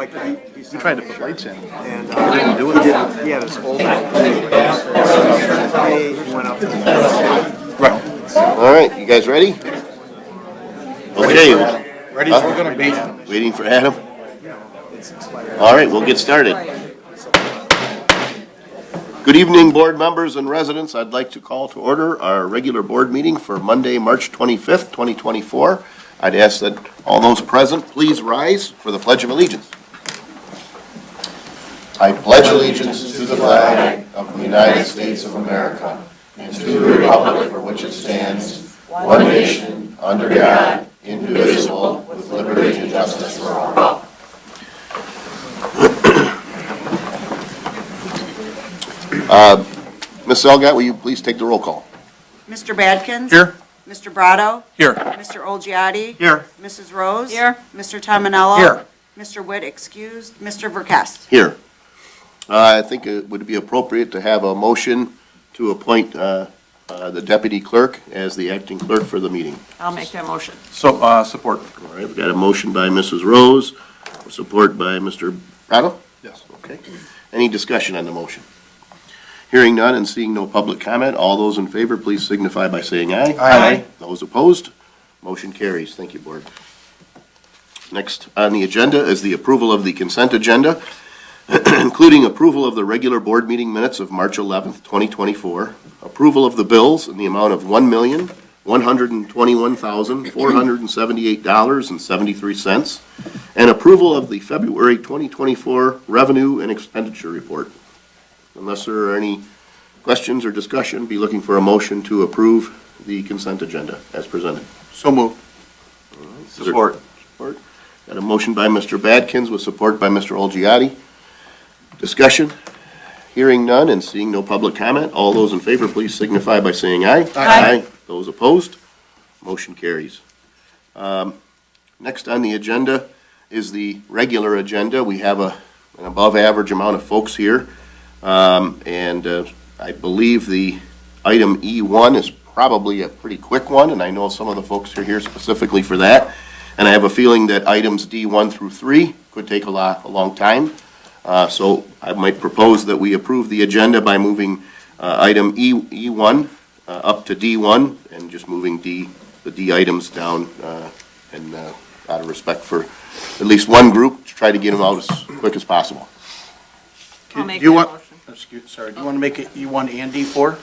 like We tried to put lights in. and didn't do it. He had his old. He went up to the Right. All right, you guys ready? Okay, Ready as we're gonna be. waiting for Adam. All right, we'll get started. Good evening, board members and residents. I'd like to call to order our regular board meeting for Monday, March 25th, 2024. I'd ask that all those present please rise for the Pledge of Allegiance. I pledge allegiance to the flag of the United States of America and to the republic for which it stands, one nation, under God, indivisible, with liberty and justice for all. Ms. Elgott, will you please take the roll call? Mr. Badkins? Here. Mr. Brado? Here. Mr. Olgiati? Here. Mrs. Rose? Here. Mr. Tominello? Here. Mr. Witt excused. Mr. Verkest? Here. I think it would be appropriate to have a motion to appoint the deputy clerk as the acting clerk for the meeting. I'll make that motion. So, support. All right, we've got a motion by Mrs. Rose, support by Mr. Prado? Yes. Okay. Any discussion on the motion? Hearing none and seeing no public comment, all those in favor, please signify by saying aye. Aye. Those opposed? Motion carries. Thank you, Board. Next on the agenda is the approval of the consent agenda, including approval of the regular board meeting minutes of March 11th, 2024, approval of the bills in the amount of $1,121,478.73, and approval of the February 2024 revenue and expenditure report. Unless there are any questions or discussion, be looking for a motion to approve the consent agenda as presented. So moved. Support. Support. Got a motion by Mr. Badkins with support by Mr. Olgiati. Discussion? Hearing none and seeing no public comment, all those in favor, please signify by saying aye. Aye. Those opposed? Motion carries. Next on the agenda is the regular agenda. We have an above-average amount of folks here. I believe the item E1 is probably a pretty quick one, and I know some of the folks are here specifically for that. And I have a feeling that items D1 through 3 could take a long time. So I might propose that we approve the agenda by moving item E1 up to D1 and just moving the D items down and out of respect for at least one group to try to get them out as quick as possible. I'll make Do you that want, motion. do you want to make it E1 and D4?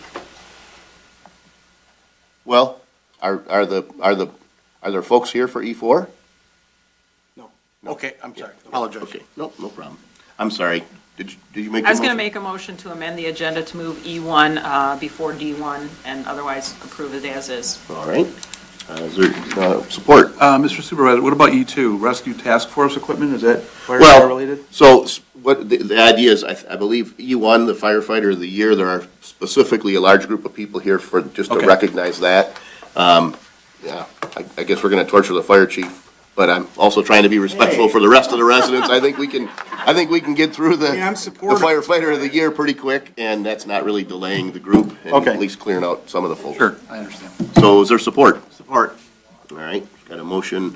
Well, are there folks here for E4? No. Okay, I'm sorry. Apologize. Okay, no problem. I'm sorry. Did you make? I was going to motion? make a motion to amend the agenda to move E1 before D1 and otherwise approve it as is. All right. Is there support? Mr. Supervisor, what about E2, Rescue Task Force equipment, is that fire Well, related? So what the idea is, I believe E1, the firefighter of the year, there are specifically a large group of people here for, just to Okay. recognize that. Yeah, I guess we're gonna torture the fire chief, but I'm also trying to be respectful for the rest of the residents. I think we can get through the I'm supportive. firefighter of the year pretty quick, and that's not really delaying the group, and Okay. at least clearing out some of the folks. Sure, I understand. So is there support? Support. All right, got a motion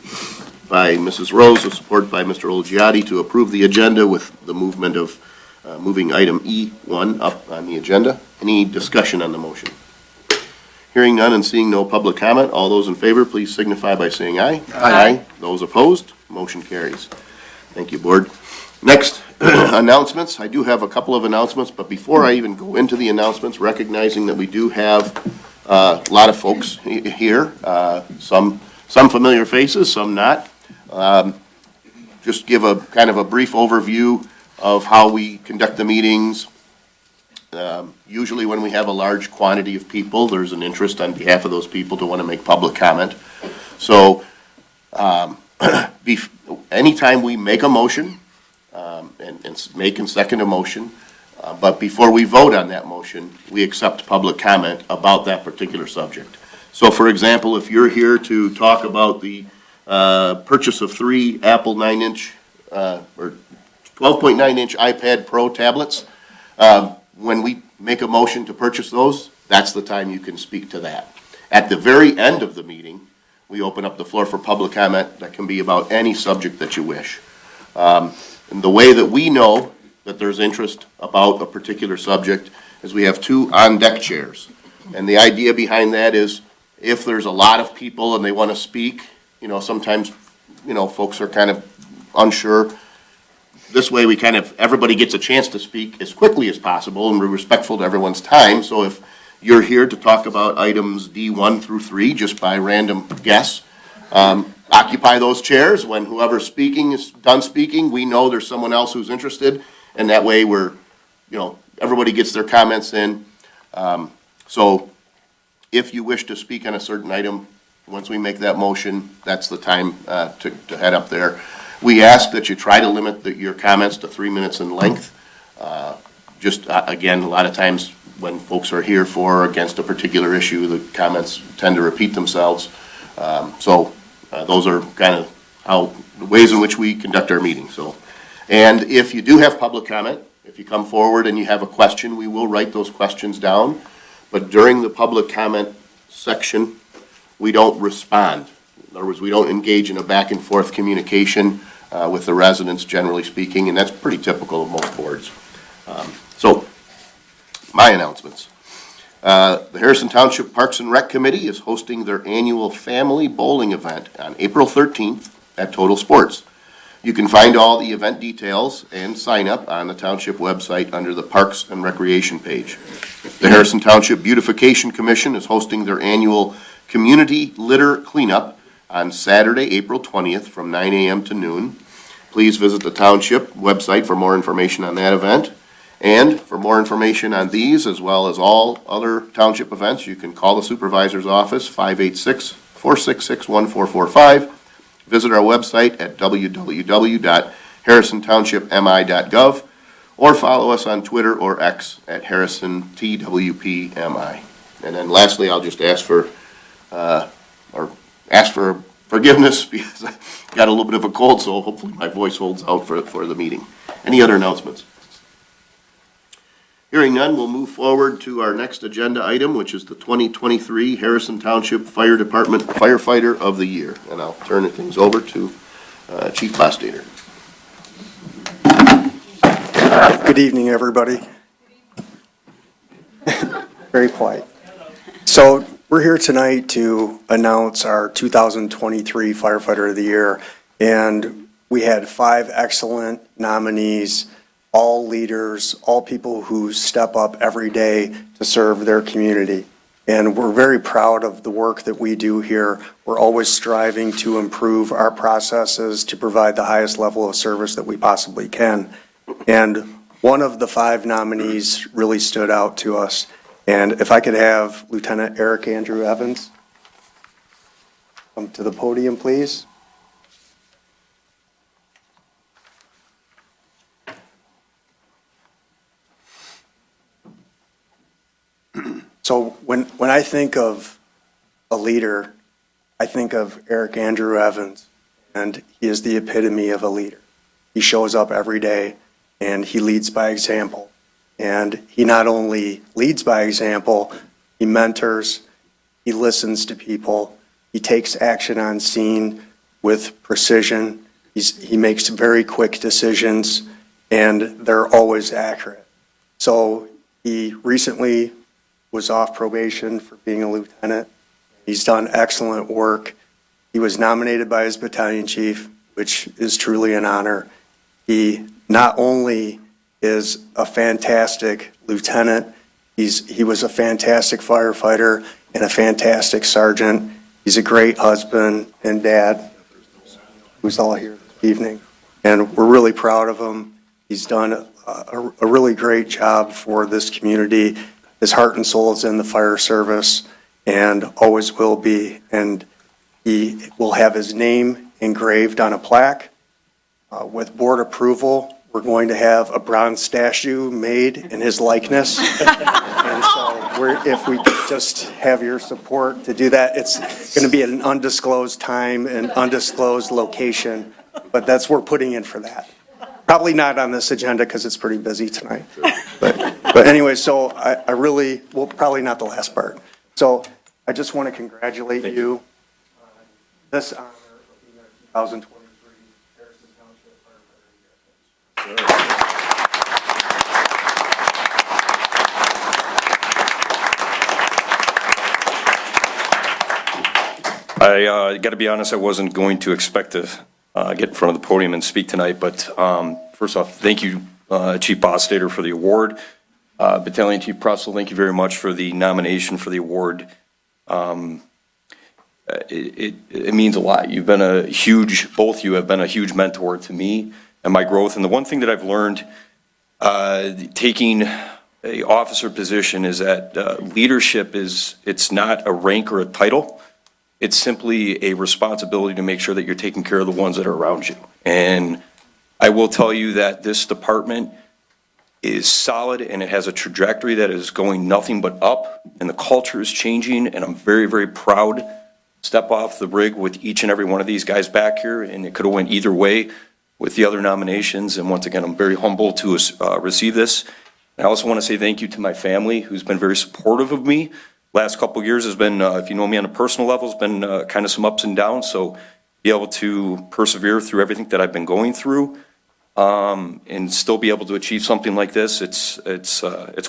by Mrs. Rose, with support by Mr. Olgiati to approve the agenda with the movement of, moving item E1 up on the agenda. Any discussion on the motion? Hearing none and seeing no public comment, all those in favor, please signify by saying aye. Aye. Those opposed, motion carries. Thank you, Board. Next, announcements. I do have a couple of announcements, but before I even go into the announcements, recognizing that we do have a lot of folks here, some familiar faces, some not. Just give a kind of a brief overview of how we conduct the meetings. Usually when we have a large quantity of people, there's an interest on behalf of those people to want to make public comment. So anytime we make a motion and make and second a motion, but before we vote on that motion, we accept public comment about that particular subject. So for example, if you're here to talk about the purchase of 3 Apple 9-inch or 12.9-inch iPad Pro tablets, when we make a motion to purchase those, that's the time you can speak to that. At the very end of the meeting, we open up the floor for public comment that can be about any subject that you wish. And the way that we know that there's interest about a particular subject is we have 2 on-deck chairs. And the idea behind that is if there's a lot of people and they want to speak, sometimes, folks are kind of unsure. This way, we everybody gets a chance to speak as quickly as possible, and we're respectful to everyone's time. So if you're here to talk about items D1 through 3, just by random guess, occupy those chairs. When whoever's speaking is done speaking, we know there's someone else who's interested, and that way everybody gets their comments in. So if you wish to speak on a certain item, once we make that motion, that's the time to head up there. We ask that you try to limit your comments to 3 minutes in length. Again, a lot of times when folks are here for or against a particular issue, the comments tend to repeat themselves. Those are kind of the ways in which we conduct our meeting. And if you do have public comment, if you come forward and you have a question, we will write those questions down. But during the public comment section, we don't respond. In other words, we don't engage in a back and forth communication with the residents, generally speaking, and that's pretty typical of most boards. My announcements. The Harrison Township Parks and Rec Committee is hosting their annual family bowling event on April 13th at Total Sports. You can find all the event details and sign up on the township website under the Parks and Recreation page. The Harrison Township Beautification Commission is hosting their annual Community Litter Cleanup on Saturday, April 20th from 9 a.m. to noon. Please visit the township website for more information on that event. And for more information on these, as well as all other township events, you can call the supervisor's office, 586-466-1445. Visit our website at www.harrisontownshipmi.gov, or follow us on Twitter or X at HarrisonTWPMI. And then lastly, I'll just ask for forgiveness because I got a little bit of a cold, so hopefully my voice holds out for the meeting. Any other announcements? Hearing none, we'll move forward to our next agenda item, which is the 2023 Harrison Township Fire Department Firefighter of the Year. And I'll turn things over to Chief Plastater. Good evening, everybody. Very quiet. So we're here tonight to announce our 2023 Firefighter of the Year, and we had 5 excellent nominees, all leaders, all people who step up every day to serve their community. And we're very proud of the work that we do here. We're always striving to improve our processes to provide the highest level of service that we possibly can. And one of the 5 nominees really stood out to us. And if I could have Lieutenant Eric Andrew Evans come to the podium, please. So when I think of a leader, I think of Eric Andrew Evans, and he is the epitome of a leader. He shows up every day, and he leads by example. And he not only leads by example, he mentors, he listens to people, he takes action on scene with precision, he makes very quick decisions, and they're always accurate. So he recently was off probation for being a lieutenant. He's done excellent work. He was nominated by his battalion chief, which is truly an honor. He not only is a fantastic lieutenant, he was a fantastic firefighter and a fantastic sergeant. He's a great husband and dad, who's all here this evening. And we're really proud of him. He's done a really great job for this community. His heart and soul is in the fire service and always will be. And he will have his name engraved on a plaque. With board approval, we're going to have a bronze statue made in his likeness. And so if we could just have your support to do that, it's going to be at an undisclosed time and undisclosed location, but that's what we're putting in for that. Probably not on this agenda because it's pretty busy tonight. But anyway, so I really, well, probably not the last part. So I just want to congratulate you on this honor of being our 2023 Harrison Township Firefighter of the Year. I got to be honest, I wasn't going to expect to get in front of the podium and speak tonight, but first off, thank you, Chief Bostater, for the award. Battalion Chief Russell, thank you very much for the nomination for the award. It means a lot. You've been a huge, both you have been a huge mentor to me and my growth. And the one thing that I've learned taking a officer position is that leadership it's not a rank or a title. It's simply a responsibility to make sure that you're taking care of the ones that are around you. And I will tell you that this department is solid and it has a trajectory that is going nothing but up, and the culture is changing, and I'm very, very proud to step off the rig with each and every one of these guys back here, and it could have went either way with the other nominations. And once again, I'm very humbled to receive this. I also want to say thank you to my family, who's been very supportive of me. Last couple of years has been, if you know me on a personal level, has been kind of some ups and downs. So be able to persevere through everything that I've been going through, and still be able to achieve something like this, it's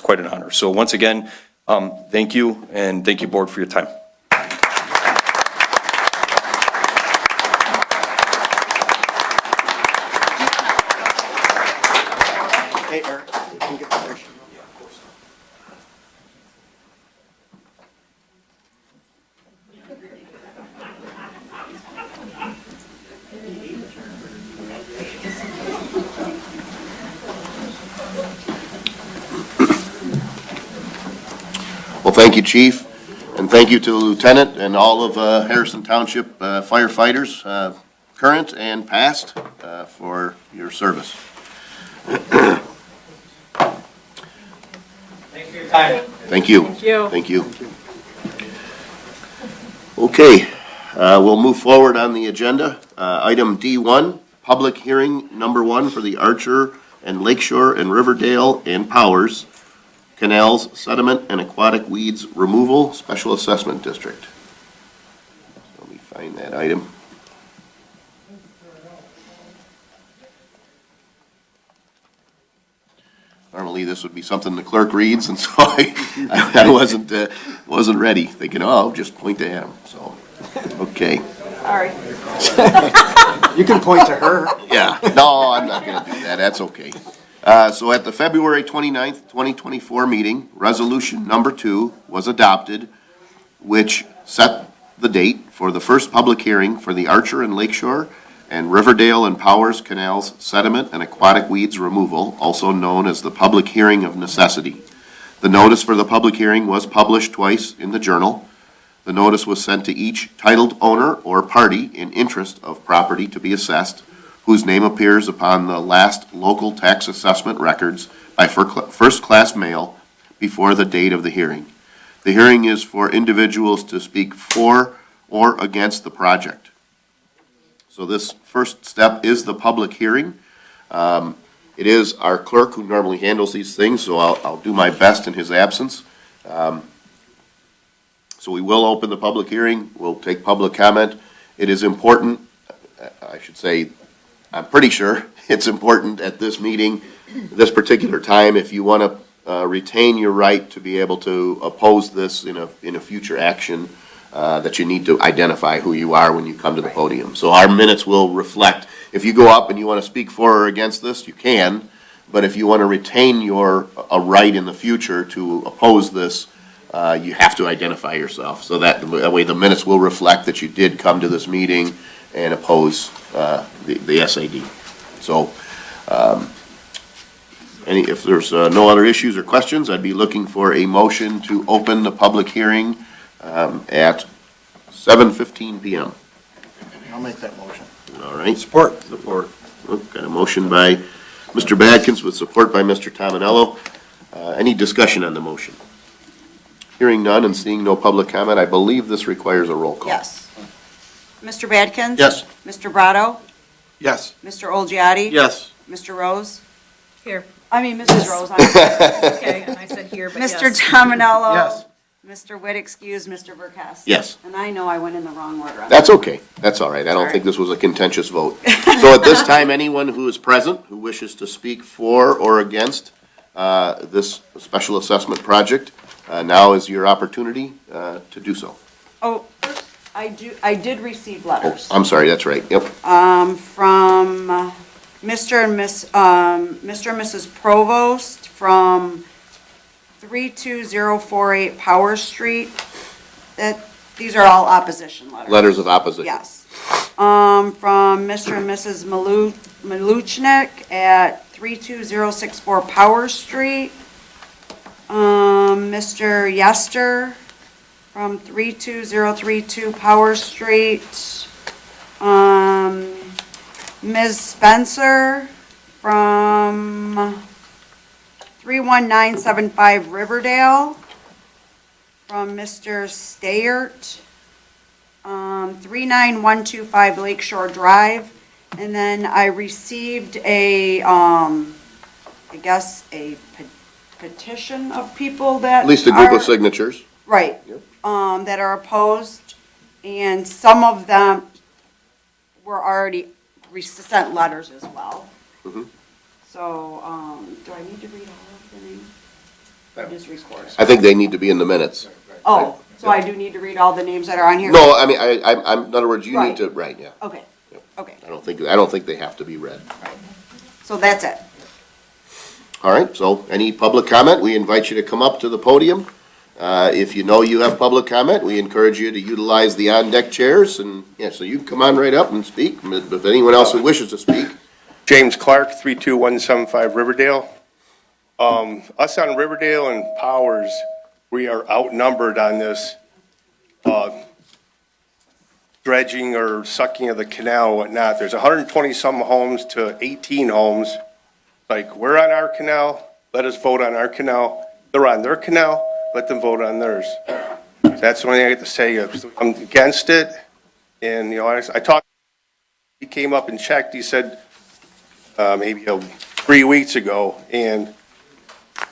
quite an honor. So once again, thank you, and thank you, board, for your time. Hey, Eric, you can get the picture. Well, thank you, Chief, and thank you to the Lieutenant and all of Harrison Township firefighters, current and past, for your service. Thanks for your time. Thank you. Thank you. Thank you. Okay, we'll move forward on the agenda. Item D1, public hearing number 1 for the Archer and Lakeshore and Riverdale and Powers Canals Sediment and Aquatic Weeds Removal Special Assessment District. Let me find that item. Normally, this would be something the clerk reads, and so I wasn't ready, thinking, oh, I'll just point to him, so, okay. Sorry. You can point to her. Yeah, no, I'm not gonna do that, that's okay. So at the February 29th, 2024 meeting, resolution number 2 was adopted, which set the date for the first public hearing for the Archer and Lakeshore and Riverdale and Powers Canals Sediment and Aquatic Weeds Removal, also known as the Public Hearing of Necessity. The notice for the public hearing was published twice in the Journal. The notice was sent to each titled owner or party in interest of property to be assessed, whose name appears upon the last local tax assessment records by first-class mail before the date of the hearing. The hearing is for individuals to speak for or against the project. So this first step is the public hearing. It is our clerk who normally handles these things, so I'll do my best in his absence. So we will open the public hearing. We'll take public comment. It is important, I should say, I'm pretty sure it's important at this meeting, this particular time, if you want to retain your right to be able to oppose this in a future action, that you need to identify who you are when you come to the podium. So our minutes will reflect, if you go up and you want to speak for or against this, you can, but if you want to retain a right in the future to oppose this, you have to identify yourself. So that way the minutes will reflect that you did come to this meeting and oppose the SAD. So if there's no other issues or questions, I'd be looking for a motion to open the public hearing at 7:15 p.m. I'll make that motion. All right. Support. Support. Got a motion by Mr. Badkins with support by Mr. Tominello. Any discussion on the motion? Hearing none and seeing no public comment, I believe this requires a roll call. Yes. Mr. Badkins? Yes. Mr. Brado? Yes. Mr. Olgiati? Yes. Mr. Rose? Here. I mean, Mrs. Rose, I'm sorry. Okay, and I said here, but yes. Mr. Tominello? Yes. Mr. Witt, excuse, Mr. Verkast? Yes. And I know I went in the wrong order. on That's that. okay. That's all right. I don't Sorry. think this was a contentious vote. So at this time, anyone who is present who wishes to speak for or against this special assessment project, now is your opportunity to do so. Oh, I did receive letters. I'm sorry, that's right, yep. From Mr. and Mrs. Provost from 32048 Power Street. These are all opposition letters. Letters of opposition. Yes. From Mr. and Mrs. Maluchnik at 32064 Power Street. Mr. Yester from 32032 Power Street. Ms. Spencer from 31975 Riverdale. From Mr. Stayert, 39125 Lakeshore Drive. And then I received I guess a petition of people that At least a group are- of signatures. Right, Yep. that are opposed, and some of them were already sent letters as well. Mhm. So, do I need to read all of the names? Or just record? I think they need to be in the minutes. Oh, so I do need to read all the names that are on here? No, I mean, I'm, in other words, you need Right. to, right, yeah. Okay, Yep. okay, I don't think they have to be read. so that's it. All right, so any public comment, we invite you to come up to the podium. If you know you have public comment, we encourage you to utilize the on-deck chairs, and, yeah, so you can come on right up and speak, if anyone else who wishes to speak. James Clark, 32175 Riverdale. Us on Riverdale and Powers, we are outnumbered on this dredging or sucking of the canal and whatnot. There's 120-some homes to 18 homes. Like, we're on our canal, let us vote on our canal. They're on their canal, let them vote on theirs. That's the only thing I get to say. I'm against it, and, you know, I talked, he came up and checked, he said, maybe 3 weeks ago, and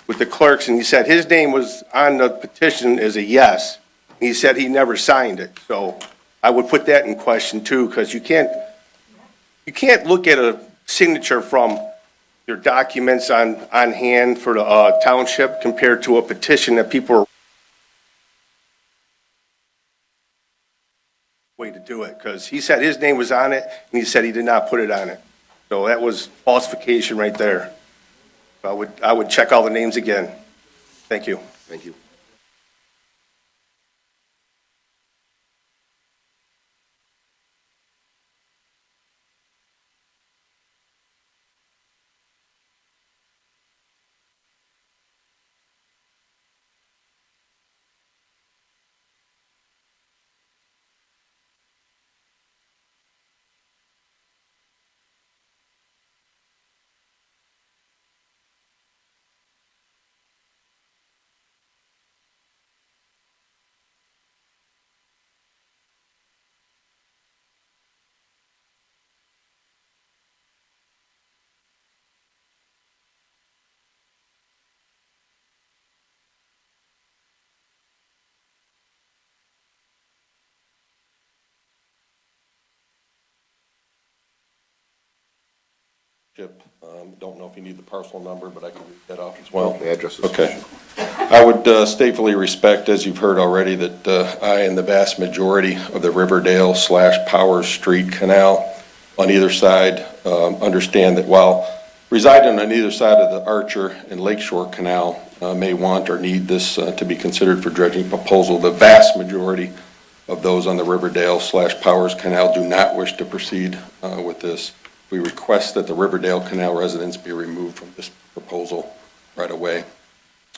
with the clerks, and he said his name was on the petition as a yes. He said he never signed it, so I would put that in question too, because you can't look at a signature from your documents on hand for the township compared to a petition that people are way to do it, because he said his name was on it, and he said he did not put it on it. So that was falsification right there. I would check all the names again. Thank you. Thank you. Don't know if you need the parcel number, but I can read that off as well. The address is. Okay. I would statefully respect, as you've heard already, that I and the vast majority of the Riverdale/Powers Street Canal on either side understand that while residing on either side of the Archer and Lakeshore Canal may want or need this to be considered for dredging proposal, the vast majority of those on the Riverdale/Powers Canal do not wish to proceed with this. We request that the Riverdale Canal residents be removed from this proposal right away.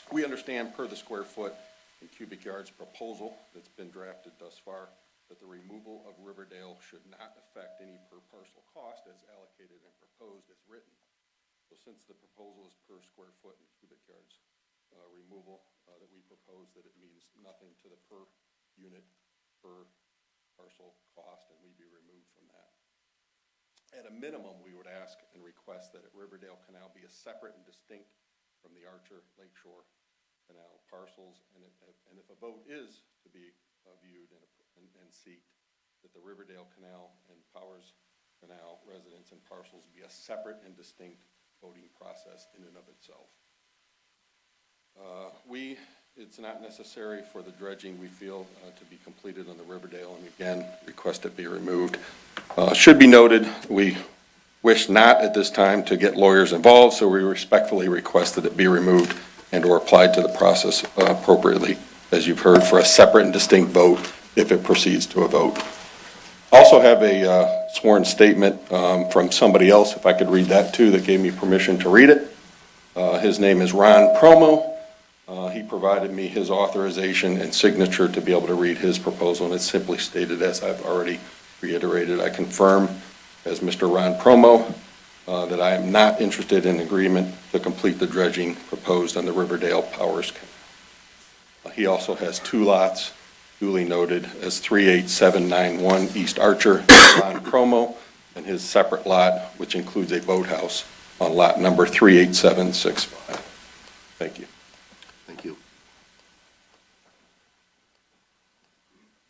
We understand per the square foot and cubic yards proposal that's been drafted thus far that the removal of Riverdale should not affect any per parcel cost as allocated and proposed as written. So since the proposal is per square foot and cubic yards removal that we propose, that it means nothing to the per unit per parcel cost, and we be removed from that. At a minimum, we would ask and request that Riverdale Canal be a separate and distinct from the Archer Lakeshore Canal parcels, and if a vote is to be viewed and seeked, that the Riverdale Canal and Powers Canal residents and parcels be a separate and distinct voting process in and of itself. We It's not necessary for the dredging, we feel, to be completed on the Riverdale, and again, request it be removed. Should be noted, we wish not at this time to get lawyers involved, so we respectfully request that it be removed and/or applied to the process appropriately, as you've heard, for a separate and distinct vote if it proceeds to a vote. Also have a sworn statement from somebody else, if I could read that too, that gave me permission to read it. His name is Ron Promo. He provided me his authorization and signature to be able to read his proposal, and it's simply stated, as I've already reiterated, I confirm, as Mr. Ron Promo, that I am not interested in agreement to complete the dredging proposed on the Riverdale Powers Canal. He also has 2 lots, duly noted as 38791 East Archer, Ron Promo, and his separate lot, which includes a boathouse on lot number 38765. Thank you. Thank you.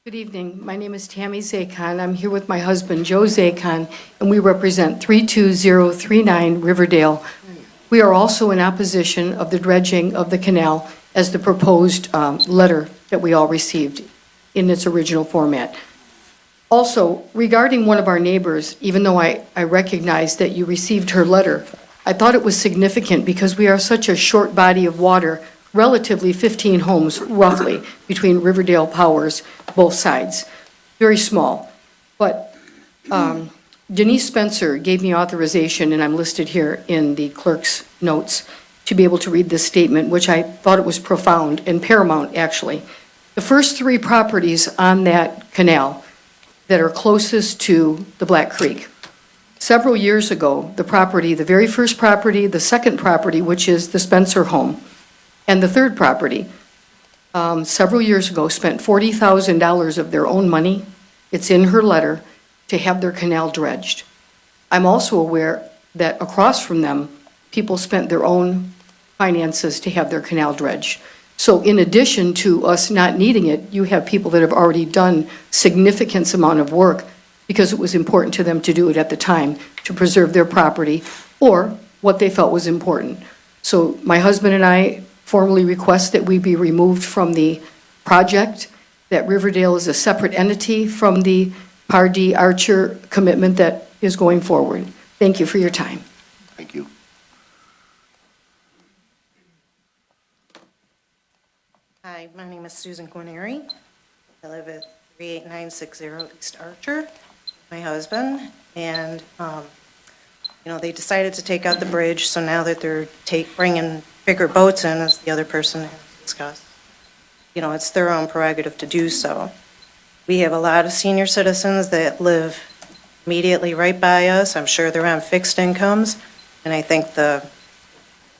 Good evening. My name is Tammy Zakon. I'm here with my husband, Joe Zakon, and we represent 32039 Riverdale. We are also in opposition of the dredging of the canal as the proposed letter that we all received in its original format. Also, regarding one of our neighbors, even though I recognize that you received her letter, I thought it was significant because we are such a short body of water, relatively 15 homes roughly between Riverdale Powers, both sides, very small. But Denise Spencer gave me authorization, and I'm listed here in the clerk's notes, to be able to read this statement, which I thought it was profound and paramount, actually. The first 3 properties on that canal that are closest to the Black Creek. Several years ago, the property, the very first property, the second property, which is the Spencer home, and the third property, several years ago, spent $40,000 of their own money, it's in her letter, to have their canal dredged. I'm also aware that across from them, people spent their own finances to have their canal dredged. So in addition to us not needing it, you have people that have already done significant amount of work because it was important to them to do it at the time to preserve their property or what they felt was important. So my husband and I formally request that we be removed from the project, that Riverdale is a separate entity from the Pardee Archer commitment that is going forward. Thank you for your time. Thank you. Hi, my name is Susan Guarneri. I live at 38960 East Archer, my husband, and, they decided to take out the bridge, so now that they're bringing bigger boats in, as the other person has discussed, it's their own prerogative to do so. We have a lot of senior citizens that live immediately right by us. I'm sure they're on fixed incomes, and I think the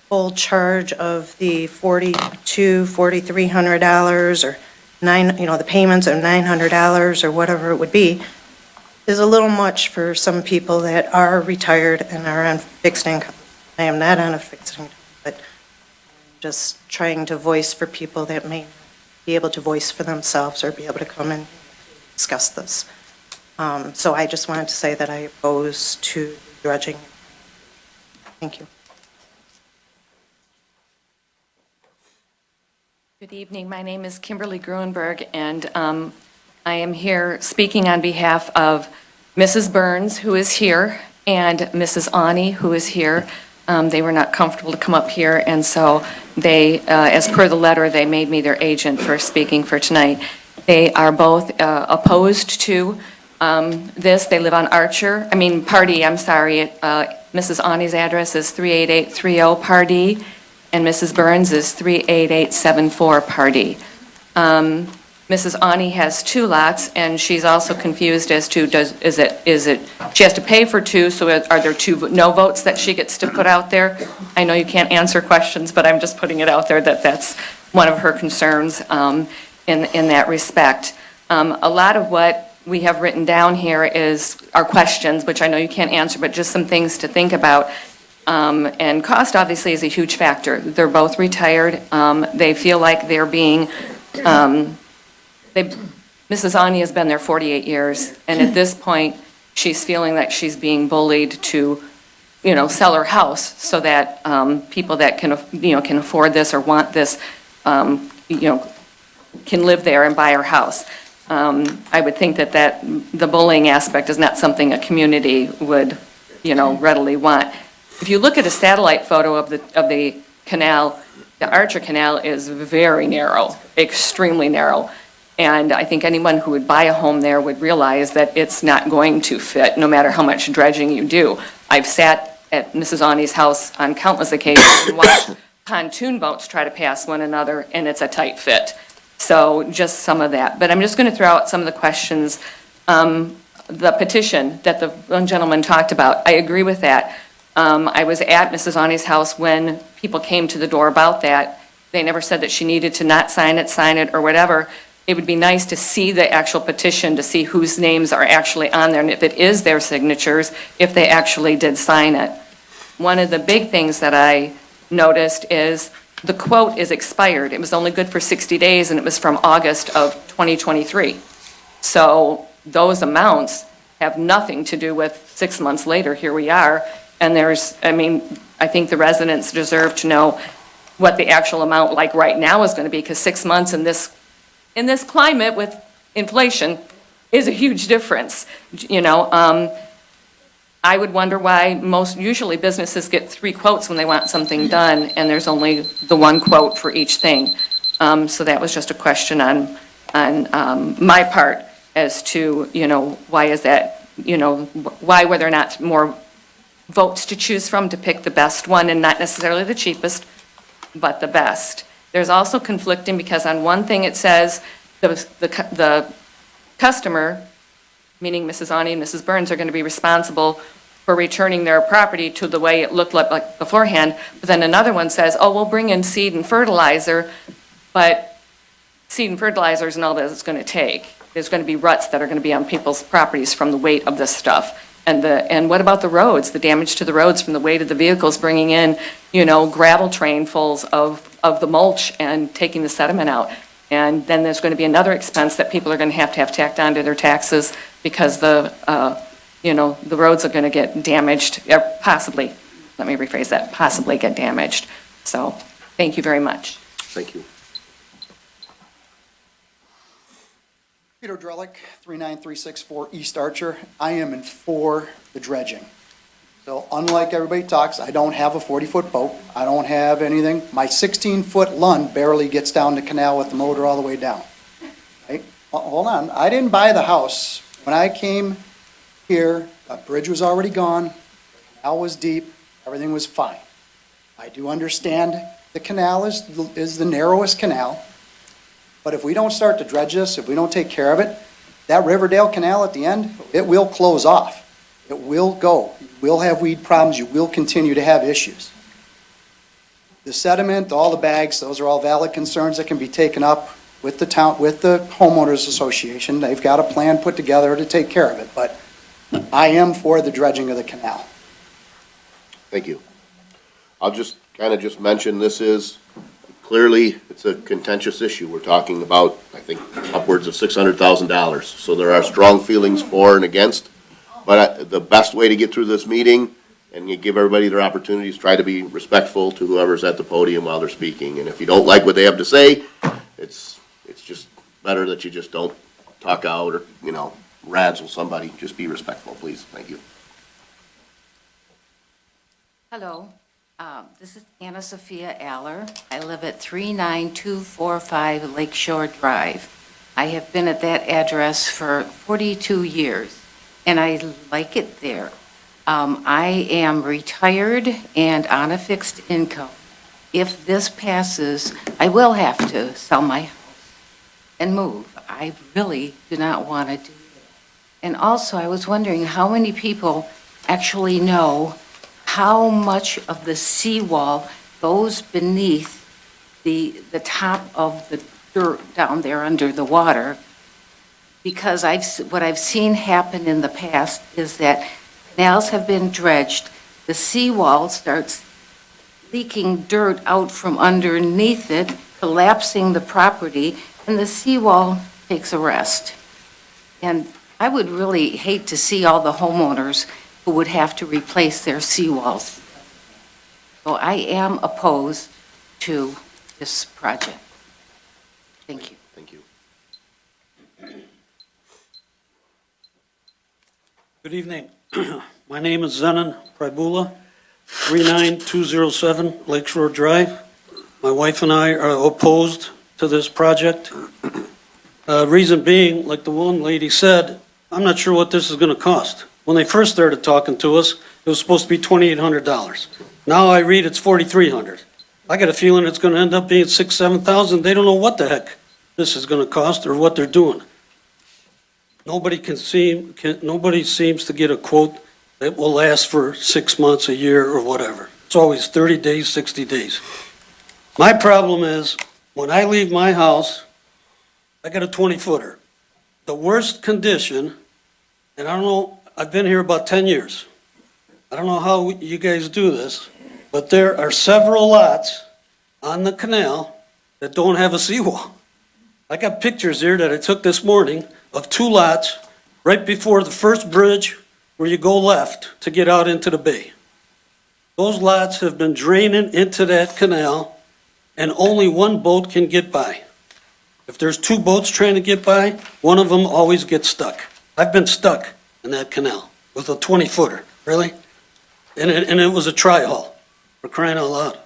full charge of the $4,300 or the payments of $900 or whatever it would be is a little much for some people that are retired and are on fixed income. I am not on a fixed income, but I'm just trying to voice for people that may be able to voice for themselves or be able to come and discuss this. So I just wanted to say that I oppose to dredging. Thank you. Good evening. My name is Kimberly Gruenberg, and I am here speaking on behalf of Mrs. Burns, who is here, and Mrs. Ani, who is here. They were not comfortable to come up here, and so they, as per the letter, they made me their agent for speaking for tonight. They are both opposed to this. They live on Pardee, I'm sorry. Mrs. Ani's address is 38830 Pardee, and Mrs. Burns is 38874 Pardee. Mrs. Ani has 2 lots, and she's also confused as to is it she has to pay for 2, so are there 2 no votes that she gets to put out there? I know you can't answer questions, but I'm just putting it out there that that's one of her concerns in that respect. A lot of what we have written down here are questions, which I know you can't answer, but just some things to think about. And cost obviously is a huge factor. They're both retired. They feel like they're being, Mrs. Ani has been there 48 years, and at this point, she's feeling that she's being bullied to, sell her house so that people that can afford this or want this can live there and buy her house. I would think that the bullying aspect is not something a community would, readily want. If you look at a satellite photo of the canal, the Archer Canal is very narrow, extremely narrow. And I think anyone who would buy a home there would realize that it's not going to fit, no matter how much dredging you do. I've sat at Mrs. Ani's house on countless occasions and watched pontoon boats try to pass one another, and it's a tight fit. So just some of that. But I'm just going to throw out some of the questions. The petition that the young gentleman talked about, I agree with that. I was at Mrs. Ani's house when people came to the door about that. They never said that she needed to not sign it, or whatever. It would be nice to see the actual petition, to see whose names are actually on there, and if it is their signatures, if they actually did sign it. One of the big things that I noticed is the quote is expired. It was only good for 60 days, and it was from August of 2023. So those amounts have nothing to do with 6 months later, here we are, and I think the residents deserve to know what the actual amount like right now is going to be, because 6 months in this climate with inflation is a huge difference, I would wonder why usually businesses get 3 quotes when they want something done, and there's only the 1 quote for each thing. So that was just a question on my part as to, why is that, why were there not more votes to choose from to pick the best one, and not necessarily the cheapest, but the best. There's also conflicting, because on one thing it says the customer, meaning Mrs. Ani and Mrs. Burns, are going to be responsible for returning their property to the way it looked like beforehand. But then another one says, oh, we'll bring in seed and fertilizer, but seed and fertilizer isn't all that it's going to take. There's going to be ruts that are going to be on people's properties from the weight of this stuff. And what about the roads, the damage to the roads from the weight of the vehicles bringing in, gravel trainfuls of the mulch and taking the sediment out? And then there's going to be another expense that people are going to have tacked onto their taxes, because the roads are going to get damaged, or possibly, let me rephrase that, possibly get damaged. So, thank you very much. Thank you. Peter Drellick, 39364 East Archer. I am for the dredging. So unlike everybody talks, I don't have a 40-foot boat. I don't have anything. My 16-foot Lund barely gets down the canal with the motor all the way down. Right? Hold on. I didn't buy the house. When I came here, the bridge was already gone, the canal was deep, everything was fine. I do understand the canal is the narrowest canal, but if we don't start to dredge this, if we don't take care of it, that Riverdale Canal at the end, it will close off. It will go. You will have weed problems. You will continue to have issues. The sediment, all the bags, those are all valid concerns that can be taken up with the town, with the homeowners association. They've got a plan put together to take care of it, but I am for the dredging of the canal. Thank you. I'll just mention, this is clearly, it's a contentious issue. We're talking about, I think, upwards of $600,000. So there are strong feelings for and against. But the best way to get through this meeting, and you give everybody their opportunities, try to be respectful to whoever's at the podium while they're speaking. And if you don't like what they have to say, it's just better that you just don't talk out or, razzle somebody. Just be respectful, please. Thank you. Hello, this is Anna Sophia Aller. I live at 39245 Lakeshore Drive. I have been at that address for 42 years, and I like it there. I am retired and on a fixed income. If this passes, I will have to sell my house and move. I really do not want to do that. And also, I was wondering how many people actually know how much of the seawall goes beneath the top of the dirt down there under the water. Because what I've seen happen in the past is that canals have been dredged, the seawall starts leaking dirt out from underneath it, collapsing the property, and the seawall takes a rest. And I would really hate to see all the homeowners who would have to replace their seawalls. So I am opposed to this project. Thank you. Thank you. Good evening. My name is Zenon Pribula, 39207 Lakeshore Drive. My wife and I are opposed to this project. Reason being, like the one lady said, I'm not sure what this is going to cost. When they first started talking to us, it was supposed to be $2,800. Now I read it's $4,300. I got a feeling it's going to end up being $6,000, $7,000. They don't know what the heck this is going to cost or what they're doing. Nobody seems to get a quote that will last for 6 months, a year, or whatever. It's always 30 days, 60 days. My problem is, when I leave my house, I got a 20-footer. The worst condition, and I don't know, I've been here about 10 years. I don't know how you guys do this, but there are several lots on the canal that don't have a seawall. I got pictures here that I took this morning of 2 lots right before the first bridge where you go left to get out into the bay. Those lots have been draining into that canal, and only one boat can get by. If there's 2 boats trying to get by, one of them always gets stuck. I've been stuck in that canal with a 20-footer, really? And it was a tri-hull, for crying out loud.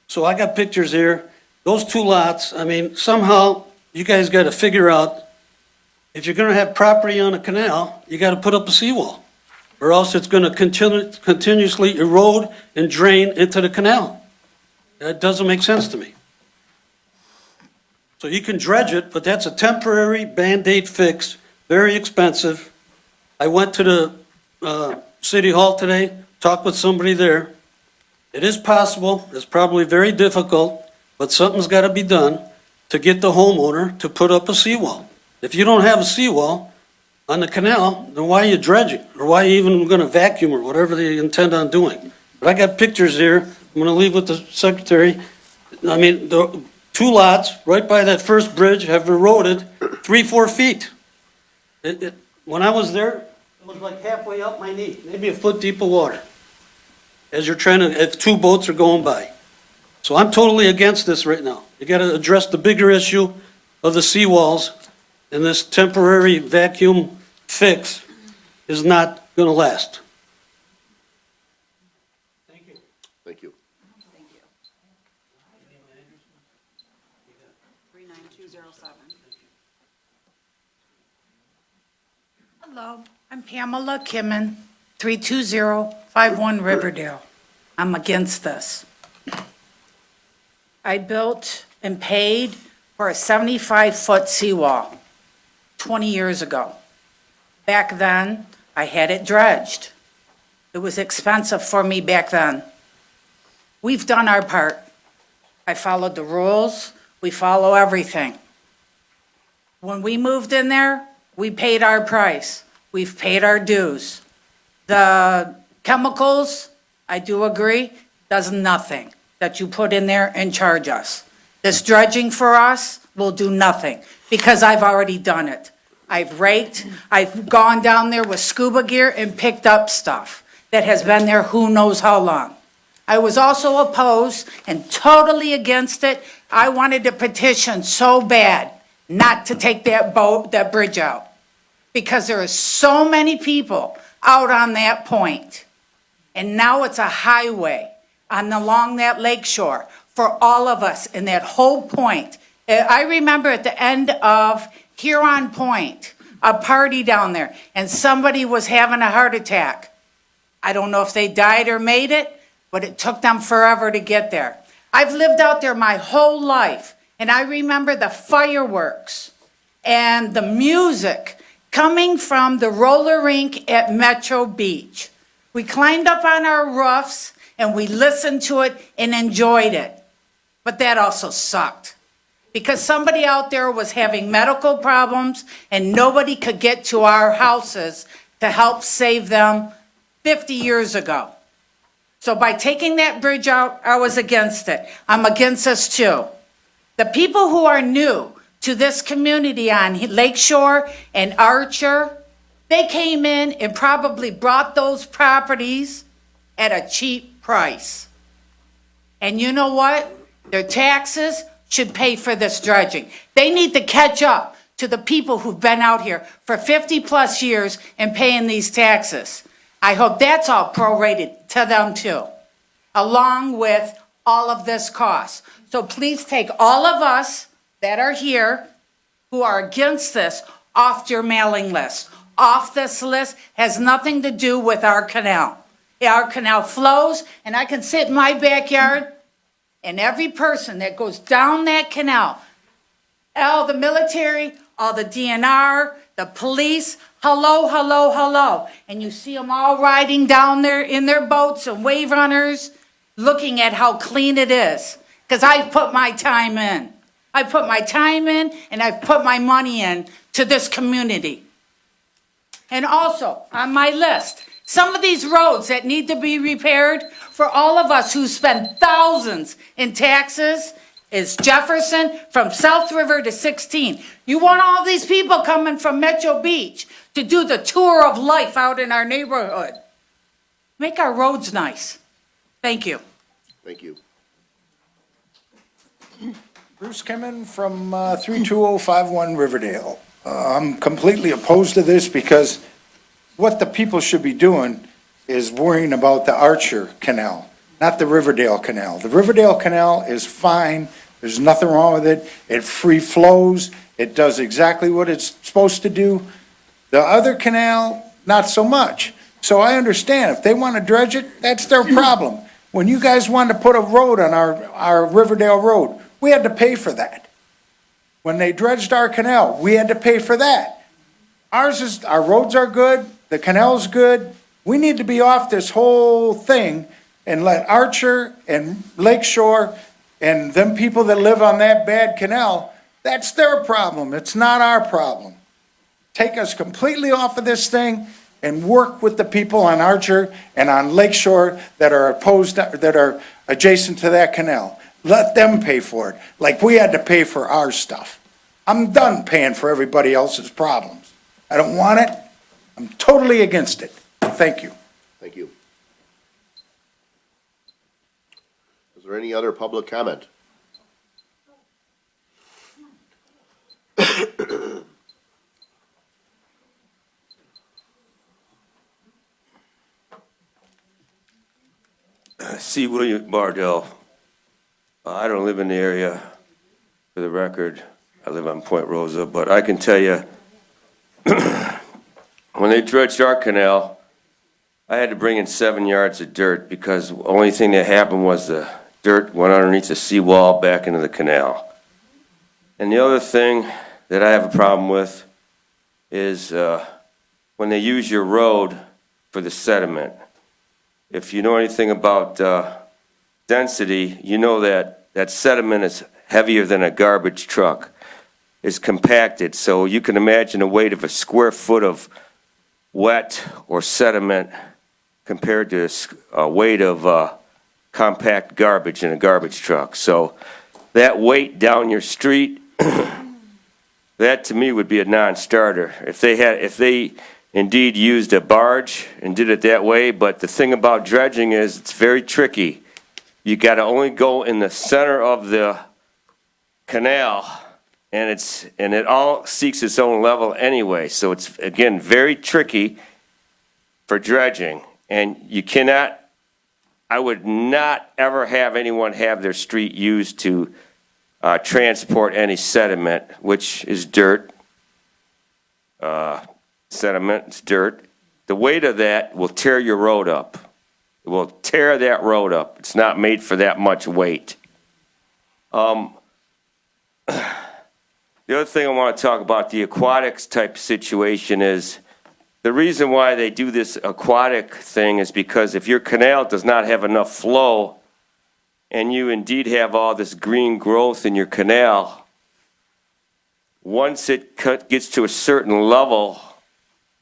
So I got pictures here. Those 2 lots, I mean, somehow you guys got to figure out, if you're going to have property on a canal, you got to put up a seawall, or else it's going to continuously erode and drain into the canal. That doesn't make sense to me. So you can dredge it, but that's a temporary Band-Aid fix, very expensive. I went to the City Hall today, talked with somebody there. It is possible, it's probably very difficult, but something's got to be done to get the homeowner to put up a seawall. If you don't have a seawall on the canal, then why are you dredging? Or why are you even going to vacuum or whatever they intend on doing? But I got pictures here. I'm going to leave with the secretary. I mean, the 2 lots right by that first bridge have eroded 3-4 feet. When I was there, it was like halfway up my knee, maybe a foot deep of water, as you're trying to, if 2 boats are going by. So I'm totally against this right now. You got to address the bigger issue of the seawalls, and this temporary vacuum fix is not going to last. Thank you. Thank you. 39207. Hello, I'm Pamela Kimmen, 32051 Riverdale. I'm against this. I built and paid for a 75-foot seawall 20 years ago. Back then, I had it dredged. It was expensive for me back then. We've done our part. I followed the rules. We follow everything. When we moved in there, we paid our price. We've paid our dues. The chemicals, I do agree, does nothing that you put in there and charge us. This dredging for us will do nothing because I've already done it. I've raked, I've gone down there with scuba gear and picked up stuff that has been there who knows how long. I was also opposed and totally against it. I wanted to petition so bad not to take that bridge out, because there are so many people out on that point. And now it's a highway along that lake shore for all of us in that whole point. I remember at the end of Huron Point, a party down there, and somebody was having a heart attack. I don't know if they died or made it, but it took them forever to get there. I've lived out there my whole life, and I remember the fireworks and the music coming from the roller rink at Metro Beach. We climbed up on our roofs and we listened to it and enjoyed it. But that also sucked, because somebody out there was having medical problems and nobody could get to our houses to help save them 50 years ago. So by taking that bridge out, I was against it. I'm against this too. The people who are new to this community on Lakeshore and Archer, they came in and probably brought those properties at a cheap price. And you know what? Their taxes should pay for this dredging. They need to catch up to the people who've been out here for 50-plus years and paying these taxes. I hope that's all prorated to them too, along with all of this cost. So please take all of us that are here who are against this off your mailing list. Off this list has nothing to do with our canal. Our canal flows, and I can sit in my backyard, and every person that goes down that canal, all the military, all the DNR, the police, hello, hello, hello. And you see them all riding down there in their boats and wave runners, looking at how clean it is. Because I put my time in. I put my time in, and I've put my money in to this community. And also, on my list, some of these roads that need to be repaired for all of us who spend thousands in taxes is Jefferson from South River to 16. You want all these people coming from Metro Beach to do the tour of life out in our neighborhood. Make our roads nice. Thank you. Thank you. Bruce Kimmon from 32051 Riverdale. I'm completely opposed to this because what the people should be doing is worrying about the Archer Canal, not the Riverdale Canal. The Riverdale Canal is fine. There's nothing wrong with it. It free flows. It does exactly what it's supposed to do. The other canal, not so much. So I understand if they want to dredge it, that's their problem. When you guys wanted to put a road on our Riverdale Road, we had to pay for that. When they dredged our canal, we had to pay for that. Our roads are good, the canal's good. We need to be off this whole thing and let Archer and Lakeshore and them people that live on that bad canal, that's their problem. It's not our problem. Take us completely off of this thing and work with the people on Archer and on Lakeshore that are adjacent to that canal. Let them pay for it, like we had to pay for our stuff. I'm done paying for everybody else's problems. I don't want it. I'm totally against it. Thank you. Thank you. Is there any other public comment? C. William Bardell. I don't live in the area, for the record. I live on Point Rosa, but I can tell you, when they dredged our canal, I had to bring in 7 yards of dirt because the only thing that happened was the dirt went underneath the seawall back into the canal. And the other thing that I have a problem with is when they use your road for the sediment. If you know anything about density, you know that sediment is heavier than a garbage truck. It's compacted, so you can imagine the weight of a square foot of wet or sediment compared to a weight of compact garbage in a garbage truck. So that weight down your street, that to me would be a non-starter. If they indeed used a barge and did it that way, but the thing about dredging is it's very tricky. You got to only go in the center of the canal, and it all seeks its own level anyway. So it's, again, very tricky for dredging. And you cannot, I would not ever have anyone have their street used to transport any sediment, which is dirt. Sediment, it's dirt. The weight of that will tear your road up. It will tear that road up. It's not made for that much weight. The other thing I want to talk about, the aquatics type situation, is the reason why they do this aquatic thing is because if your canal does not have enough flow and you indeed have all this green growth in your canal, once it gets to a certain level,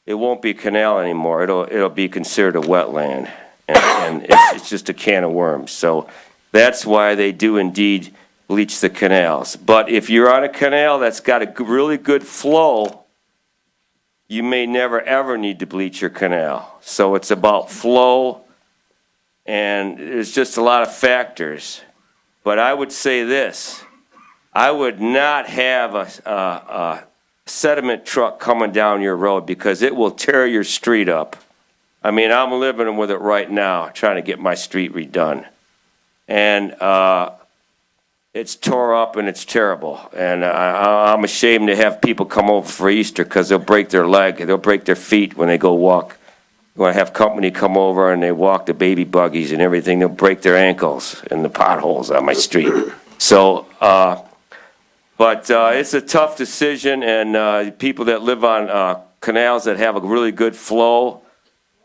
it won't be a canal anymore. It'll be considered a wetland, and it's just a can of worms. So that's why they do indeed bleach the canals. But if you're on a canal that's got a really good flow, you may never ever need to bleach your canal. So it's about flow, and there's just a lot of factors. But I would say this, I would not have a sediment truck coming down your road because it will tear your street up. I mean, I'm living with it right now, trying to get my street redone. And it's tore up and it's terrible. And I'm ashamed to have people come over for Easter because they'll break their leg, they'll break their feet when they go walk. When I have company come over and they walk the baby buggies and everything, they'll break their ankles in the potholes on my street. So, but it's a tough decision, and people that live on canals that have a really good flow,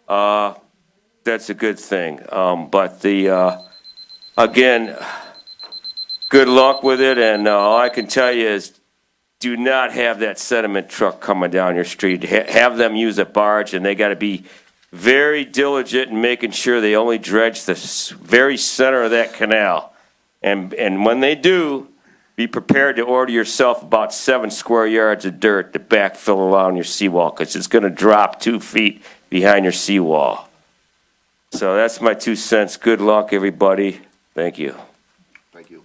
that's a good thing. But again, good luck with it, and all I can tell you is do not have that sediment truck coming down your street. Have them use a barge, and they got to be very diligent in making sure they only dredge the very center of that canal. And when they do, be prepared to order yourself about 7 square yards of dirt to backfill around your seawall, because it's going to drop 2 feet behind your seawall. So that's my 2 cents. Good luck, everybody. Thank you. Thank you.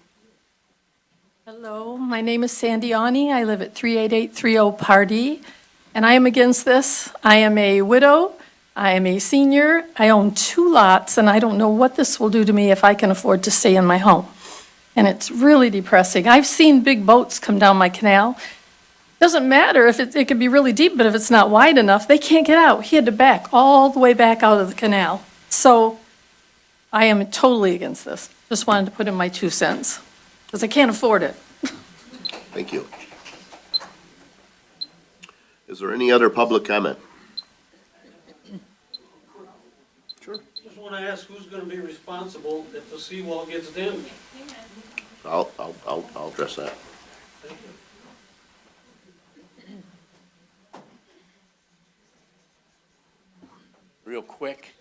Hello, my name is Sandy Ani. I live at 38830 Pardee, and I am against this. I am a widow. I am a senior. I own 2 lots, and I don't know what this will do to me if I can afford to stay in my home. And it's really depressing. I've seen big boats come down my canal. Doesn't matter if it could be really deep, but if it's not wide enough, they can't get out. He had to back all the way back out of the canal. So I am totally against this. Just wanted to put in my 2 cents, because I can't afford it. Thank you. Is there any other public comment? Just want to ask who's going to be responsible if the seawall gets dimmed? I'll address that. Real quick,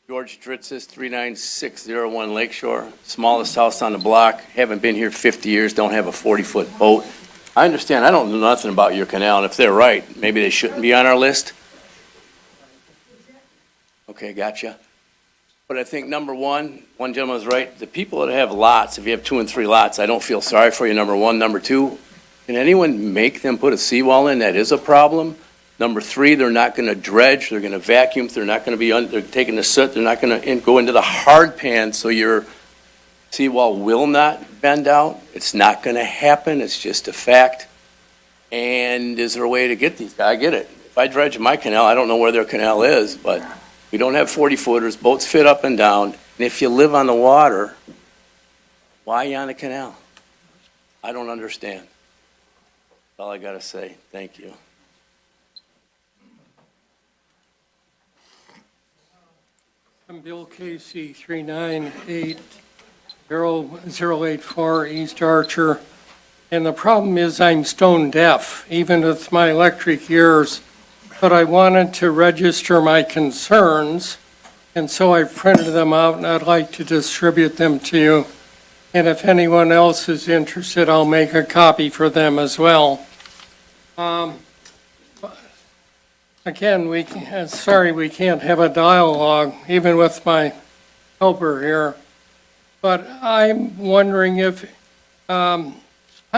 George Dritzis, 39601 Lakeshore, smallest house on the block, haven't been here 50 years, don't have a 40-foot boat. I understand, I don't know nothing about your canal, and if they're right, maybe they shouldn't be on our list. Okay, gotcha. But I think number one gentleman was right, the people that have lots, if you have 2 and 3 lots, I don't feel sorry for you, number one. Number two, can anyone make them put a seawall in? That is a problem. Number 3, they're not going to dredge, they're going to vacuum, they're not going to be, they're taking the soot, they're not going to go into the hard pan, so your seawall will not bend out. It's not going to happen, it's just a fact. And is there a way to get these guys? I get it. If I dredge my canal, I don't know where their canal is, but we don't have 40-footers, boats fit up and down, and if you live on the water, why are you on the canal? I don't understand. That's all I got to say. Thank you. I'm Bill Casey, 3980084 East Archer. And the problem is I'm stone deaf, even with my electric ears. But I wanted to register my concerns, and so I printed them out, and I'd like to distribute them to you. And if anyone else is interested, I'll make a copy for them as well. Again, sorry we can't have a dialogue, even with my helper here. But I'm wondering if, how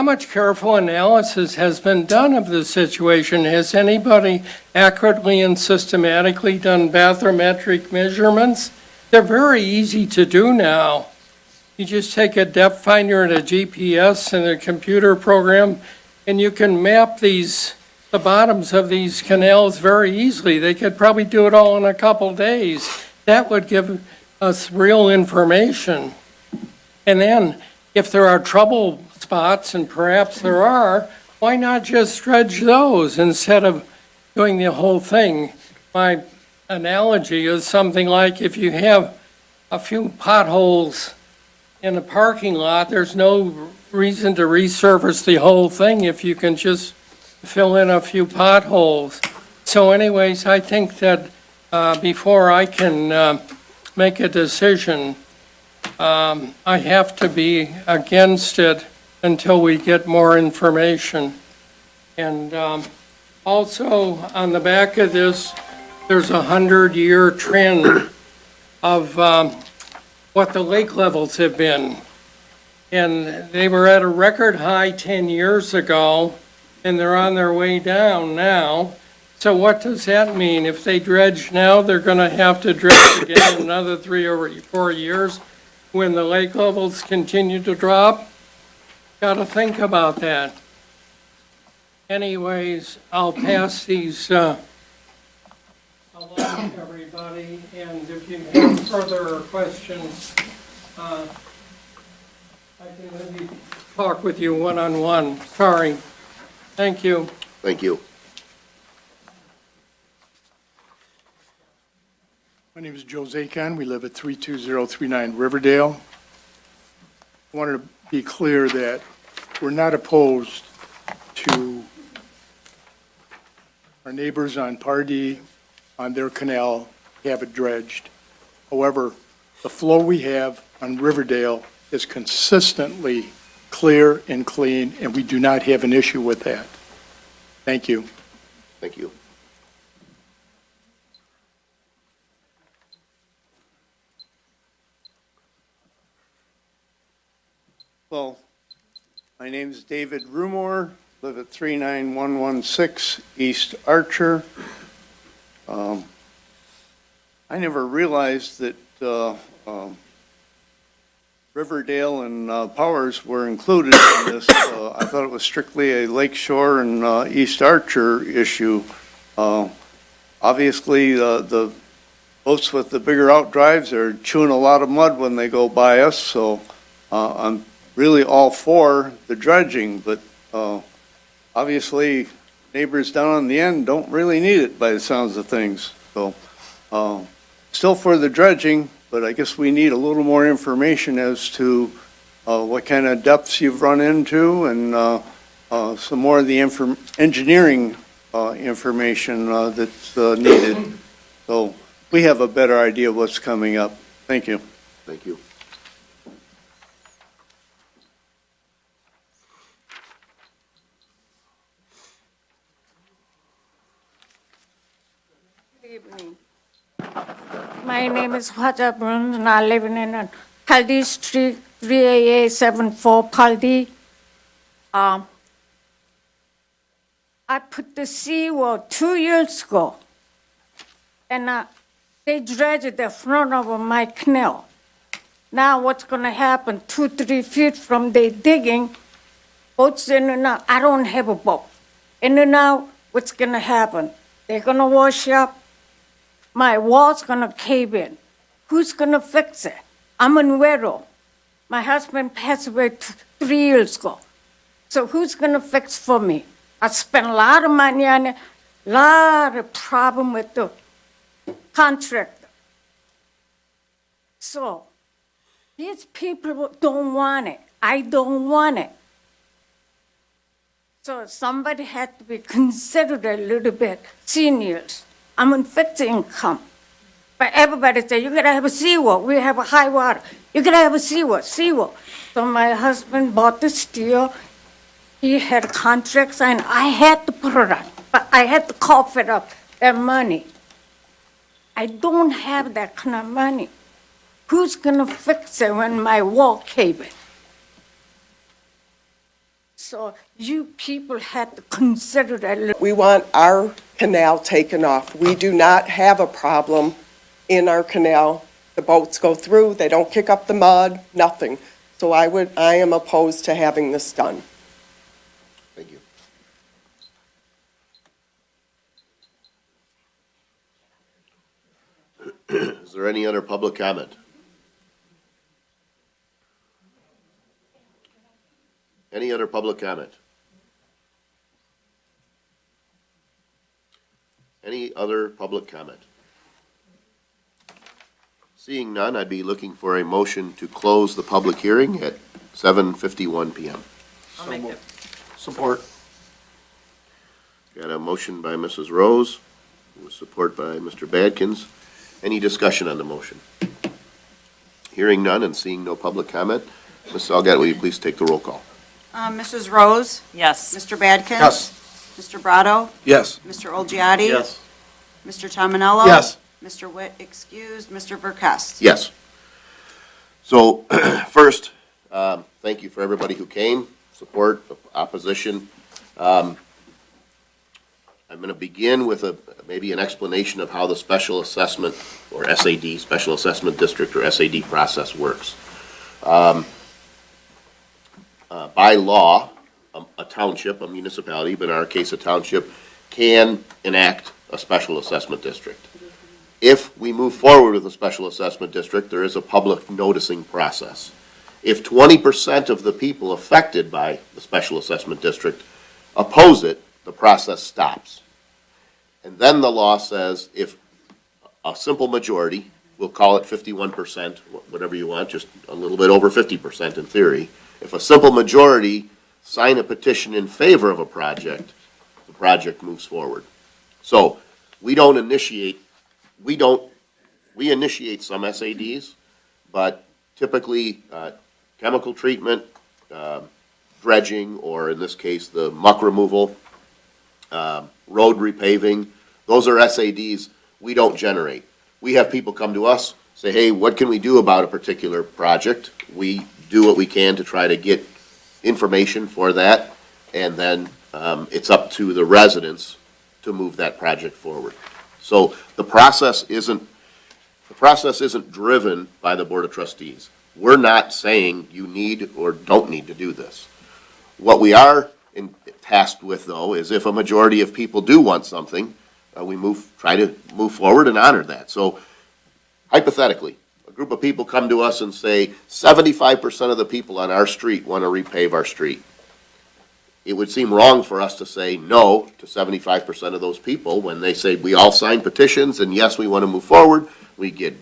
much careful analysis has been done of the situation? Has anybody accurately and systematically done bathymetric measurements? They're very easy to do now. You just take a depth finder and a GPS and a computer program, and you can map the bottoms of these canals very easily. They could probably do it all in a couple days. That would give us real information. And then, if there are trouble spots, and perhaps there are, why not just dredge those instead of doing the whole thing? My analogy is something like if you have a few potholes in a parking lot, there's no reason to resurface the whole thing if you can just fill in a few potholes. So anyways, I think that before I can make a decision, I have to be against it until we get more information. And also, on the back of this, there's a 100-year trend of what the lake levels have been. And they were at a record high 10 years ago, and they're on their way down now. So what does that mean? If they dredge now, they're going to have to dredge again in another 3 or 4 years when the lake levels continue to drop? Got to think about that. Anyways, I'll pass these along to everybody, and if you have further questions, I can maybe talk with you one-on-one. Sorry. Thank you. Thank you. My name is Joe Zakon. We live at 32039 Riverdale. I wanted to be clear that we're not opposed to our neighbors on Pardee, on their canal, have it dredged. However, the flow we have on Riverdale is consistently clear and clean, and we do not have an issue with that. Thank you. Thank you. Well, my name is David Rumor, live at 39116 East Archer. I never realized that Riverdale and Powers were included in this. I thought it was strictly a Lake Shore and East Archer issue. Obviously, the boats with the bigger outdrives are chewing a lot of mud when they go by us, so I'm really all for the dredging, but obviously neighbors down on the end don't really need it by the sounds of things. So still for the dredging, but I guess we need a little more information as to what kind of depths you've run into and some more of the engineering information that's needed. So we have a better idea of what's coming up. Thank you. Thank you. My name is Khwaja Brun, and I live in Paldee Street, 3AA74 Paldee. I put the seawall 2 years ago, and they dredged the front of my canal. Now what's going to happen, 2-3 feet from the digging, boats in and out. I don't have a boat. And now what's going to happen? They're going to wash up. My wall's going to cave in. Who's going to fix it? I'm a widow. My husband passed away 3 years ago. So who's going to fix for me? I spent a lot of money on it, a lot of problem with the contractor. So these people don't want it. I don't want it. So somebody had to be considered a little bit, seniors. I'm on fixed income. But everybody say, you gotta have a seawall. We have a high water. You gotta have a seawall. So my husband bought the steel. He had contracts and I had to put it on. But I had to cough it up, that money. I don't have that kind of money. Who's gonna fix it when my wall cave in? So you people had to consider that. We want our canal taken off. We do not have a problem in our canal. The boats go through, they don't kick up the mud, nothing. So I am opposed to having this done. Thank you. Is there any other public comment? Any other public comment? Any other public comment? Seeing none, I'd be looking for a motion to close the public hearing at 7:51 PM. I'll make it. Support. Got a motion by Mrs. Rose, with support by Mr. Badkins. Any discussion on the motion? Hearing none and seeing no public comment, Ms. Salgat, will you please take the roll call? Mrs. Rose? Yes. Mr. Badkins? Yes. Mr. Brado? Yes. Mr. Olgiati? Yes. Mr. Tominello? Yes. Mr. Witt excused. Mr. Verkest? Yes. So, first, Thank you for everybody who came, support, opposition. I'm going to begin with maybe an explanation of how the special assessment, or SAD, Special Assessment District, or SAD process works. By law, a township, a municipality, but in our case a township, can enact a special assessment district. If we move forward with a special assessment district, there is a public noticing process. If 20% of the people affected by the special assessment district oppose it, the process stops. And then the law says if a simple majority, we'll call it 51%, whatever you want, just a little bit over 50% in theory, if a simple majority sign a petition in favor of a project, the project moves forward. So we initiate some SADs, but typically chemical treatment, dredging, or in this case, the muck removal, road repaving, those are SADs we don't generate. We have people come to us, say, hey, what can we do about a particular project? We do what we can to try to get information for that, and then it's up to the residents to move that project forward. So the process isn't driven by the Board of Trustees. We're not saying you need or don't need to do this. What we are tasked with, though, is if a majority of people do want something, we try to move forward and honor that. So hypothetically, a group of people come to us and say 75% of the people on our street want to repave our street. It would seem wrong for us to say no to 75% of those people when they say we all sign petitions and yes, we want to move forward. We get,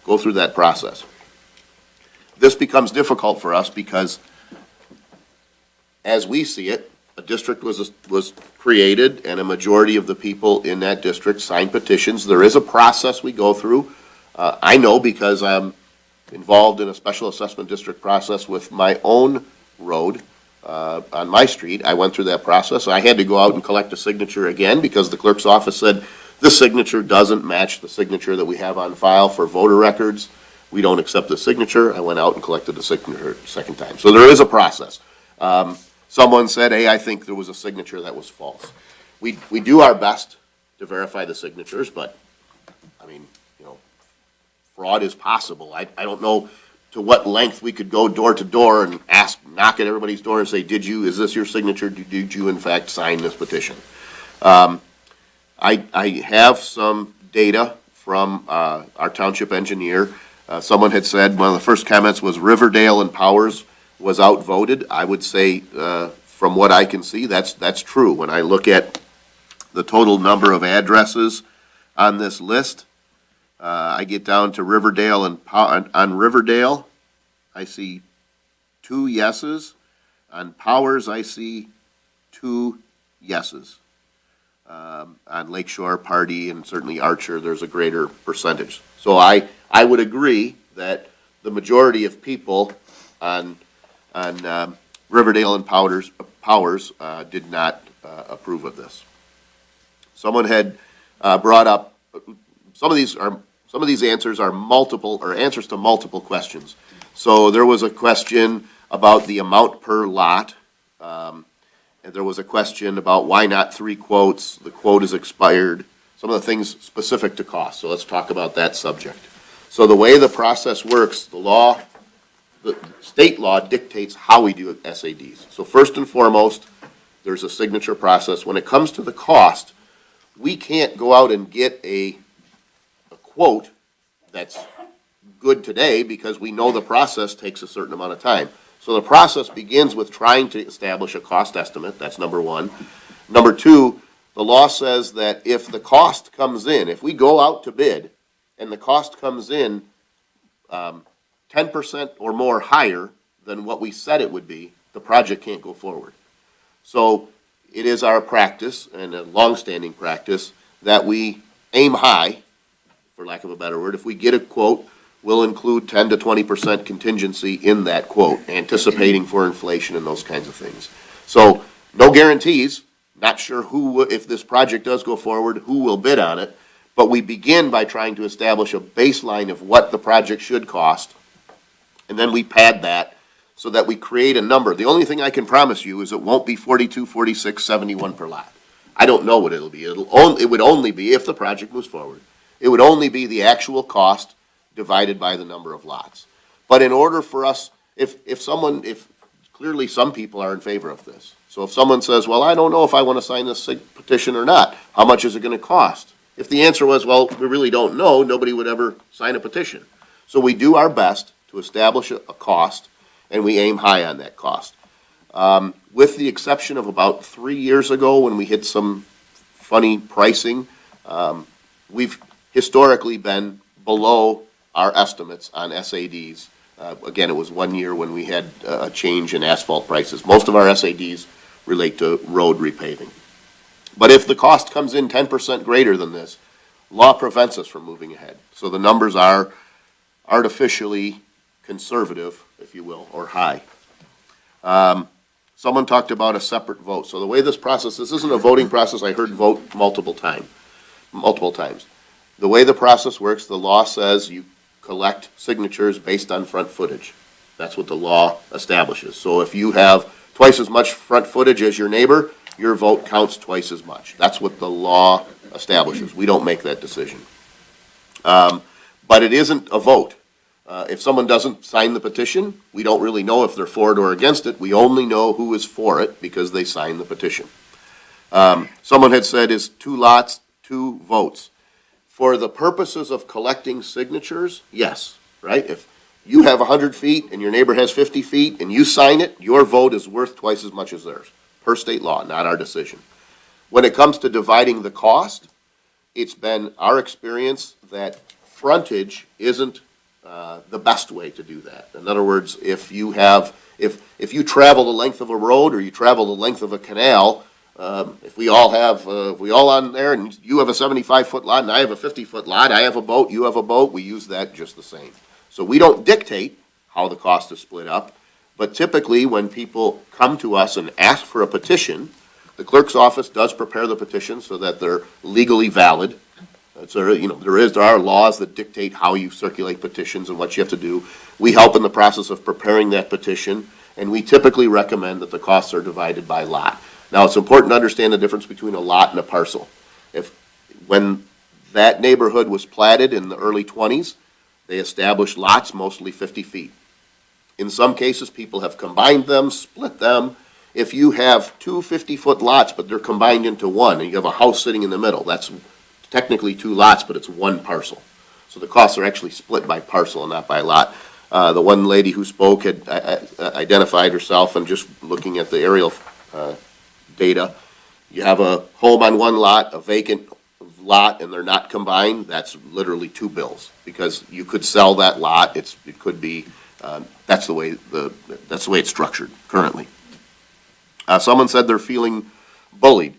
go through that process. This becomes difficult for us because as we see it, a district was created and a majority of the people in that district signed petitions. There is a process we go through. I know because I'm involved in a special assessment district process with my own road on my street. I went through that process. I had to go out and collect a signature again because the clerk's office said the signature doesn't match the signature that we have on file for voter records. We don't accept the signature. I went out and collected the signature a second time. So there is a process. Someone said, hey, I think there was a signature that was false. We do our best to verify the signatures, but, I mean, fraud is possible. I don't know to what length we could go door to door and knock at everybody's door and say, is this your signature? Did you in fact sign this petition? I have some data from our township engineer. Someone had said one of the first comments was Riverdale and Powers was outvoted. I would say, from what I can see, that's true. When I look at the total number of addresses on this list, I get down to Riverdale, and on Riverdale, I see 2 yeses. On Powers, I see 2 yeses. On Lakeshore, Pardee, and certainly Archer, there's a greater percentage. So I would agree that the majority of people on Riverdale and Powers did not approve of this. Someone had brought up some of these answers are answers to multiple questions. So there was a question about the amount per lot, and there was a question about why not 3 quotes. The quote is expired. Some of the things specific to cost. So let's talk about that subject. So the way the process works, the state law dictates how we do SADs. So first and foremost, there's a signature process. When it comes to the cost, we can't go out and get a quote that's good today because we know the process takes a certain amount of time. So the process begins with trying to establish a cost estimate. That's number one. Number two, the law says that if the cost comes in, if we go out to bid and the cost comes in 10% or more higher than what we said it would be, the project can't go forward. So it is our practice, and a longstanding practice, that we aim high, for lack of a better word. If we get a quote, we'll include 10 to 20% contingency in that quote, anticipating for inflation and those kinds of things. So no guarantees, not sure if this project does go forward, who will bid on it, but we begin by trying to establish a baseline of what the project should cost, and then we pad that so that we create a number. The only thing I can promise you is it won't be 42, 46, 71 per lot. I don't know what it'll be. It would only be, if the project moves forward, it would only be the actual cost divided by the number of lots. But in order for us, if clearly some people are in favor of this. So if someone says, well, I don't know if I want to sign this petition or not, how much is it going to cost? If the answer was, well, we really don't know, nobody would ever sign a petition. So we do our best to establish a cost, and we aim high on that cost. With the exception of about 3 years ago when we hit some funny pricing, we've historically been below our estimates on SADs. Again, it was 1 year when we had a change in asphalt prices. Most of our SADs relate to road repaving. But if the cost comes in 10% greater than this, law prevents us from moving ahead. So the numbers are artificially conservative, if you will, or high. Someone talked about a separate vote. So the way this isn't a voting process. I heard vote multiple times. The way the process works, the law says you collect signatures based on front footage. That's what the law establishes. So if you have twice as much front footage as your neighbor, your vote counts twice as much. That's what the law establishes. We don't make that decision. But it isn't a vote. If someone doesn't sign the petition, we don't really know if they're for it or against it. We only know who is for it because they signed the petition. Someone had said, is 2 lots, 2 votes? For the purposes of collecting signatures, yes, right? If you have 100 feet and your neighbor has 50 feet and you sign it, your vote is worth twice as much as theirs, per state law, not our decision. When it comes to dividing the cost, it's been our experience that frontage isn't the best way to do that. In other words, if you travel the length of a road or you travel the length of a canal, if we all on there and you have a 75-foot lot and I have a 50-foot lot, I have a boat, you have a boat, we use that just the same. So we don't dictate how the cost is split up, but typically when people come to us and ask for a petition, the clerk's office does prepare the petition so that they're legally valid. So, there are laws that dictate how you circulate petitions and what you have to do. We help in the process of preparing that petition, and we typically recommend that the costs are divided by lot. Now, it's important to understand the difference between a lot and a parcel. When that neighborhood was platted in the early 20s, they established lots mostly 50 feet. In some cases, people have combined them, split them. If you have 2 50-foot lots, but they're combined into one, and you have a house sitting in the middle, that's technically 2 lots, but it's 1 parcel. So the costs are actually split by parcel and not by lot. The one lady who spoke had identified herself, and just looking at the aerial data, you have a home on 1 lot, a vacant lot, and they're not combined, that's literally 2 bills, because you could sell that lot, it could be, that's the way it's structured currently. Someone said they're feeling bullied.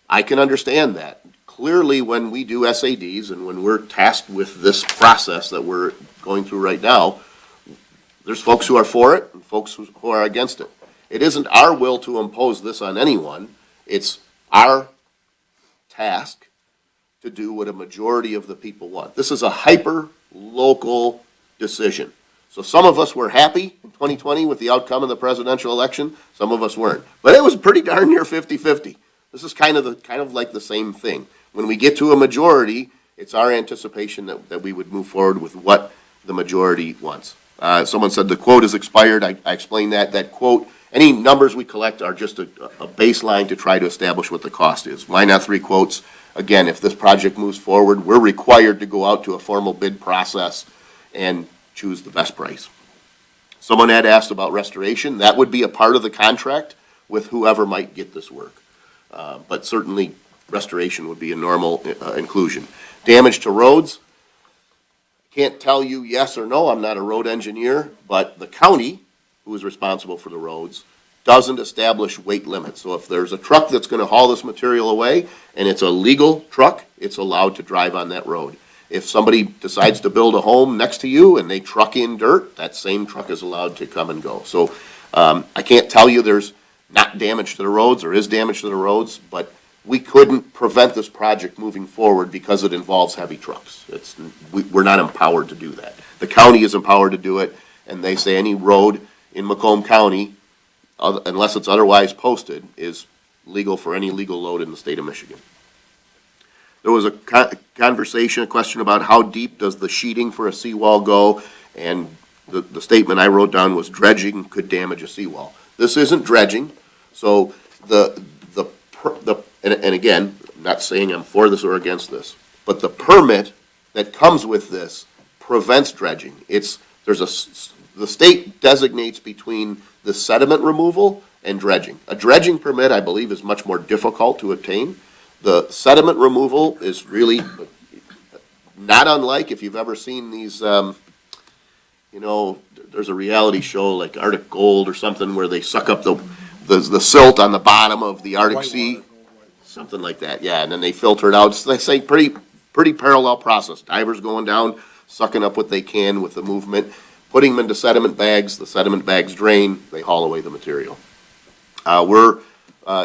I can understand that. Clearly, when we do SADs and when we're tasked with this process that we're going through right now, there's folks who are for it and folks who are against it. It isn't our will to impose this on anyone. It's our task to do what a majority of the people want. This is a hyper-local decision. So some of us were happy in 2020 with the outcome of the presidential election. Some of us weren't. But it was pretty darn near 50-50. This is kind of like the same thing. When we get to a majority, it's our anticipation that we would move forward with what the majority wants. Someone said the quote is expired. I explained that. That quote, any numbers we collect are just a baseline to try to establish what the cost is. Why not 3 quotes? Again, if this project moves forward, we're required to go out to a formal bid process and choose the best price. Someone had asked about restoration. That would be a part of the contract with whoever might get this work. But certainly restoration would be a normal inclusion. Damage to roads, can't tell you yes or no, I'm not a road engineer, but the county, who is responsible for the roads, doesn't establish weight limits. So if there's a truck that's going to haul this material away and it's a legal truck, it's allowed to drive on that road. If somebody decides to build a home next to you and they truck in dirt, that same truck is allowed to come and go. So I can't tell you there's not damage to the roads or is damage to the roads, but we couldn't prevent this project moving forward because it involves heavy trucks. We're not empowered to do that. The county is empowered to do it, and they say any road in Macomb County, unless it's otherwise posted, is legal for any legal load in the state of Michigan. There was a conversation, a question about how deep does the sheeting for a seawall go, and the statement I wrote down was dredging could damage a seawall. This isn't dredging, so and again, I'm not saying I'm for this or against this, but the permit that comes with this prevents dredging. The state designates between the sediment removal and dredging. A dredging permit, I believe, is much more difficult to obtain. The sediment removal is really not unlike, if you've ever seen these, there's a reality show like Arctic Gold or something where they suck up the silt on the bottom of the Arctic Sea. Something like that, yeah, and then they filter it out. They say pretty parallel process. Divers going down, sucking up what they can with the movement, putting them into sediment bags. The sediment bags drain, they haul away the material. We're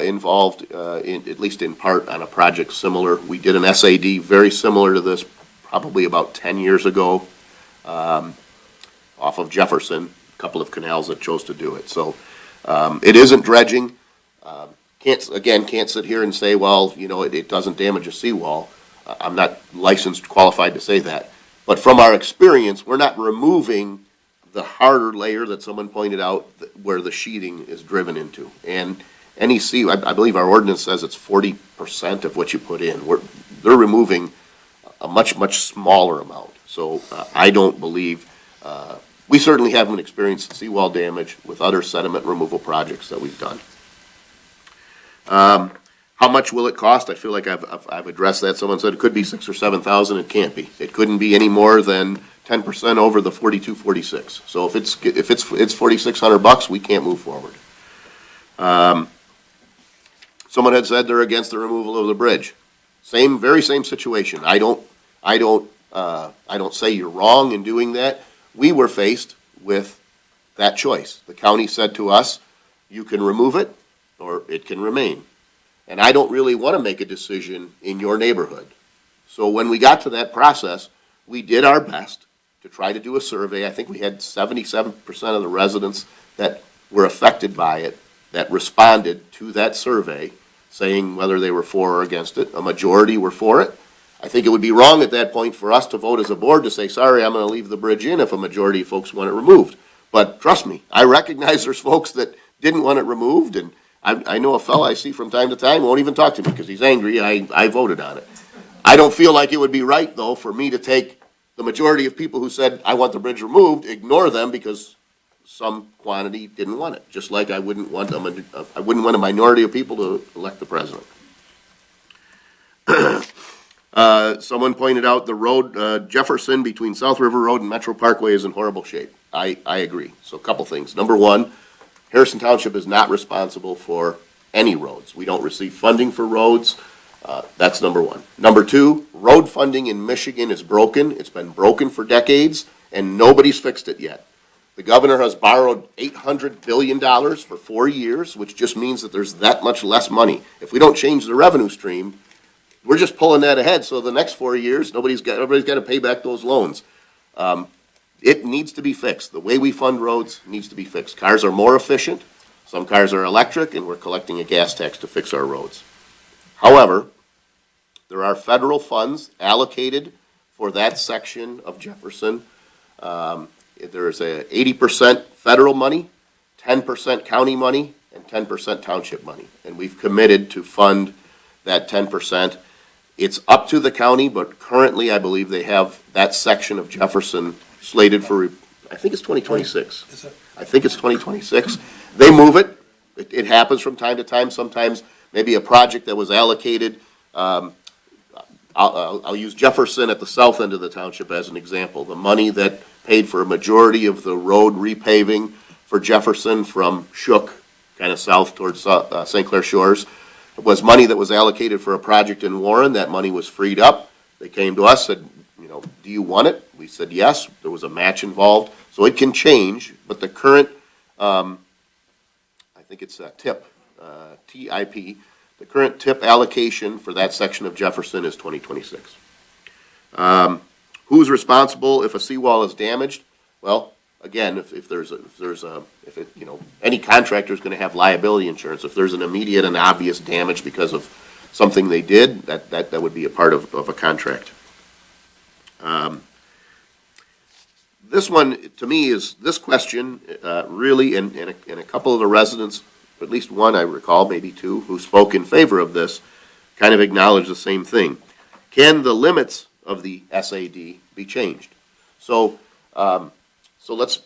involved, at least in part, on a project similar. We did an SAD very similar to this probably about 10 years ago off of Jefferson, a couple of canals that chose to do it. So it isn't dredging. Can't sit here and say, well, it doesn't damage a seawall. I'm not licensed, qualified to say that. But from our experience, we're not removing the harder layer that someone pointed out where the sheeting is driven into. And any I believe our ordinance says it's 40% of what you put in. They're removing a much, much smaller amount. So I don't believe, we certainly haven't experienced seawall damage with other sediment removal projects that we've done. How much will it cost? I feel like I've addressed that. Someone said it could be $6,000 or $7,000. It can't be. It couldn't be any more than 10% over the 4246. So if it's $4,600, we can't move forward. Someone had said they're against the removal of the bridge. Very same situation. I don't say you're wrong in doing that. We were faced with that choice. The county said to us, you can remove it or it can remain. And I don't really want to make a decision in your neighborhood. So when we got to that process, we did our best to try to do a survey. I think we had 77% of the residents that were affected by it that responded to that survey, saying whether they were for or against it. A majority were for it. I think it would be wrong at that point for us to vote as a board to say, sorry, I'm going to leave the bridge in if a majority of folks want it removed. But trust me, I recognize there's folks that didn't want it removed, and I know a fella I see from time to time won't even talk to me because he's angry. I voted on it. I don't feel like it would be right, though, for me to take the majority of people who said, I want the bridge removed, ignore them because some quantity didn't want it. Just like I wouldn't want a minority of people to elect the president. Someone pointed out the road, Jefferson between South River Road and Metro Parkway is in horrible shape. I agree. So a couple things. Number one, Harrison Township is not responsible for any roads. We don't receive funding for roads. That's number one. Number two, road funding in Michigan is broken. It's been broken for decades, and nobody's fixed it yet. The governor has borrowed $800 billion for 4 years, which just means that there's that much less money. If we don't change the revenue stream, we're just pulling that ahead. So the next 4 years, everybody's got to pay back those loans. It needs to be fixed. The way we fund roads needs to be fixed. Cars are more efficient. Some cars are electric, and we're collecting a gas tax to fix our roads. However, there are federal funds allocated for that section of Jefferson. There's 80% federal money, 10% county money, and 10% township money. And we've committed to fund that 10%. It's up to the county, but currently I believe they have that section of Jefferson slated for, I think it's 2026. Is it? I think it's 2026. They move it. It happens from time to time. Sometimes maybe a project that was allocated. I'll use Jefferson at the south end of the township as an example. The money that paid for a majority of the road repaving for Jefferson from Shook, kind of south towards St. Clair Shores, was money that was allocated for a project in Warren. That money was freed up. They came to us, said, do you want it? We said yes. There was a match involved. So it can change, but the current, I think it's a TIP, TIP, the current TIP allocation for that section of Jefferson is 2026. Who's responsible if a seawall is damaged? Well, again, if any contractor's gonna have liability insurance. If there's an immediate and obvious damage because of something they did, that would be a part of a contract. This one, to me, this question, really, and a couple of the residents, at least one I recall, maybe two, who spoke in favor of this, kind of acknowledged the same thing. Can the limits of the SAD be changed? So let's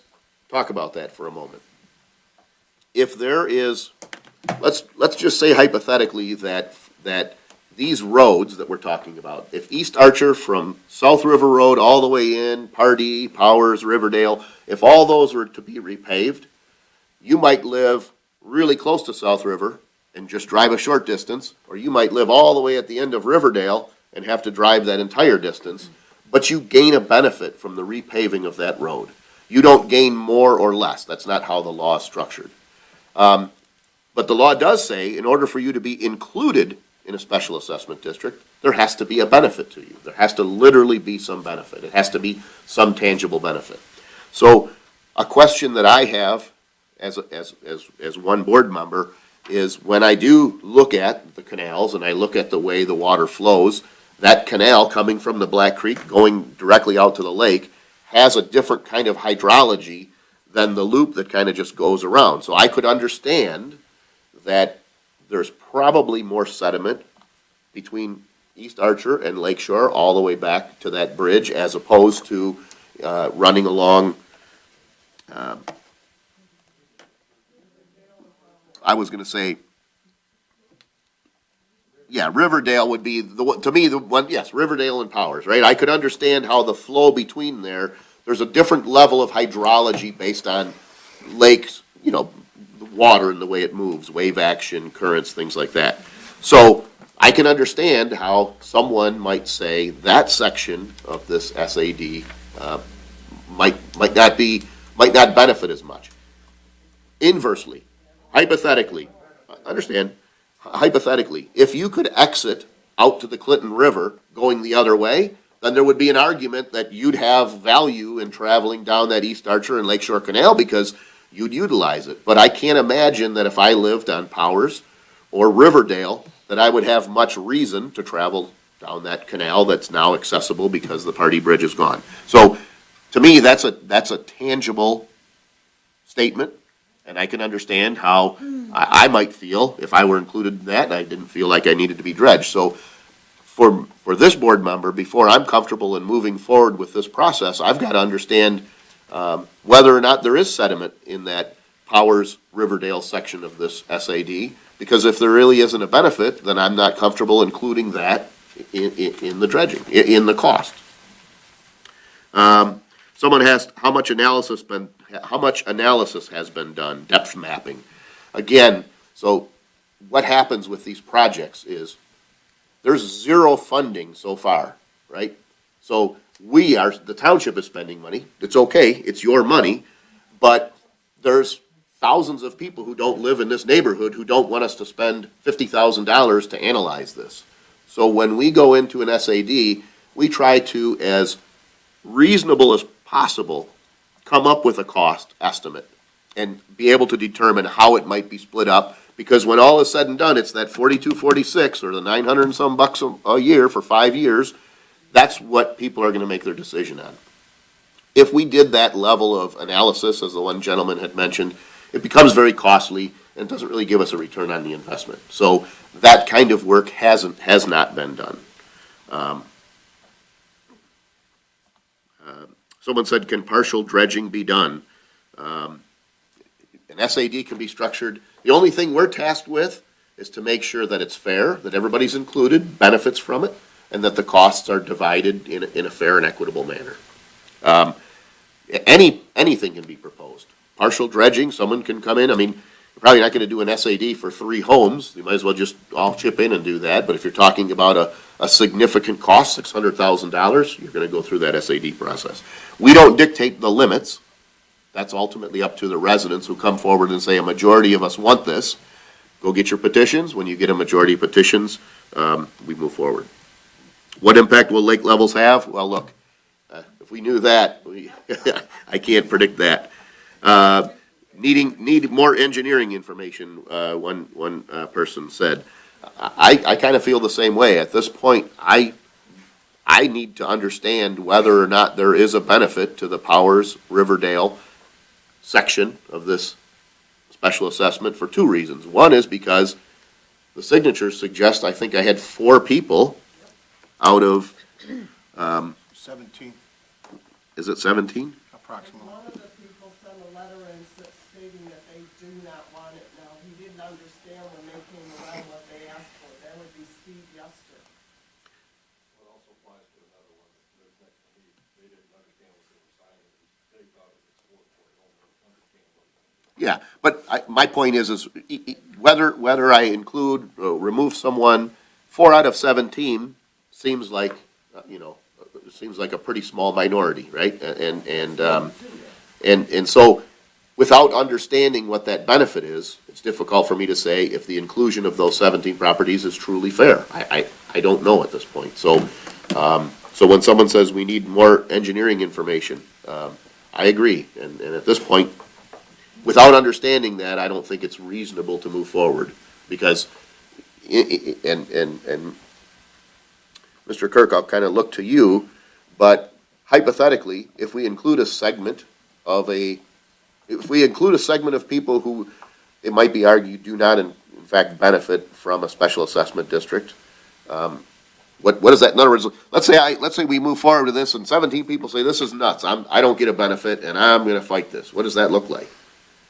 talk about that for a moment. If there is, let's just say hypothetically that these roads that we're talking about, if East Archer from South River Road all the way in, Pardee, Powers, Riverdale, if all those were to be repaved, you might live really close to South River and just drive a short distance, or you might live all the way at the end of Riverdale and have to drive that entire distance, but you gain a benefit from the repaving of that road. You don't gain more or less. That's not how the law is structured. But the law does say, in order for you to be included in a special assessment district, there has to be a benefit to you. There has to literally be some benefit. It has to be some tangible benefit. So a question that I have as one board member is, when I do look at the canals and I look at the way the water flows, that canal coming from the Black Creek going directly out to the lake has a different kind of hydrology than the loop that kind of just goes around. So I could understand that there's probably more sediment between East Archer and Lake Shore all the way back to that bridge, as opposed to running along, I was going to say, yeah, Riverdale would be, to me, the one, yes, Riverdale and Powers, right? I could understand how the flow between there's a different level of hydrology based on lakes, the water and the way it moves, wave action, currents, things like that. So I can understand how someone might say that section of this SAD might not benefit as much. Inversely, hypothetically, if you could exit out to the Clinton River going the other way, then there would be an argument that you'd have value in traveling down that East Archer and Lakeshore Canal because you'd utilize it. But I can't imagine that if I lived on Powers or Riverdale, that I would have much reason to travel down that canal that's now accessible because the Pardee Bridge is gone. So to me, that's a tangible statement, and I can understand how I might feel if I were included in that and I didn't feel like I needed to be dredged. So for this board member, before I'm comfortable in moving forward with this process, I've got to understand whether or not there is sediment in that Powers Riverdale section of this SAD, because if there really isn't a benefit, then I'm not comfortable including that in the dredging, in the cost. Someone asked how much analysis has been done, depth mapping. Again, so what happens with these projects is there's zero funding so far, right? So the township is spending money. It's okay, it's your money, but there's thousands of people who don't live in this neighborhood who don't want us to spend $50,000 to analyze this. So when we go into an SAD, we try to, as reasonable as possible, come up with a cost estimate and be able to determine how it might be split up, because when all is said and done, it's that 4246 or the 900 and some bucks a year for 5 years. That's what people are going to make their decision on. If we did that level of analysis, as the one gentleman had mentioned, it becomes very costly and doesn't really give us a return on the investment. So that kind of work has not been done. Someone said, can partial dredging be done? An SAD can be structured. The only thing we're tasked with is to make sure that it's fair, that everybody's included, benefits from it, and that the costs are divided in a fair and equitable manner. Anything can be proposed. Partial dredging, someone can come in. I mean, you're probably not going to do an SAD for 3 homes. You might as well just all chip in and do that. But if you're talking about a significant cost, $600,000, you're going to go through that SAD process. We don't dictate the limits. That's ultimately up to the residents who come forward and say, a majority of us want this. Go get your petitions. When you get a majority of petitions, we move forward. What impact will lake levels have? Well, look, if we knew that, I can't predict that. Need more engineering information, one person said. I kind of feel the same way. At this point, I need to understand whether or not there is a benefit to the Powers Riverdale section of this special assessment for two reasons. One is because the signatures suggest, I think I had 4 people out of, 17 is it 17? approximately. One of the people sent a letter in stating that they do not want it now. He didn't understand when they came around what they asked for. That would be Steve Yester. Yeah, but my point is whether I include, remove someone, 4 out of 17 seems like, seems like a pretty small minority, right? And so, without understanding what that benefit is, it's difficult for me to say if the inclusion of those 17 properties is truly fair. I don't know at this point. So, so when someone says we need more engineering information, I agree. And at this point, without understanding that, I don't think it's reasonable to move forward, because, and Mr. Kirk, I'll kind of look to you, but hypothetically, if we include a segment of people who, it might be argued, do not in fact benefit from a special assessment district, what is that? In other words, let's say we move forward with this and 17 people say this is nuts, I don't get a benefit and I'm gonna fight this. What does that look like?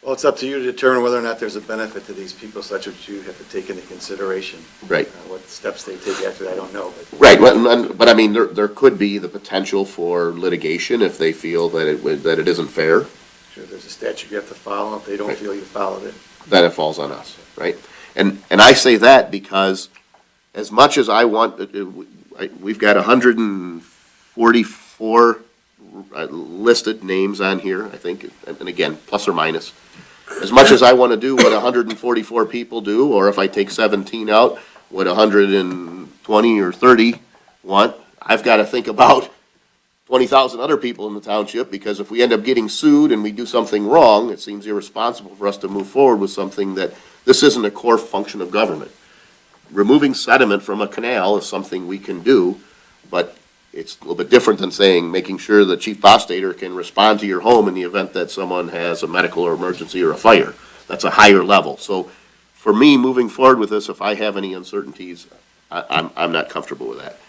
Well, it's up to you to determine whether or not there's a benefit to these people, such as you have to take into consideration. Right. What steps they take after that, I don't know, but. Right, but I mean, there could be the potential for litigation if they feel that it isn't fair. Sure, there's a statute you have to follow. If they don't feel you followed it. Then it falls on us, right? And I say that because as much as I want, we've got 144 listed names on here, I think, and again, plus or minus. As much as I want to do what 144 people do, or if I take 17 out, what 120 or 30 want, I've got to think about 20,000 other people in the township, because if we end up getting sued and we do something wrong, it seems irresponsible for us to move forward with something that, this isn't a core function of government. Removing sediment from a canal is something we can do, but it's a little bit different than saying, making sure the chief postator can respond to your home in the event that someone has a medical or emergency or a fire. That's a higher level. So for me, moving forward with this, if I have any uncertainties, I'm not comfortable with that.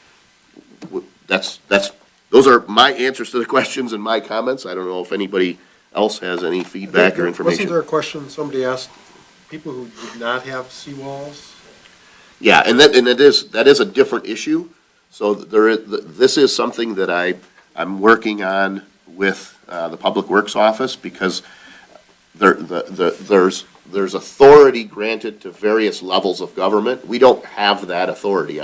Those are my answers to the questions and my comments. I don't know if anybody else has any feedback or information. Wasn't there a question somebody asked, people who did not have seawalls? Yeah, and that is a different issue. So this is something that I'm working on with the Public Works Office, because there's authority granted to various levels of government. We don't have that authority.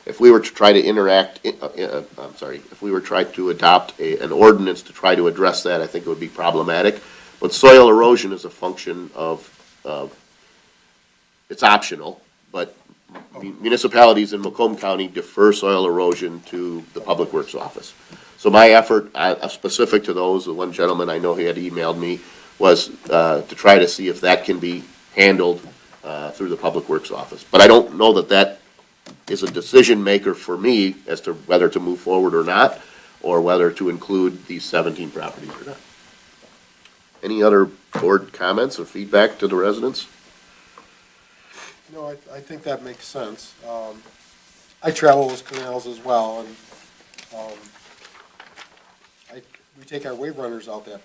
If we were to try to if we were trying to adopt an ordinance to try to address that, I think it would be problematic. But soil erosion is a function of it's optional, but municipalities in Macomb County defer soil erosion to the Public Works Office. So my effort, specific to those, the one gentleman I know he had emailed me, was to try to see if that can be handled through the Public Works Office. But I don't know that is a decision maker for me as to whether to move forward or not, or whether to include these 17 properties or not. Any other board comments or feedback to the residents? No, I think that makes sense. I travel those canals as well, and we take our wave runners out that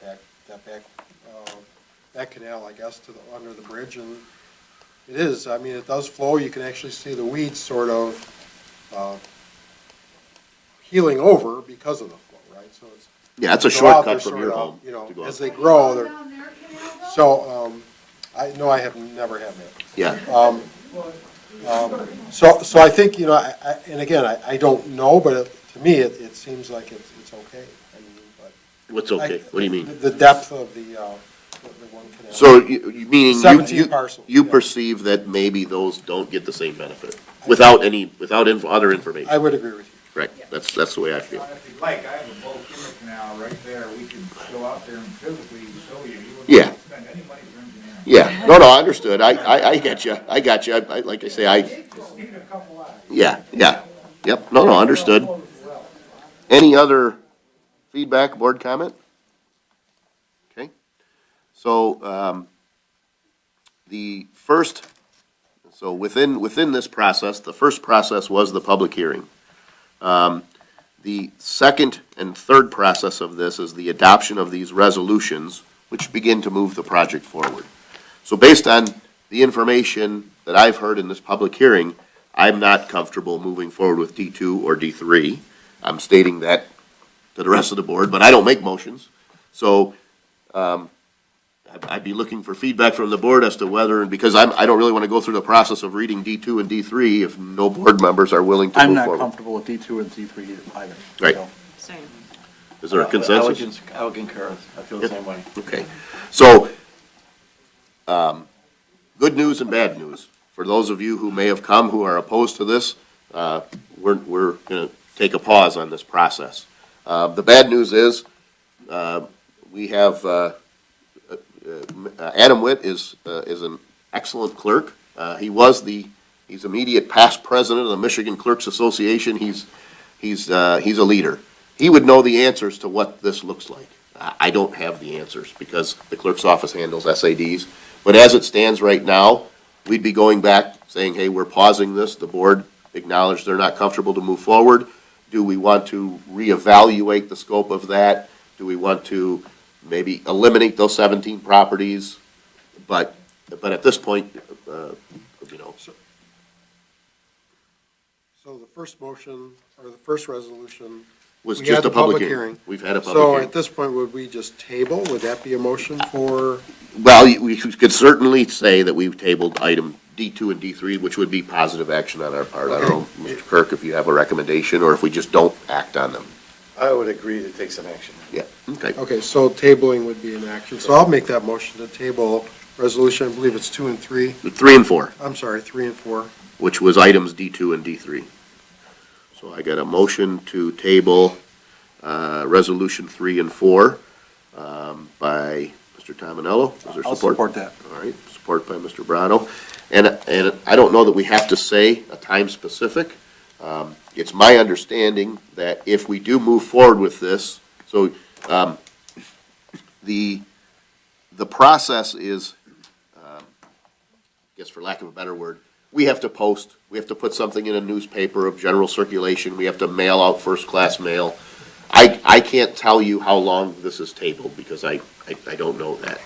canal, I guess, to under the bridge, and it is, I mean, it does flow. You can actually see the weeds sort of healing over because of the flow, right? So it's, yeah, it's a go out shortcut there from your sort of, home. you know, as they grow, they're, so I have never had that. Yeah. So I think, you know, and again, I don't know, but to me, it seems like it's okay. I mean, but What's okay? What do you mean? The depth of the one canal. So you meaning 17 parcels. You perceive that maybe those don't get the same benefit without other information? I would agree with you. Right, that's the way I feel. If you'd like, I have a boat in the canal right there, we could go out there and physically show you. You wouldn't Yeah. have to spend any money for engineering. Yeah, no, I understood. I get you. I got you. Like I say, Just need a couple eyes. yeah, yep, no, understood. Any other feedback, board comment? Okay, so, within this process, the first process was the public hearing. The second and third process of this is the adoption of these resolutions, which begin to move the project forward. So based on the information that I've heard in this public hearing, I'm not comfortable moving forward with D2 or D3. I'm stating that to the rest of the board, but I don't make motions. So I'd be looking for feedback from the board as to whether, because I don't really want to go through the process of reading D2 and D3 if no board members are willing to I'm move not forward. comfortable with D2 and D3 either. Right. So, Same. Is there a consensus? I would concur. I feel the same way. Okay, so, good news and bad news. For those of you who may have come who are opposed to this, we're gonna take a pause on this process. The bad news is, we have, Adam Witt is an excellent clerk. He's immediate past president of the Michigan Clerks Association. He's a leader. He would know the answers to what this looks like. I don't have the answers because the clerk's office handles SADs. But as it stands right now, we'd be going back saying, hey, we're pausing this. The board acknowledged they're not comfortable to move forward. Do we want to reevaluate the scope of that? Do we want to maybe eliminate those 17 properties? But at this point, you know. So the first motion, or the first resolution. Was we just had a the public hearing. We've had a public So hearing. at this point, would we just table? Would that be a motion for? Well, we could certainly say that we've tabled item D2 and D3, which would be positive action on our part. I don't know, Mr. Kirk, if you have a recommendation, or if we just don't act on them. I would agree to take some action. Yeah, okay. Okay, so tabling would be an action. So I'll make that motion to table resolution, I believe it's 2 and 3. 3 and 4, I'm sorry, 3 and 4. which was items D2 and D3. So I got a motion to table resolution 3 and 4 by Mr. Tominello. Is there I'll support? support that. All right, support by Mr. Brado. And I don't know that we have to say a time specific. It's my understanding that if we do move forward with this, so the process is, I guess for lack of a better word, we have to post, we have to put something in a newspaper of general circulation, we have to mail out first-class mail. I can't tell you how long this is tabled, because I don't know that.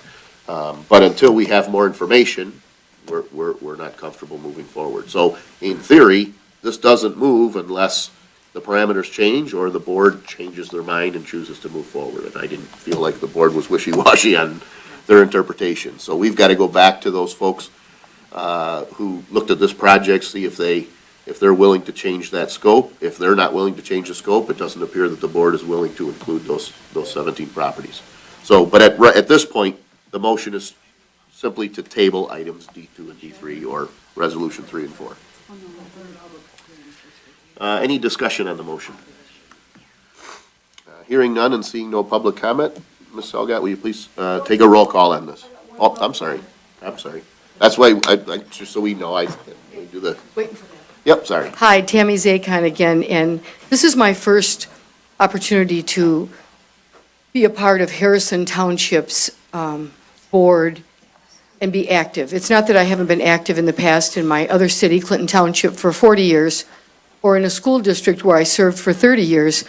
But until we have more information, we're not comfortable moving forward. So in theory, this doesn't move unless the parameters change or the board changes their mind and chooses to move forward. And I didn't feel like the board was wishy-washy on their interpretation. So we've got to go back to those folks who looked at this project, see if they're willing to change that scope. If they're not willing to change the scope, it doesn't appear that the board is willing to include those 17 properties. So, but at this point, the motion is simply to table items D2 and D3 or resolution 3 and 4. Any discussion on the motion? Hearing none and seeing no public comment, Ms. Elgat, will you please take a roll call on this? Oh, I'm sorry. That's why, just so we know, I do the, yep, sorry. Hi, Tammy Zakon again, and this is my first opportunity to be a part of Harrison Township's board and be active. It's not that I haven't been active in the past in my other city, Clinton Township, for 40 years, or in a school district where I served for 30 years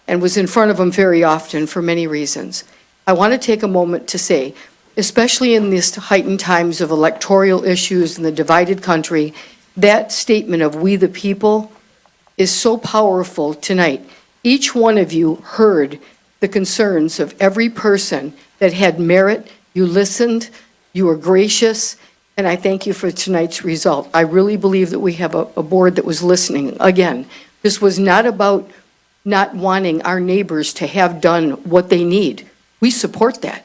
and was in front of them very often for many reasons. I want to take a moment to say, especially in these heightened times of electoral issues in the divided country, that statement of "we the people" is so powerful tonight. Each one of you heard the concerns of every person that had merit. You listened, you were gracious, and I thank you for tonight's result. I really believe that we have a board that was listening. Again, this was not about not wanting our neighbors to have done what they need. We support that.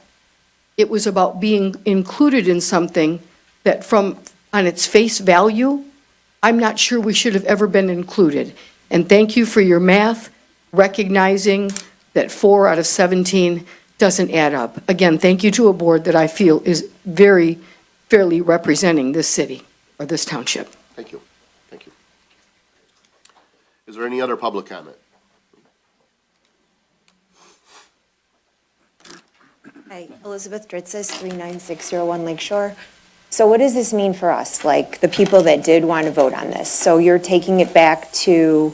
It was about being included in something that on its face value, I'm not sure we should have ever been included. And thank you for your math, recognizing that 4 out of 17 doesn't add up. Again, thank you to a board that I feel is very fairly representing this city or this township. Thank you. Thank you. Is there any other public comment? Hi, Elizabeth Dritzis, 39601 Lake Shore. So what does this mean for us, like the people that did want to vote on this? So you're taking it back to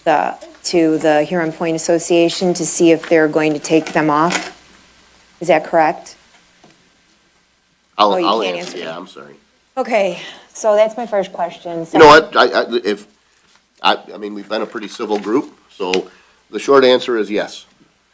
the Huron Point Association to see if they're going to take them off? Is that correct? Oh, you I'll can't answer, answer me. yeah, I'm sorry. Okay, so that's my first question. You know what, I mean, we've been a pretty civil group, so the short answer is yes.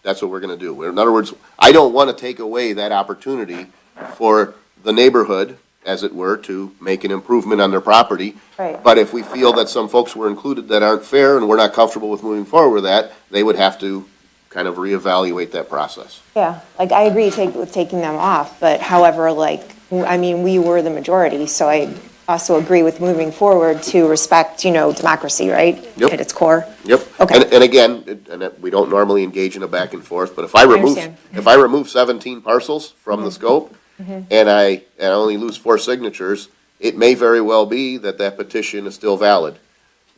That's what we're gonna do. In other words, I don't wanna take away that opportunity for the neighborhood, as it were, to make an improvement on their property. Right. But if we feel that some folks were included that aren't fair and we're not comfortable with moving forward with that, they would have to kind of reevaluate that process. Yeah, like I agree with taking them off, but however, like, I mean, we were the majority, so I also agree with moving forward to respect, democracy, right? Yep. At its core. Yep. Okay. And again, we don't normally engage in a back and forth, but if I understand. remove 17 parcels from the scope, and I only lose 4 signatures, it may very well be that that petition is still valid.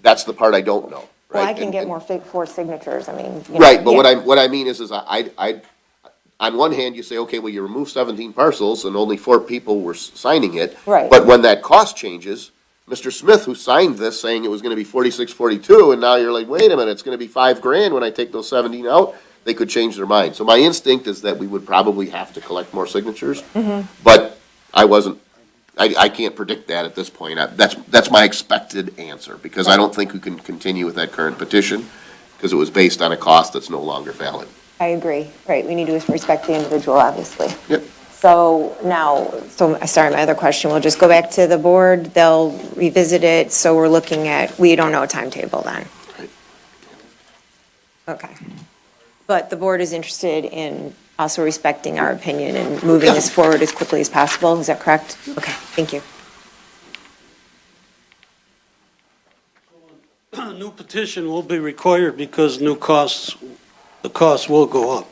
That's the part I don't know, Well, right? I can And- get and- more 4 signatures, I mean. Right, but yeah. what I mean is on one hand, you say, okay, well, you remove 17 parcels and only 4 people were signing it. Right. But when that cost changes, Mr. Smith, who signed this, saying it was gonna be 4642, and now you're like, wait a minute, it's gonna be $5,000 when I take those 17 out, they could change their mind. So my instinct is that we would probably have to collect more signatures, but I can't predict that at this point. That's my expected answer, because I don't think we can continue with that current petition, because it was based on a cost that's no longer valid. I agree, right, we need to respect the individual, obviously. Yep. So now, sorry, my other question, we'll just go back to the board, they'll revisit it, so we're looking at, we don't know a timetable then? Right. Okay. But the board is interested in also respecting our opinion and moving this forward as quickly as possible, is that correct? Okay, thank you. A new petition will be required because the costs will go up.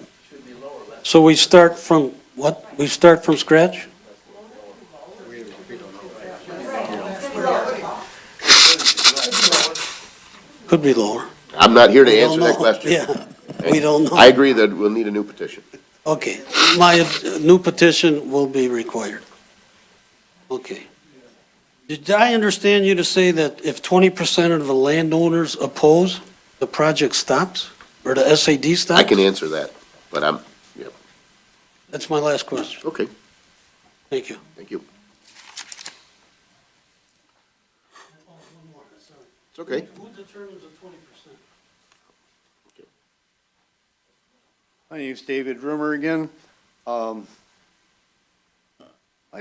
So we start from what? We start from scratch? Could be lower. I'm not here to We don't answer that know. question. Yeah, we don't know. I agree that we'll need a new petition. Okay, my new petition will be required. Okay. Did I understand you to say that if 20% of the landowners oppose, the project stops? Or the SAD stops? I can answer that, but yep, That's my last question. okay, Thank you. thank you. It's okay. Who determines the 20%? My name's David Rimmer again. My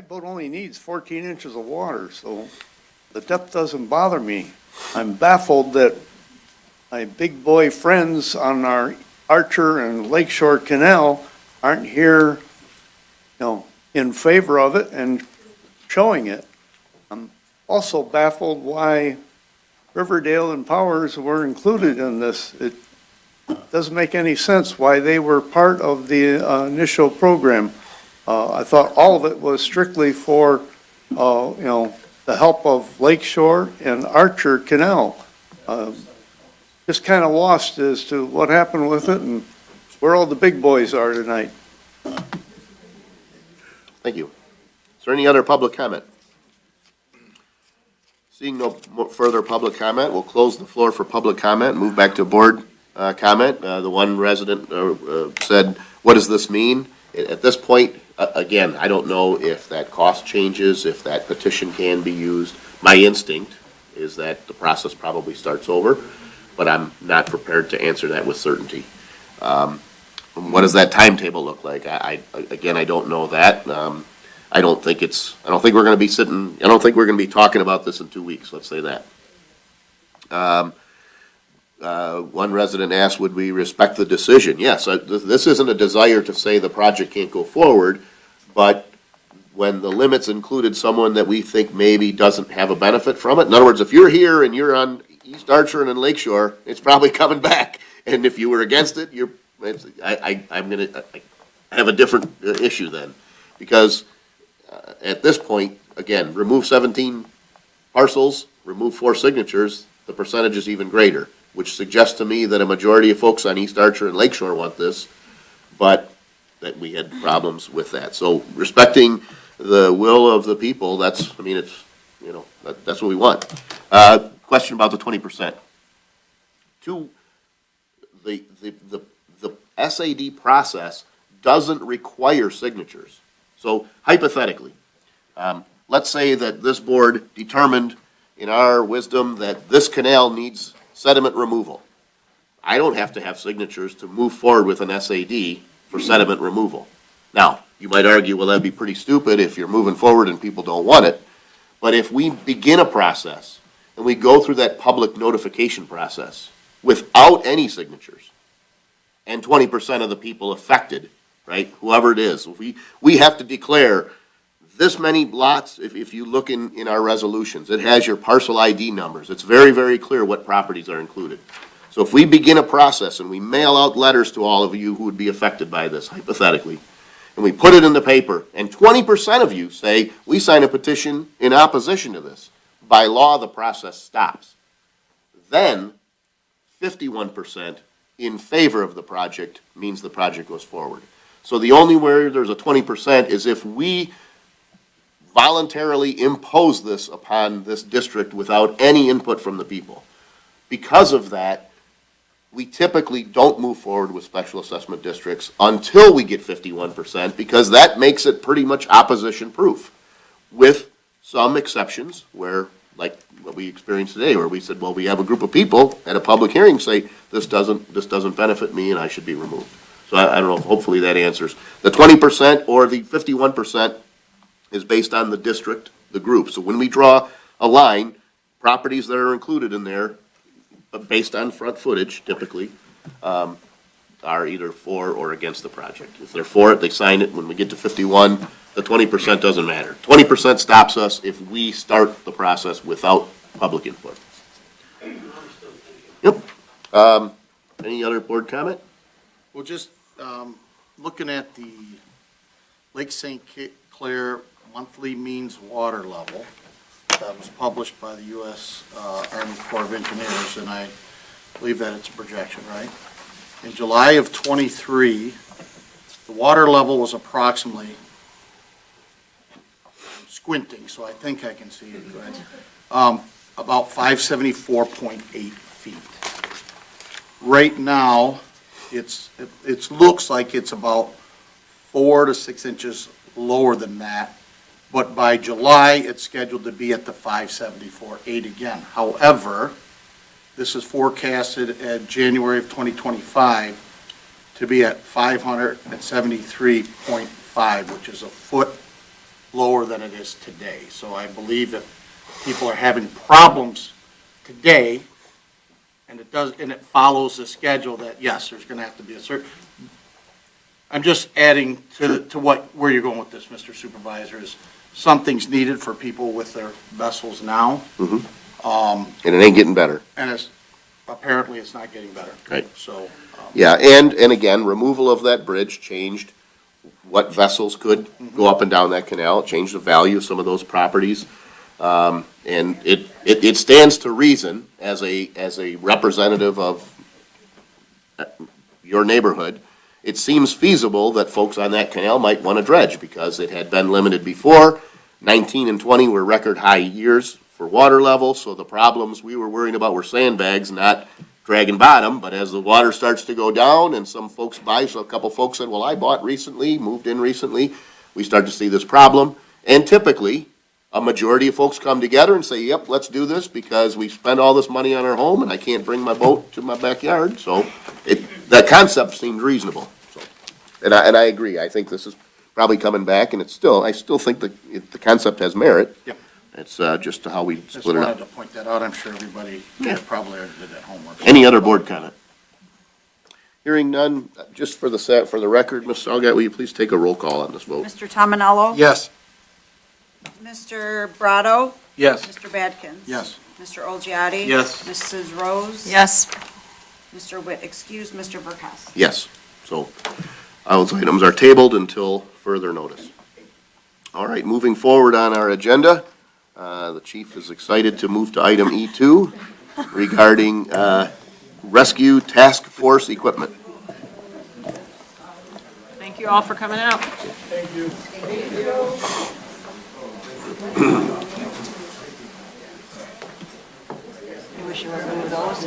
boat only needs 14 inches of water, so the depth doesn't bother me. I'm baffled that my big boy friends on our Archer and Lakeshore Canal aren't here, in favor of it and showing it. I'm also baffled why Riverdale and Powers were included in this. It doesn't make any sense why they were part of the initial program. I thought all of it was strictly for, the help of Lakeshore and Archer Canal. Just kind of lost as to what happened with it and where all the big boys are tonight. Thank you. Is there any other public comment? Seeing no further public comment, we'll close the floor for public comment, move back to board comment. The one resident said, what does this mean? At this point, again, I don't know if that cost changes, if that petition can be used. My instinct is that the process probably starts over, but I'm not prepared to answer that with certainty. What does that timetable look like? Again, I don't know that. I don't think we're gonna be talking about this in 2 weeks, let's say that. One resident asked, would we respect the decision? Yes, this isn't a desire to say the project can't go forward, but when the limits included someone that we think maybe doesn't have a benefit from it. In other words, if you're here and you're on East Archer and in Lakeshore, it's probably coming back. And if you were against it, you're I have a different issue then, because at this point, again, remove 17 parcels, remove 4 signatures, the percentage is even greater, which suggests to me that a majority of folks on East Archer and Lakeshore want this, but that we had problems with that. So respecting the will of the people, that's what we want. Question about the 20%. The SAD process doesn't require signatures. So hypothetically, let's say that this board determined in our wisdom that this canal needs sediment removal. I don't have to have signatures to move forward with an SAD for sediment removal. Now, you might argue, well, that'd be pretty stupid if you're moving forward and people don't want it. But if we begin a process and we go through that public notification process without any signatures, and 20% of the people affected, right, whoever it is, we have to declare this many lots. If you look in our resolutions, it has your parcel ID numbers. It's very, very clear what properties are included. So if we begin a process and we mail out letters to all of you who would be affected by this, hypothetically, and we put it in the paper, and 20% of you say, we sign a petition in opposition to this, by law, the process stops. Then 51% in favor of the project means the project goes forward. So the only way there's a 20% is if we voluntarily impose this upon this district without any input from the people. Because of that, we typically don't move forward with special assessment districts until we get 51%, because that makes it pretty much opposition proof, with some exceptions where, like what we experienced today, where we said, well, we have a group of people at a public hearing say, this doesn't benefit me and I should be removed. So I don't know, hopefully that answers. The 20% or the 51% is based on the district, the group. So when we draw a line, properties that are included in there, based on front footage typically, are either for or against the project. If they're for it, they sign it. When we get to 51, the 20% doesn't matter. 20% stops us if we start the process without public input. Yep. Any other board comment? Well, just looking at the Lake St. Clair monthly means water level that was published by the U.S. Army Corps of Engineers, and I believe that it's a projection, right? In July of '23, the water level was approximately, I'm squinting, so I think I can see it, right? About 574.8 feet. Right now, it looks like it's about 4 to 6 inches lower than that, but by July, it's scheduled to be at the 574.8 again. However, this is forecasted at January of 2025 to be at 573.5, which is a foot lower than it is today. So I believe if people are having problems today, and it follows the schedule, that yes, there's going to have to be a certain. I'm just adding to where you're going with this, Mr. Supervisor, is something's needed for people with their vessels now. Mm-hmm. And it ain't getting better. And apparently it's not getting better. Right. So. Yeah, and again, removal of that bridge changed what vessels could go up and down that canal. It changed the value of some of those properties. And it stands to reason as a representative of your neighborhood. It seems feasible that folks on that canal might want to dredge because it had been limited before. 19 and 20 were record high years for water level, so the problems we were worrying about were sandbags, not dragging bottom. But as the water starts to go down and some folks buy, so a couple folks said, well, I bought recently, moved in recently, we start to see this problem. And typically, a majority of folks come together and say, yep, let's do this because we spent all this money on our home and I can't bring my boat to my backyard. So that concept seemed reasonable. So, and I agree. I think this is probably coming back, and I still think the concept has merit. Yep. It's just how we Just split it wanted up. to point that out. I'm sure everybody probably already did that homework. Any other board comment? Hearing none, just for the record, Ms. Salgat, will you please take a roll call on this vote? Mr. Tominello? Yes. Mr. Brado? Yes. Mr. Badkins? Yes. Mr. Olgiati? Yes. Mrs. Rose? Yes. Mr. Witt, excuse, Mr. Burkowski? Yes. So those items are tabled until further notice. All right, moving forward on our agenda, the chief is excited to move to item E2 regarding rescue task force equipment. Thank you all for coming out. Thank you. You wish you were one of those?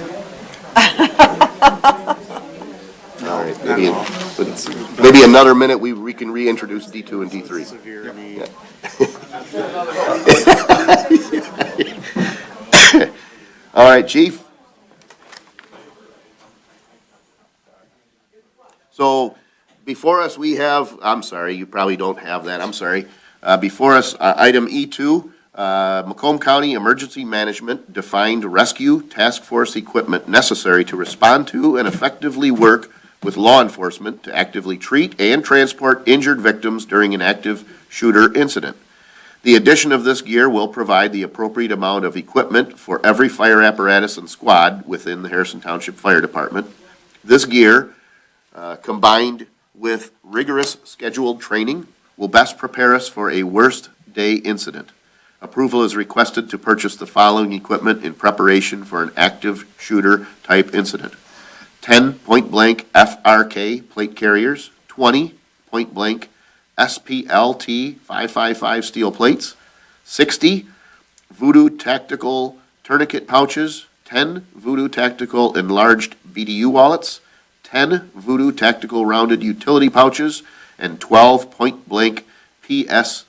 All right, maybe another minute, we can reintroduce D2 and D3. Severe need. All right, chief. So before us, we have, I'm sorry, you probably don't have that, I'm sorry. Before us, item E2, Macomb County Emergency Management defined rescue task force equipment necessary to respond to and effectively work with law enforcement to actively treat and transport injured victims during an active shooter incident. The addition of this gear will provide the appropriate amount of equipment for every fire apparatus and squad within the Harrison Township Fire Department. This gear, combined with rigorous scheduled training, will best prepare us for a worst day incident. Approval is requested to purchase the following equipment in preparation for an active shooter type incident: 10 point-blank FRK plate carriers, 20 point-blank SPLT 555 steel plates, 60 Voodoo Tactical tourniquet pouches, 10 Voodoo Tactical enlarged BDU wallets, 10 Voodoo Tactical rounded utility pouches, and 12 point-blank PASGT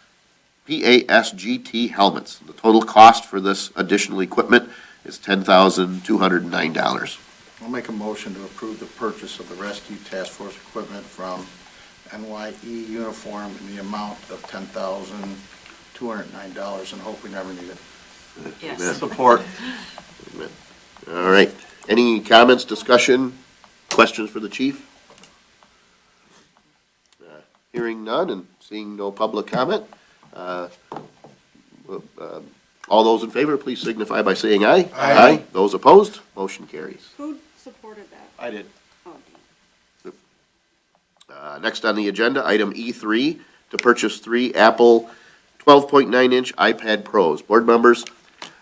helmets. The total cost for this additional equipment is $10,209. I'll make a motion to approve the purchase of the rescue task force equipment from NYE Uniform in the amount of $10,209 and hope we never need it. Yes. Amen. Support. Amen. All right. Any comments, discussion, questions for the chief? Hearing none and seeing no public comment. All those in favor, please signify by saying aye. Aye. Those opposed, motion carries. Who supported that? I did. Oh, Next on the agenda, item E3, to purchase 3 Apple 12.9-inch iPad Pros. Board members,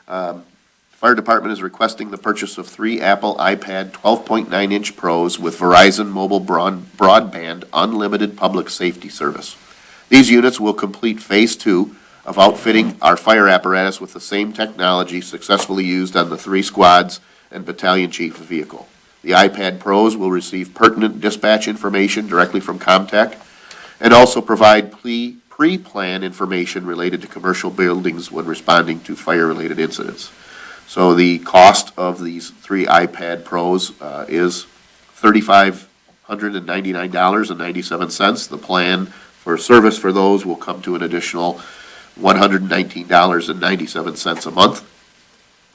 Fire Department is requesting the purchase of 3 Apple iPad 12.9-inch Pros with Verizon Mobile Broadband Unlimited Public Safety Service. These units will complete Phase 2 of outfitting our fire apparatus with the same technology successfully used on the 3 squads and battalion chief vehicle. The iPad Pros will receive pertinent dispatch information directly from ComTech and also provide pre-plan information related to commercial buildings when responding to fire-related incidents. So the cost of these 3 iPad Pros is $3,599.97. The plan for service for those will come to an additional $119.97 a month.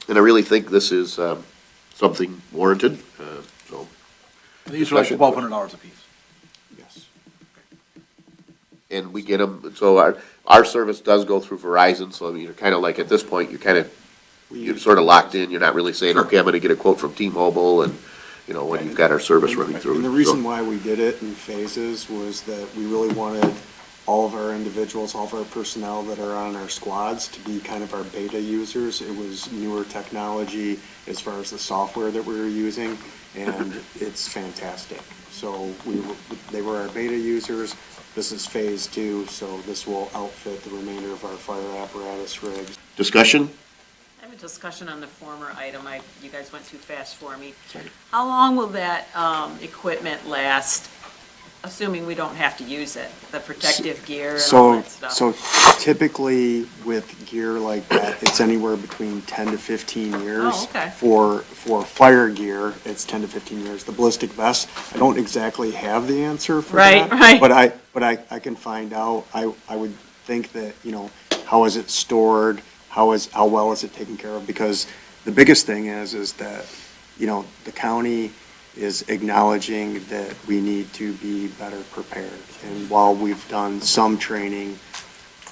And I really think this is something warranted, so. These are like $1,200 a piece. Yes. And we get them, so our service does go through Verizon, so I mean, you're kind of like, at this point, you're sort of locked in, you're not really saying, okay, I'm gonna get a quote from T-Mobile, and, you know, when you've got our service running through. And the reason why we did it in phases was that we really wanted all of our individuals, all of our personnel that are on our squads to be kind of our beta users. It was newer technology as far as the software that we were using, and it's fantastic. So they were our beta users. This is phase 2, so this will outfit the remainder of our fire apparatus rigs. Discussion? I have a discussion on the former item. You guys went too fast for me. How long will that equipment last, assuming we don't have to use it? The protective gear and all that stuff? So typically with gear like that, it's anywhere between 10 to 15 years. Oh, okay. For fire gear, it's 10 to 15 years. The ballistic vest, I don't exactly have the answer for that. Right. But I can find out. I would think that, you know, how is it stored? How well is it taken care of? Because the biggest thing is that, you know, the county is acknowledging that we need to be better prepared. And while we've done some training,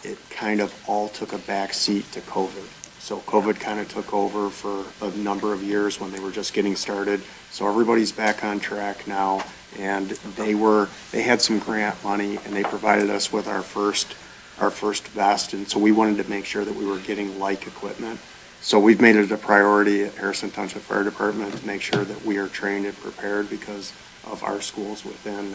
it kind of all took a back seat to COVID. So COVID kind of took over for a number of years when they were just getting started. So everybody's back on track now, and they had some grant money, and they provided us with our first vest, and so we wanted to make sure that we were getting like equipment. So we've made it a priority at Harrison Township Fire Department to make sure that we are trained and prepared because of our schools within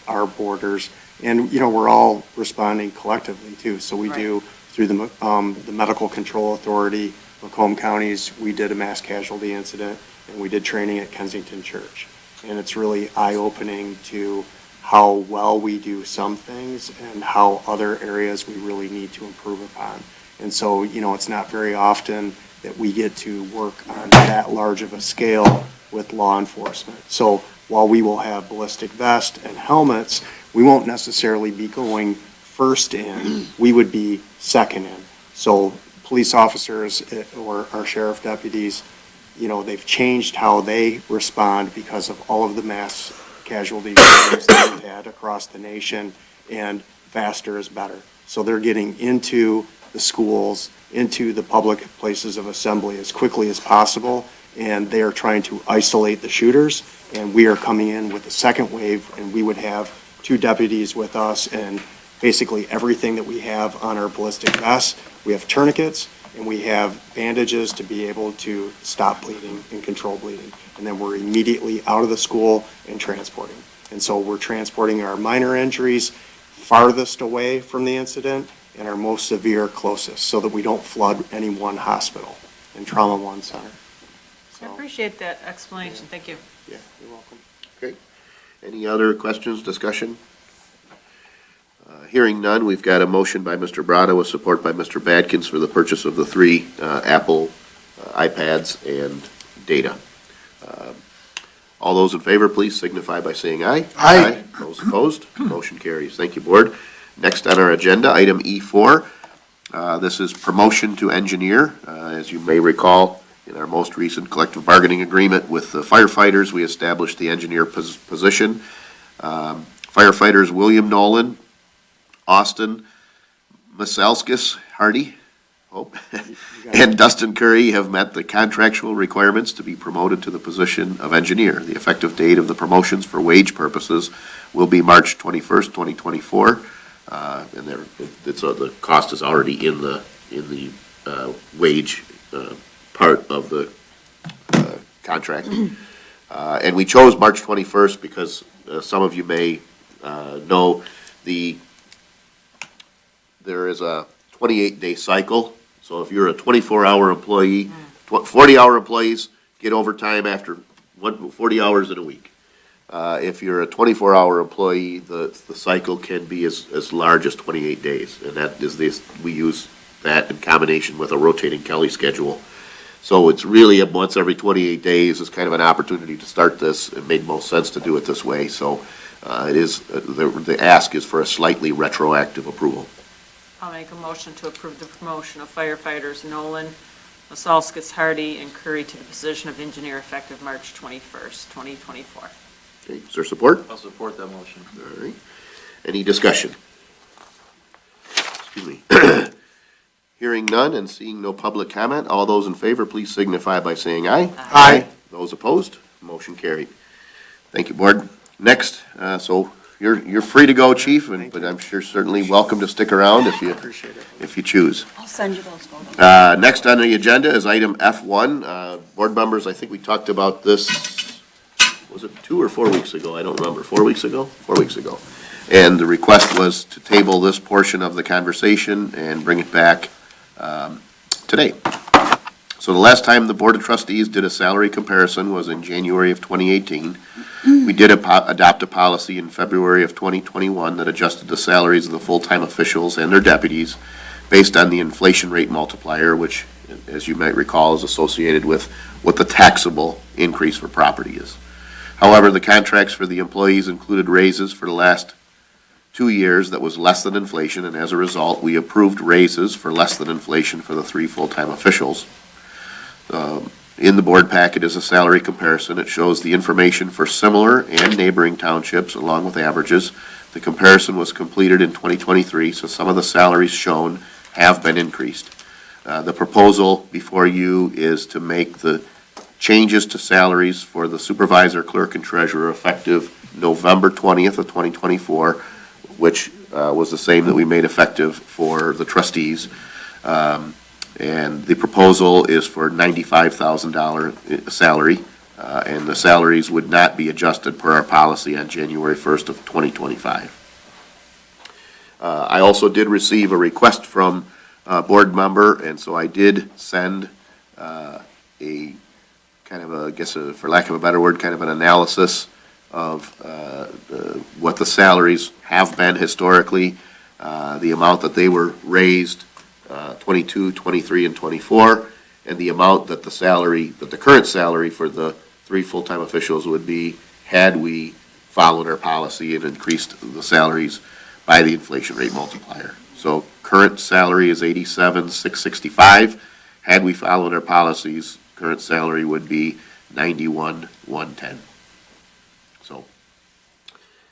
our borders. And, you know, we're all responding collectively too. So we do, through the Medical Control Authority, Macomb counties, we did a mass casualty incident, and we did training at Kensington Church. And it's really eye-opening to how well we do some things and how other areas we really need to improve upon. And so, you know, it's not very often that we get to work on that large of a scale with law enforcement. So while we will have ballistic vests and helmets, we won't necessarily be going first in, we would be second in. So police officers or our sheriff deputies, you know, they've changed how they respond because of all of the mass casualty that we've had across the nation, and faster is better. So they're getting into the schools, into the public places of assembly as quickly as possible, and they are trying to isolate the shooters, and we are coming in with the second wave, and we would have 2 deputies with us, and basically everything that we have on our ballistic vests. We have tourniquets, and we have bandages to be able to stop bleeding and control bleeding. And then we're immediately out of the school and transporting. And so we're transporting our minor injuries farthest away from the incident and our most severe closest, so that we don't flood any one hospital and trauma one center. I appreciate that explanation, thank you. Yeah, you're welcome. Okay. Any other questions, discussion? Hearing none, we've got a motion by Mr. Brada with support by Mr. Badkins for the purchase of the 3 Apple iPads and data. All those in favor, please signify by saying aye. Aye. Those opposed, motion carries. Thank you, Board. Next on our agenda, item E4. This is promotion to engineer. As you may recall, in our most recent collective bargaining agreement with the firefighters, we established the engineer position. Firefighters William Nolan, Austin Masalskis Hardy, and Dustin Curry have met the contractual requirements to be promoted to the position of engineer. The effective date of the promotions for wage purposes will be March 21st, 2024. And the cost is already in the wage part of the contract. And we chose March 21st because some of you may know there is a 28-day cycle. So if you're a 24-hour employee, 40-hour employees get overtime after 40 hours in a week. If you're a 24-hour employee, the cycle can be as large as 28 days. And that is we use that in combination with a rotating Kelly schedule. So it's really once every 28 days is kind of an opportunity to start this. It made most sense to do it this way. So it is, the ask is for a slightly retroactive approval. I'll make a motion to approve the promotion of firefighters Nolan, Masalskis, Hardy, and Curry to the position of engineer effective March 21st, 2024. Okay, is there support? I'll support that motion. All right. Any discussion? Excuse me. Hearing none and seeing no public comment, all those in favor, please signify by saying aye. Aye. Those opposed, motion carried. Thank you, Board. Next, so you're free to go, Chief, but I'm sure certainly welcome to stick around if you choose. I'll send you those photos. Next on the agenda is item F1. Board members, I think we talked about this, was it 2 or 4 weeks ago? I don't remember. 4 weeks ago? 4 weeks ago. And the request was to table this portion of the conversation and bring it back today. So the last time the Board of Trustees did a salary comparison was in January of 2018. We did adopt a policy in February of 2021 that adjusted the salaries of the full-time officials and their deputies based on the inflation rate multiplier, which, as you might recall, is associated with what the taxable increase for property is. However, the contracts for the employees included raises for the last 2 years that was less than inflation, and as a result, we approved raises for less than inflation for the 3 full-time officials. In the board packet is a salary comparison. It shows the information for similar and neighboring townships along with averages. The comparison was completed in 2023, so some of the salaries shown have been increased. The proposal before you is to make the changes to salaries for the supervisor, clerk, and treasurer effective November 20th of 2024, which was the same that we made effective for the trustees. And the proposal is for $95,000 salary, and the salaries would not be adjusted per our policy on January 1st of 2025. I also did receive a request from a board member, and so I did send a kind of a, I guess, for lack of a better word, kind of an analysis of what the salaries have been historically, the amount that they were raised 22, 23, and 24, and the amount that the salary, that the current salary for the 3 full-time officials would be had we followed our policy and increased the salaries by the inflation rate multiplier. So current salary is $87,665. Had we followed our policies, current salary would be $91,110. So,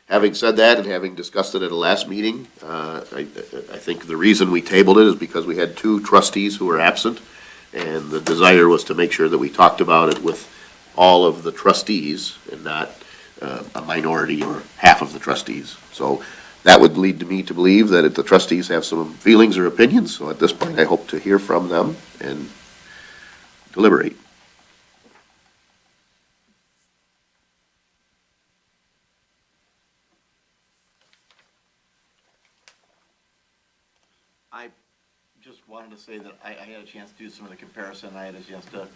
having said that, and having discussed it at a last meeting, I think the reason we tabled it is because we had 2 trustees who were absent, and the desire was to make sure that we talked about it with all of the trustees and not a minority or half of the trustees. So that would lead me to believe that if the trustees have some feelings or opinions, so at this point I hope to hear from them and deliberate. I just wanted to say that I had a chance to do some of the comparison. I had a chance to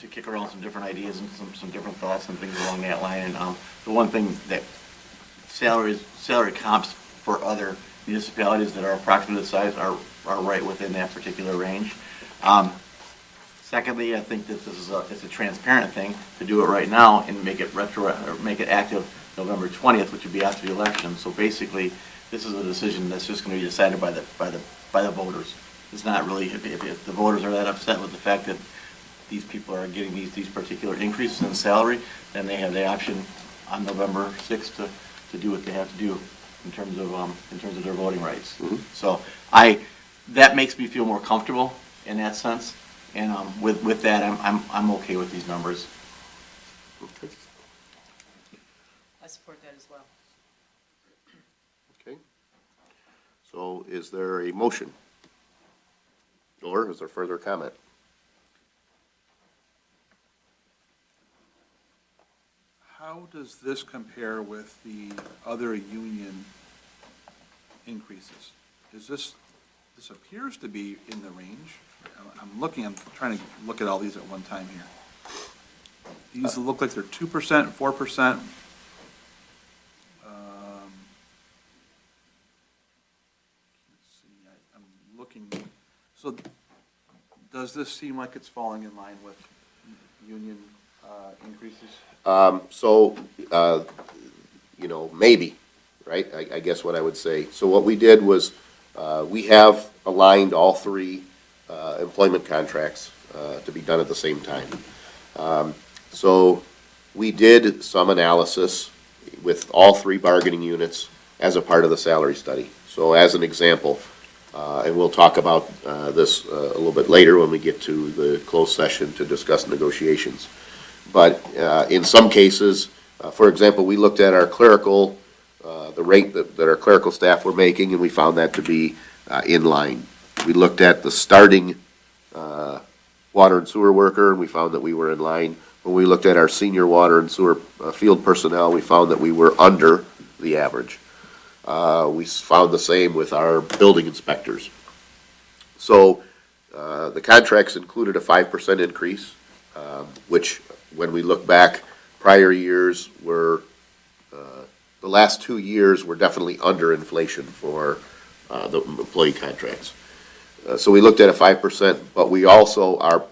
kick around some different ideas and some different thoughts and things along that line. And the one thing that salary comps for other municipalities that are approximately the size are right within that particular range. Secondly, I think that this is it's a transparent thing to do it right now and make it make it active November 20th, which would be after the election. So basically, this is a decision that's just going to be decided by the voters. It's not really, if the voters are that upset with the fact that these people are getting these particular increases in salary, then they have the option on November 6th to do what they have to do in terms of their voting rights. Mm-hmm. So that makes me feel more comfortable in that sense, and with that, I'm okay with these numbers. Okay. I support that as well. Okay. So is there a motion? Or is there further comment? How does this compare with the other union increases? This appears to be in the range. I'm trying to look at all these at one time here. These look like they're 2%, 4%. So does this seem like it's falling in line with union increases? Maybe, right? I guess what I would say. So what we did was, we have aligned all 3 employment contracts to be done at the same time. So we did some analysis with all 3 bargaining units as a part of the salary study. So as an example, and we'll talk about this a little bit later when we get to the closed session to discuss negotiations. But in some cases, for example, we looked at our clerical, the rate that our clerical staff were making, and we found that to be in line. We looked at the starting water and sewer worker, and we found that we were in line. When we looked at our senior water and sewer field personnel, we found that we were under the average. We found the same with our building inspectors. So the contracts included a 5% increase, which when we look back, prior years were, the last 2 years were definitely under inflation for the employee contracts. So we looked at a 5%, but we also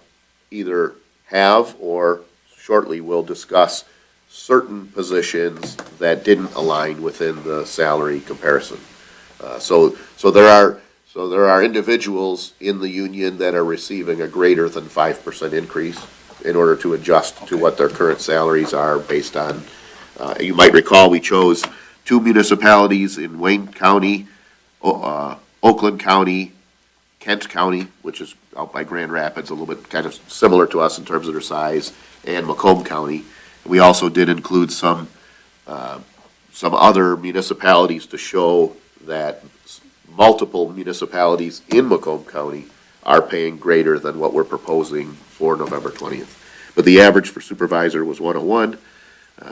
either have or shortly will discuss certain positions that didn't align within the salary comparison. So there are individuals in the union that are receiving a greater than 5% increase in order to adjust to what their current salaries are based on. You might recall we chose 2 municipalities in Wayne County, Oakland County, Kent County, which is out by Grand Rapids, a little bit kind of similar to us in terms of their size, and Macomb County. We also did include some other municipalities to show that multiple municipalities in Macomb County are paying greater than what we're proposing for November 20th. But the average for supervisor was 101.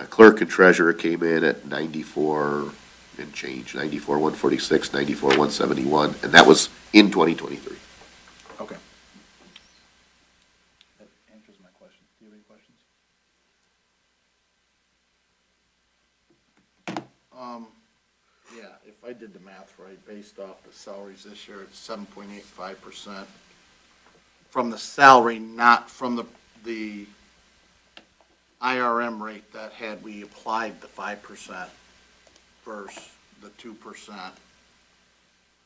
Clerk and treasurer came in at 94 and change, 94, 146, 94, 171, and that was in 2023. Okay. That answers my question. Do you have any questions? Yeah, if I did the math right, based off the salaries this year, it's 7.85% from the salary, not from the IRM rate that had we applied the 5% versus the 2%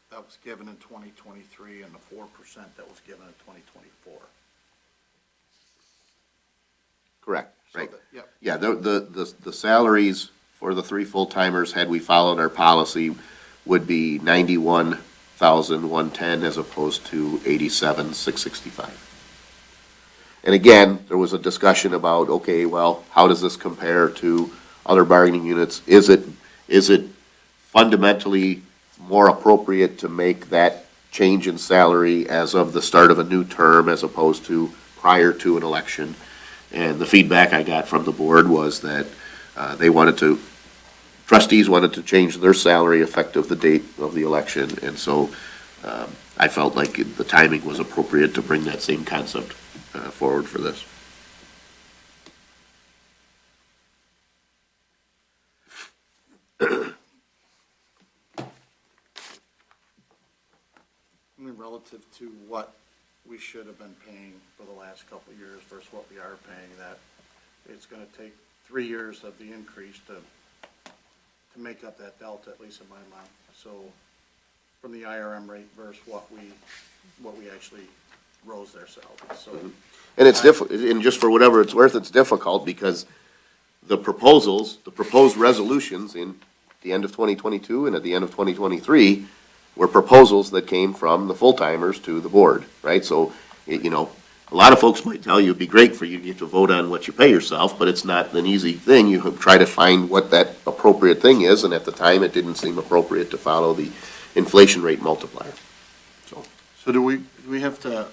that was given in 2023 and the 4% that was given in 2024. Correct, So right. Yep. Yeah, the salaries for the three full-timers, had we followed our policy, would be 91,110 as opposed to 87,665. And again, there was a discussion about, okay, well, how does this compare to other bargaining units? Is it fundamentally more appropriate to make that change in salary as of the start of a new term as opposed to prior to an election? And the feedback I got from the board was that trustees wanted to change their salary effective the date of the election. And so I felt like the timing was appropriate to bring that same concept forward for this. I mean, relative to what we should have been paying for the last couple of years versus what we are paying, that it's gonna take 3 years of the increase to make up that delta, at least in my mind. So from the IRM rate versus what we actually rose their salary, so. And it's and just for whatever it's worth, it's difficult because the proposed resolutions in the end of 2022 and at the end of 2023 were proposals that came from the full-timers to the board, right? So, a lot of folks might tell you it'd be great for you to get to vote on what you pay yourself, but it's not an easy thing. You try to find what that appropriate thing is, and at the time, it didn't seem appropriate to follow the inflation rate multiplier. So do we have to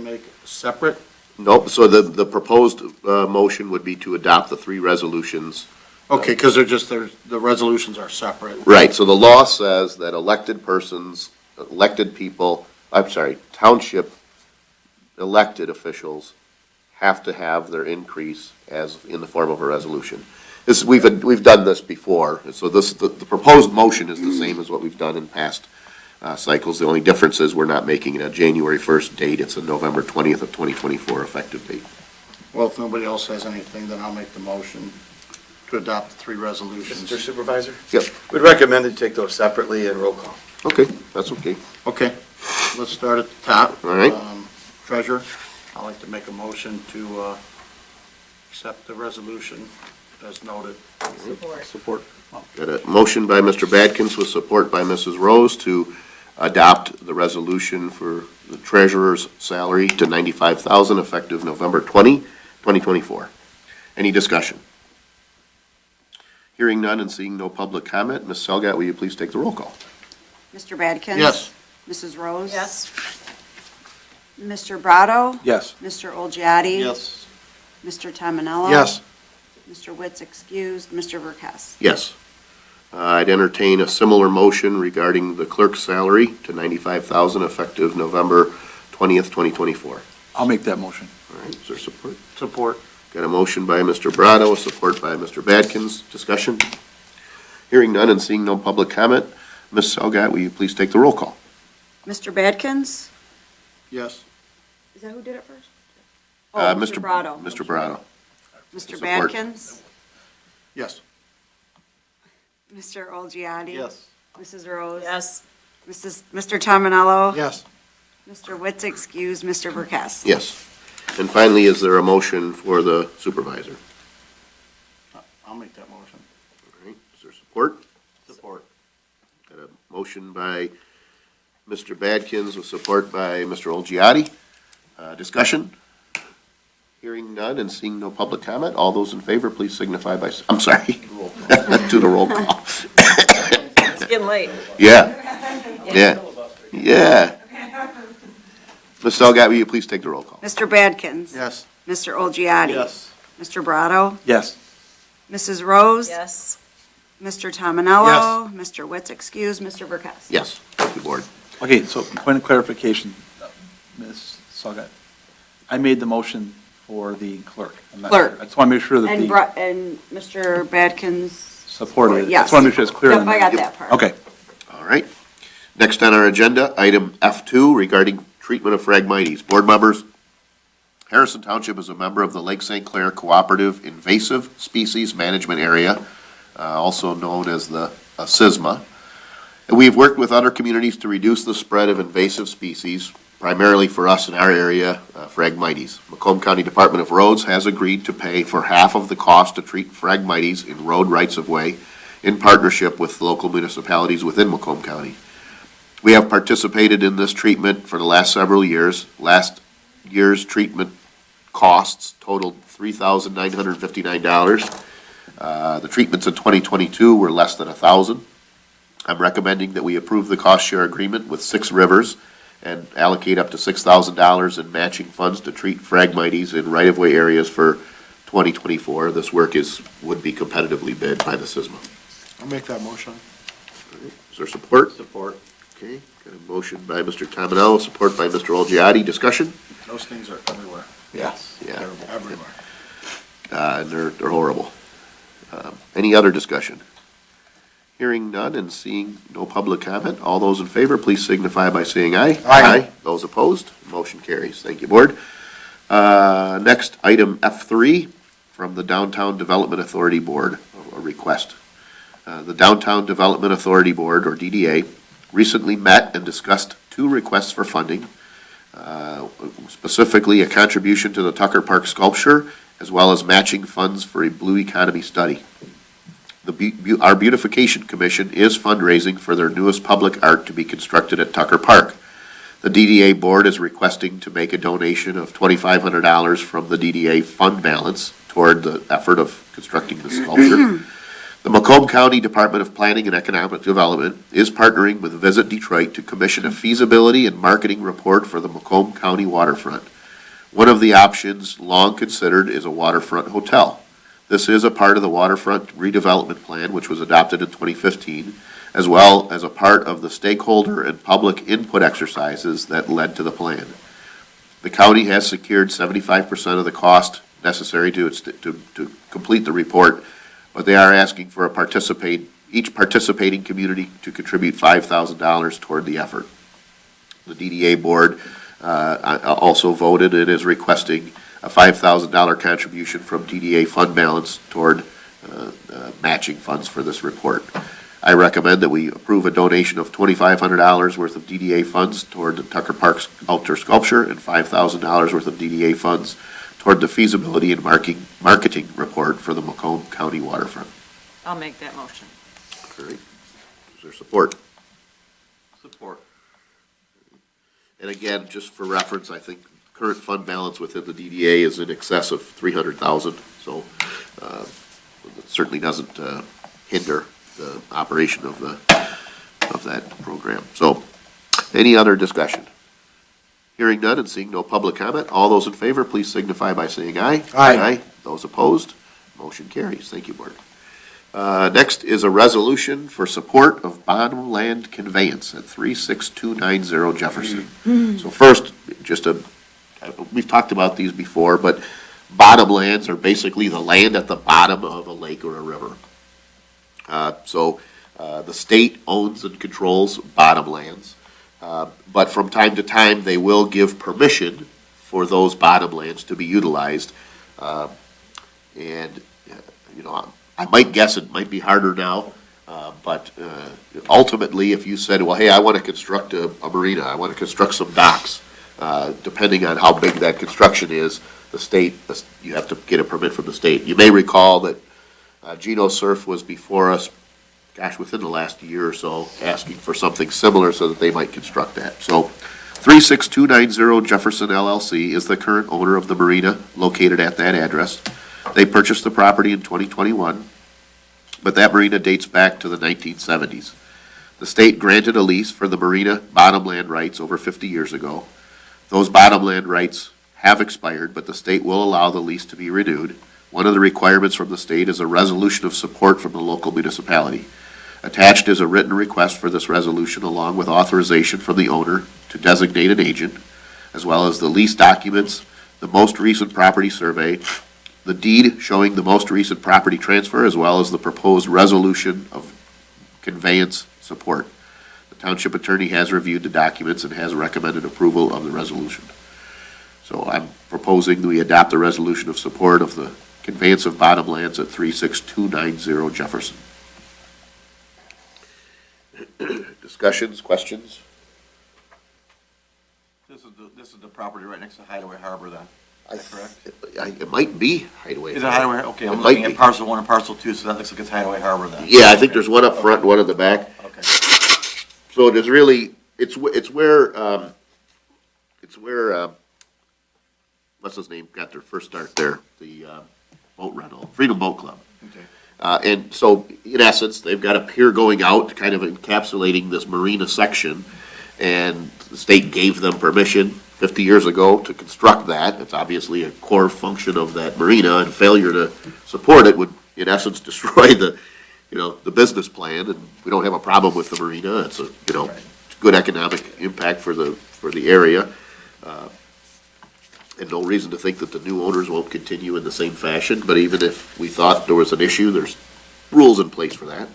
make separate? Nope, so the proposed motion would be to adopt the three resolutions. Okay, because the resolutions are separate. Right, so the law says that township elected officials have to have their increase as in the form of a resolution. We've done this before, so the proposed motion is the same as what we've done in past cycles. The only difference is we're not making it a January 1st date, it's a November 20th of 2024 effective date. Well, if nobody else has anything, then I'll make the motion to adopt the three resolutions. Mr. Supervisor? Yep. We'd recommend that you take those separately and roll call. Okay, that's okay. Okay, let's start at the top. All right. Treasurer, I'd like to make a motion to accept the resolution as noted. Support. Got a motion by Mr. Badkins with support by Mrs. Rose to adopt the resolution for the treasurer's salary to $95,000 effective November 2024. Any discussion? Hearing none and seeing no public comment, Ms. Selgat, will you please take the roll call? Mr. Badkins? Yes. Mrs. Rose? Yes. Mr. Brado? Yes. Mr. Olgiati? Yes. Mr. Tominello? Yes. Mr. Witt's excused. Mr. Verkes? Yes. I'd entertain a similar motion regarding the clerk's salary to $95,000 effective November 20th, 2024. I'll make that motion. All right, is there support? Support. Got a motion by Mr. Brado, a support by Mr. Badkins. Discussion? Hearing none and seeing no public comment, Ms. Selgat, will you please take the roll call? Mr. Badkins? Yes. Is that who did it first? Mr. Brado. Mr. Brado. Mr. Support. Badkins? Yes. Mr. Olgiati? Yes. Mrs. Rose? Yes. Mr. Tominello? Yes. Mr. Witt's excused. Mr. Verkes? Yes. And finally, is there a motion for the supervisor? I'll make that motion. All right, is there support? Support. Got a motion by Mr. Badkins with support by Mr. Olgiati. Discussion? Hearing none and seeing no public comment, all those in favor, please signify by, I'm sorry, to the roll call. It's getting late. Yeah. Ms. Delgado, will you please take the roll call? Mr. Badkins? Yes. Mr. Olgiati? Yes. Mr. Brado? Yes. Mrs. Rose? Yes. Mr. Tominello? Mr. Witz, excuse, Mr. Burkowski? Yes, thank you, board. Okay, so point of clarification, Ms. Salgat. I made the motion for the clerk. I'm not Clerk. sure. I just want to make sure that And the and Mr. Badkins? supported it. I Yes. just want to make sure it's clear. Yep, on I that. got that part. Okay. All right. Next on our agenda, item F2 regarding treatment of Phragmites. Board members, Harrison Township is a member of the Lake St. Clair Cooperative Invasive Species Management Area, also known as the SISMA. And we've worked with other communities to reduce the spread of invasive species, primarily for us in our area, Phragmites. Macomb County Department of Roads has agreed to pay for half of the cost to treat Phragmites in road rights-of-way in partnership with local municipalities within Macomb County. We have participated in this treatment for the last several years. Last year's treatment costs totaled $3,959. The treatments in 2022 were less than $1,000. I'm recommending that we approve the cost share agreement with Six Rivers and allocate up to $6,000 in matching funds to treat Phragmites in right-of-way areas for 2024. This work would be competitively bid by the SISMA. I'll make that motion. Is there support? Support. Okay, got a motion by Mr. Tominello, support by Mr. Olgiati. Discussion? Those things are everywhere. Yes. Yeah. Terrible. Everywhere. And they're horrible. Any other discussion? Hearing none and seeing no public comment, all those in favor, please signify by saying aye. Aye. Those opposed, motion carries. Thank you, board. Next, item F3 from the Downtown Development Authority Board, a request. The Downtown Development Authority Board, or DDA, recently met and discussed two requests for funding, specifically a contribution to the Tucker Park sculpture, as well as matching funds for a blue economy study. Our Beautification Commission is fundraising for their newest public art to be constructed at Tucker Park. The DDA board is requesting to make a donation of $2,500 from the DDA fund balance toward the effort of constructing the sculpture. The Macomb County Department of Planning and Economic Development is partnering with Visit Detroit to commission a feasibility and marketing report for the Macomb County waterfront. One of the options long considered is a waterfront hotel. This is a part of the waterfront redevelopment plan, which was adopted in 2015, as well as a part of the stakeholder and public input exercises that led to the plan. The county has secured 75% of the cost necessary to complete the report, but they are asking for each participating community to contribute $5,000 toward the effort. The DDA board also voted and is requesting a $5,000 contribution from DDA fund balance toward matching funds for this report. I recommend that we approve a donation of $2,500 worth of DDA funds toward the Tucker Park outdoor sculpture and $5,000 worth of DDA funds toward the feasibility and marketing report for the Macomb County waterfront. I'll make that motion. Great. Is there support? Support. And again, just for reference, I think current fund balance within the DDA is in excess of $300,000, so it certainly doesn't hinder the operation of that program. So, any other discussion? Hearing none and seeing no public comment, all those in favor, please signify by saying aye. Aye. Those opposed, motion carries. Thank you, board. Next is a resolution for support of bottom land conveyance at 36290 Jefferson. So first, we've talked about these before, but bottom lands are basically the land at the bottom of a lake or a river. So the state owns and controls bottom lands, but from time to time, they will give permission for those bottom lands to be utilized. I might guess it might be harder now, but ultimately, if you said, well, hey, I want to construct a marina, I want to construct some docks, depending on how big that construction is, you have to get a permit from the state. You may recall that Geno Surf was before us, within the last year or so, asking for something similar so that they might construct that. So 36290 Jefferson LLC is the current owner of the marina located at that address. They purchased the property in 2021, but that marina dates back to the 1970s. The state granted a lease for the marina bottomland rights over 50 years ago. Those bottomland rights have expired, but the state will allow the lease to be renewed. One of the requirements from the state is a resolution of support from the local municipality. Attached is a written request for this resolution along with authorization from the owner to designate an agent, as well as the lease documents, the most recent property survey, the deed showing the most recent property transfer, as well as the proposed resolution of conveyance support. The township attorney has reviewed the documents and has recommended approval of the resolution. So I'm proposing that we adopt the resolution of support of the conveyance of bottomlands at 36290 Jefferson. Discussions, questions? This is the property right next to Hideaway Harbor then, is that correct? It might be Hideaway. Is it Hideaway, okay, It I'm might looking be. at parcel 1 and parcel 2, so that looks like it's Hideaway Harbor then. Yeah, I think there's one up front and one in the back. Okay. So it is really, it's where, what's his name, got their first start there, the, boat rental, Freedom Boat Club. Okay. And so, in essence, they've got a pier going out, kind of encapsulating this marina section, and the state gave them permission 50 years ago to construct that. It's obviously a core function of that marina, and failure to support it would, in essence, destroy the, the business plan, and we don't have a problem with the marina. It's a, it's good economic impact for the area. And no reason to think that the new owners won't continue in the same fashion, but even if we thought there was an issue, there's rules in place for that.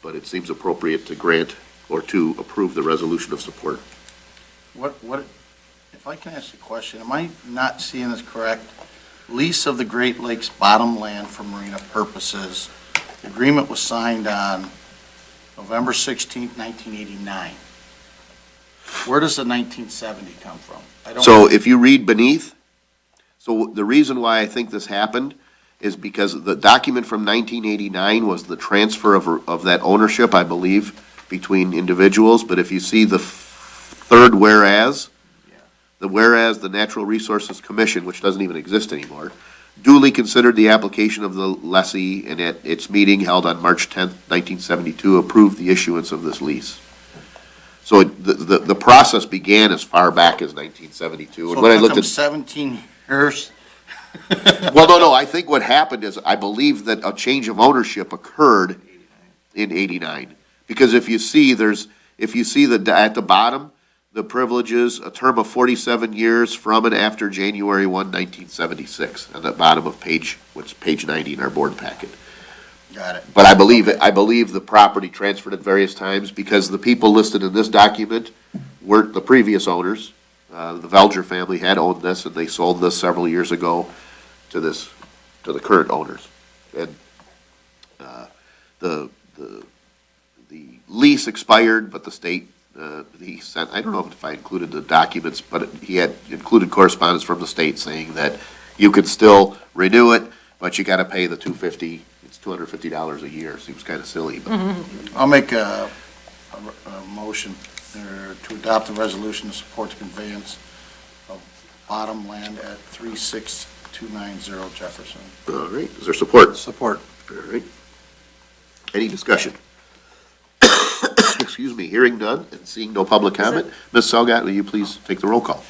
But it seems appropriate to grant or to approve the resolution of support. What, if I can ask a question, am I not seeing this correct? Lease of the Great Lakes bottomland for marina purposes. The agreement was signed on November 16th, 1989. Where does the 1970 come from? I don't. So if you read beneath, so the reason why I think this happened is because the document from 1989 was the transfer of that ownership, I believe, between individuals. But if you see the third whereas, the Natural Resources Commission, which doesn't even exist anymore, duly considered the application of the lessee and at its meeting held on March 10th, 1972, approved the issuance of this lease. So the process began as far back as 1972. So And when it I took looked them at 17 years? Well, no, I think what happened is, I believe that a change of ownership occurred in '89. Because if you see, at the bottom, the privileges, a term of 47 years from and after January 1, 1976, at the bottom of page 90 in our board packet. Got it. But I believe the property transferred at various times, because the people listed in this document weren't the previous owners. The Velger family had owned this, and they sold this several years ago to the current owners. And the lease expired, but the state, he sent, I don't know if I included the documents, but he had included correspondence from the state saying that you can still renew it, but you gotta pay the $250, it's $250 a year. Seems kinda silly, but. I'll make a motion to adopt the resolution to support the conveyance of bottomland at 36290 Jefferson. All right, is there support? Support. All right. Any discussion? Excuse me, hearing none and seeing no public comment. Ms. Selgat, will you please take the roll call?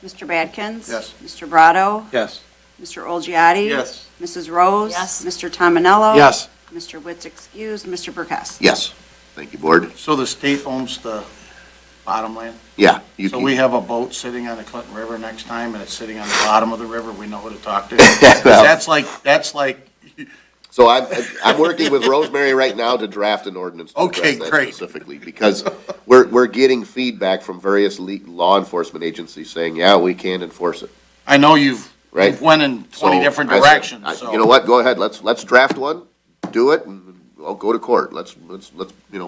Mr. Badkins? Yes. Mr. Brado? Yes. Mr. Olgiati? Yes. Mrs. Rose? Yes. Mr. Tominello? Yes. Mr. Witt's excused. Mr. Burkess? Yes. Thank you, board. So the state owns the bottomland? Yeah. You So can- we have a boat sitting on the Clinton River next time, and it's sitting on the bottom of the river, we know who to talk to? 'Cause that's like, So I'm working with Rosemary right now to draft an ordinance to Okay, address that great. specifically, because we're getting feedback from various law enforcement agencies saying, yeah, we can enforce it. I know you've Right. went in 20 So different I said, directions, so. You know what, go ahead, let's draft one, do it, and I'll go to court. Let's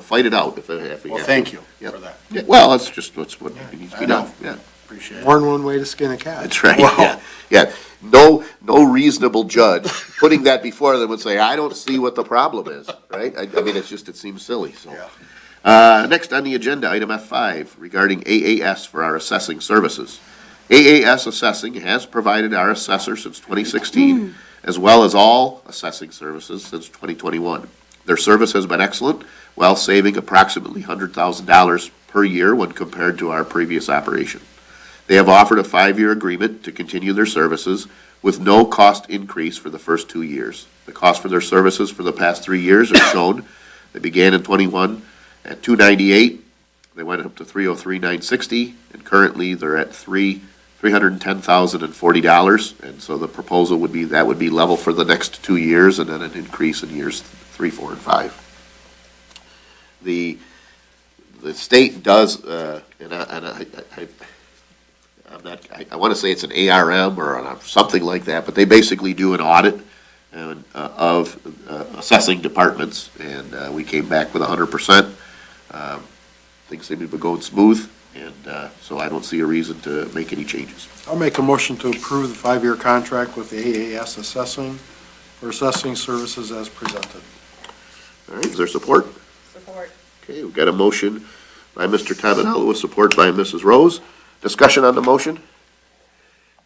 fight it out if we have to. Well, thank you Yeah. for that. Yeah, well, that's what needs to be I done, know. yeah. Appreciate it. More than one way to skin a cat. That's right, yeah, yeah. No reasonable judge putting that before them would say, I don't see what the problem is, right? I mean, it seems silly, so. Next on the agenda, item F5, regarding AAS for our assessing services. AAS Assessing has provided our assessor since 2016, as well as all assessing services since 2021. Their service has been excellent, while saving approximately $100,000 per year when compared to our previous operation. They have offered a 5-year agreement to continue their services with no cost increase for the first 2 years. The cost for their services for the past 3 years are shown. They began in ’21 at $298. They went up to $303,960, and currently they're at $310,040. And so the proposal would be that would be level for the next 2 years, and then an increase in years 3, 4, and 5. The state does, I want to say it's an ARM or something like that, but they basically do an audit of assessing departments, and we came back with 100%. Things seem to be going smooth, and so I don't see a reason to make any changes. I'll make a motion to approve the 5-year contract with the AAS Assessing for assessing services as presented. All right, is there support? Support. Okay, we've got a motion by Mr. Tominello with support by Mrs. Rose. Discussion on the motion?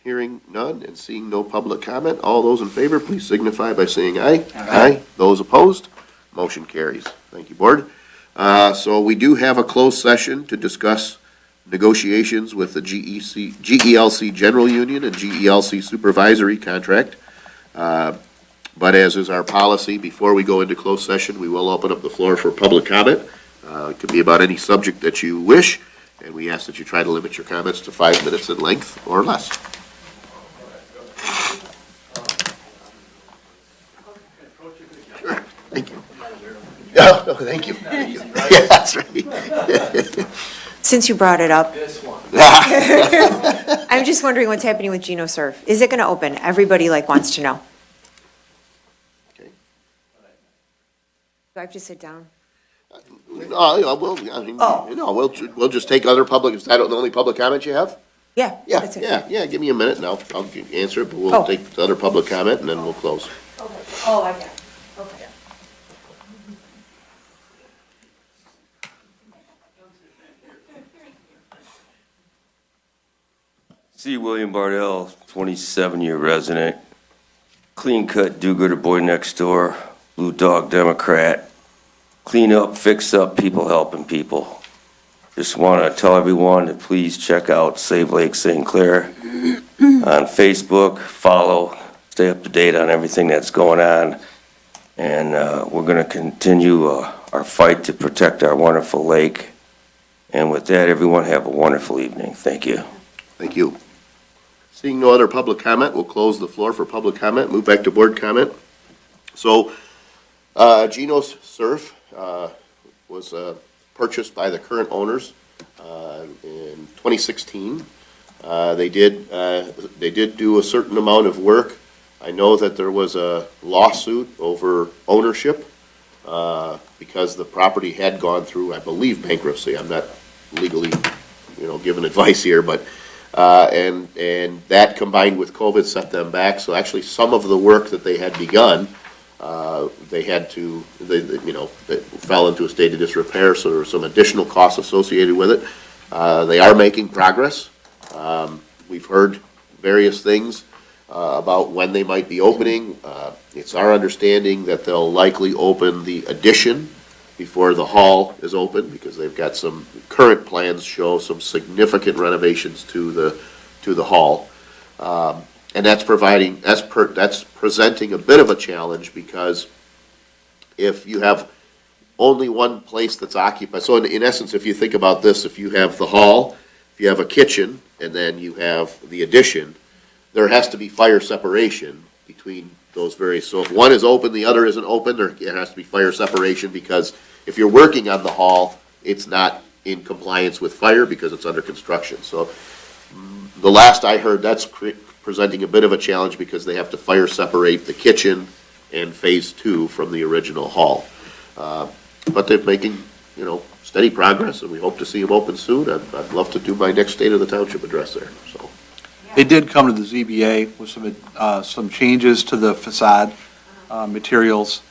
Hearing none and seeing no public comment, all those in favor, please signify by saying aye. Aye. Those opposed? Motion carries. Thank you, Board. So we do have a closed session to discuss negotiations with the GELC General Union and GELC Supervisory Contract. But as is our policy, before we go into closed session, we will open up the floor for public comment. It could be about any subject that you wish, and we ask that you try to limit your comments to 5 minutes in length or less. Sure, thank you. Yeah, no, thank you. Yeah, that's right. Since you brought it up, I'm just wondering what's happening with Geno Surf. Is it going to open? Everybody wants to know. Okay. Do I have to sit down? We'll just take other public, is that the only public comment you have? Yeah. Yeah, that's it. yeah, give me a minute and I'll answer it, but we'll Oh. take the other public comment and then we'll close. Okay. Oh, I got it. Okay. C. William Bardell, 27-year resident, clean-cut, do-gooder boy next door, blue dog Democrat, clean up, fix up, people helping people. Just want to tell everyone to please check out Save Lake St. Clair on Facebook, follow, stay up to date on everything that's going on. And we're going to continue our fight to protect our wonderful lake. And with that, everyone have a wonderful evening. Thank you. Thank you. Seeing no other public comment, we'll close the floor for public comment, move back to board comment. So, Geno Surf was purchased by the current owners in 2016. They did do a certain amount of work. I know that there was a lawsuit over ownership because the property had gone through, I believe, bankruptcy. I'm not legally, giving advice here, but and that combined with COVID set them back. So actually, some of the work that they had begun, they fell into a state of disrepair. So there were some additional costs associated with it. They are making progress. We've heard various things about when they might be opening. It's our understanding that they'll likely open the addition before the hall is open, because they've got some current plans show some significant renovations to the hall. And that's presenting a bit of a challenge, because if you have only one place that's occupied, so in essence, if you think about this, if you have the hall, if you have a kitchen, and then you have the addition, there has to be fire separation between those various. So if one is open, the other isn't open, there has to be fire separation, because if you're working on the hall, it's not in compliance with fire because it's under construction. So the last I heard, that's presenting a bit of a challenge, because they have to fire separate the kitchen and phase 2 from the original hall. But they're making, steady progress, and we hope to see them open soon. I'd love to do my next State of the Township address there, so. They did come to the ZBA with some changes to the facade materials,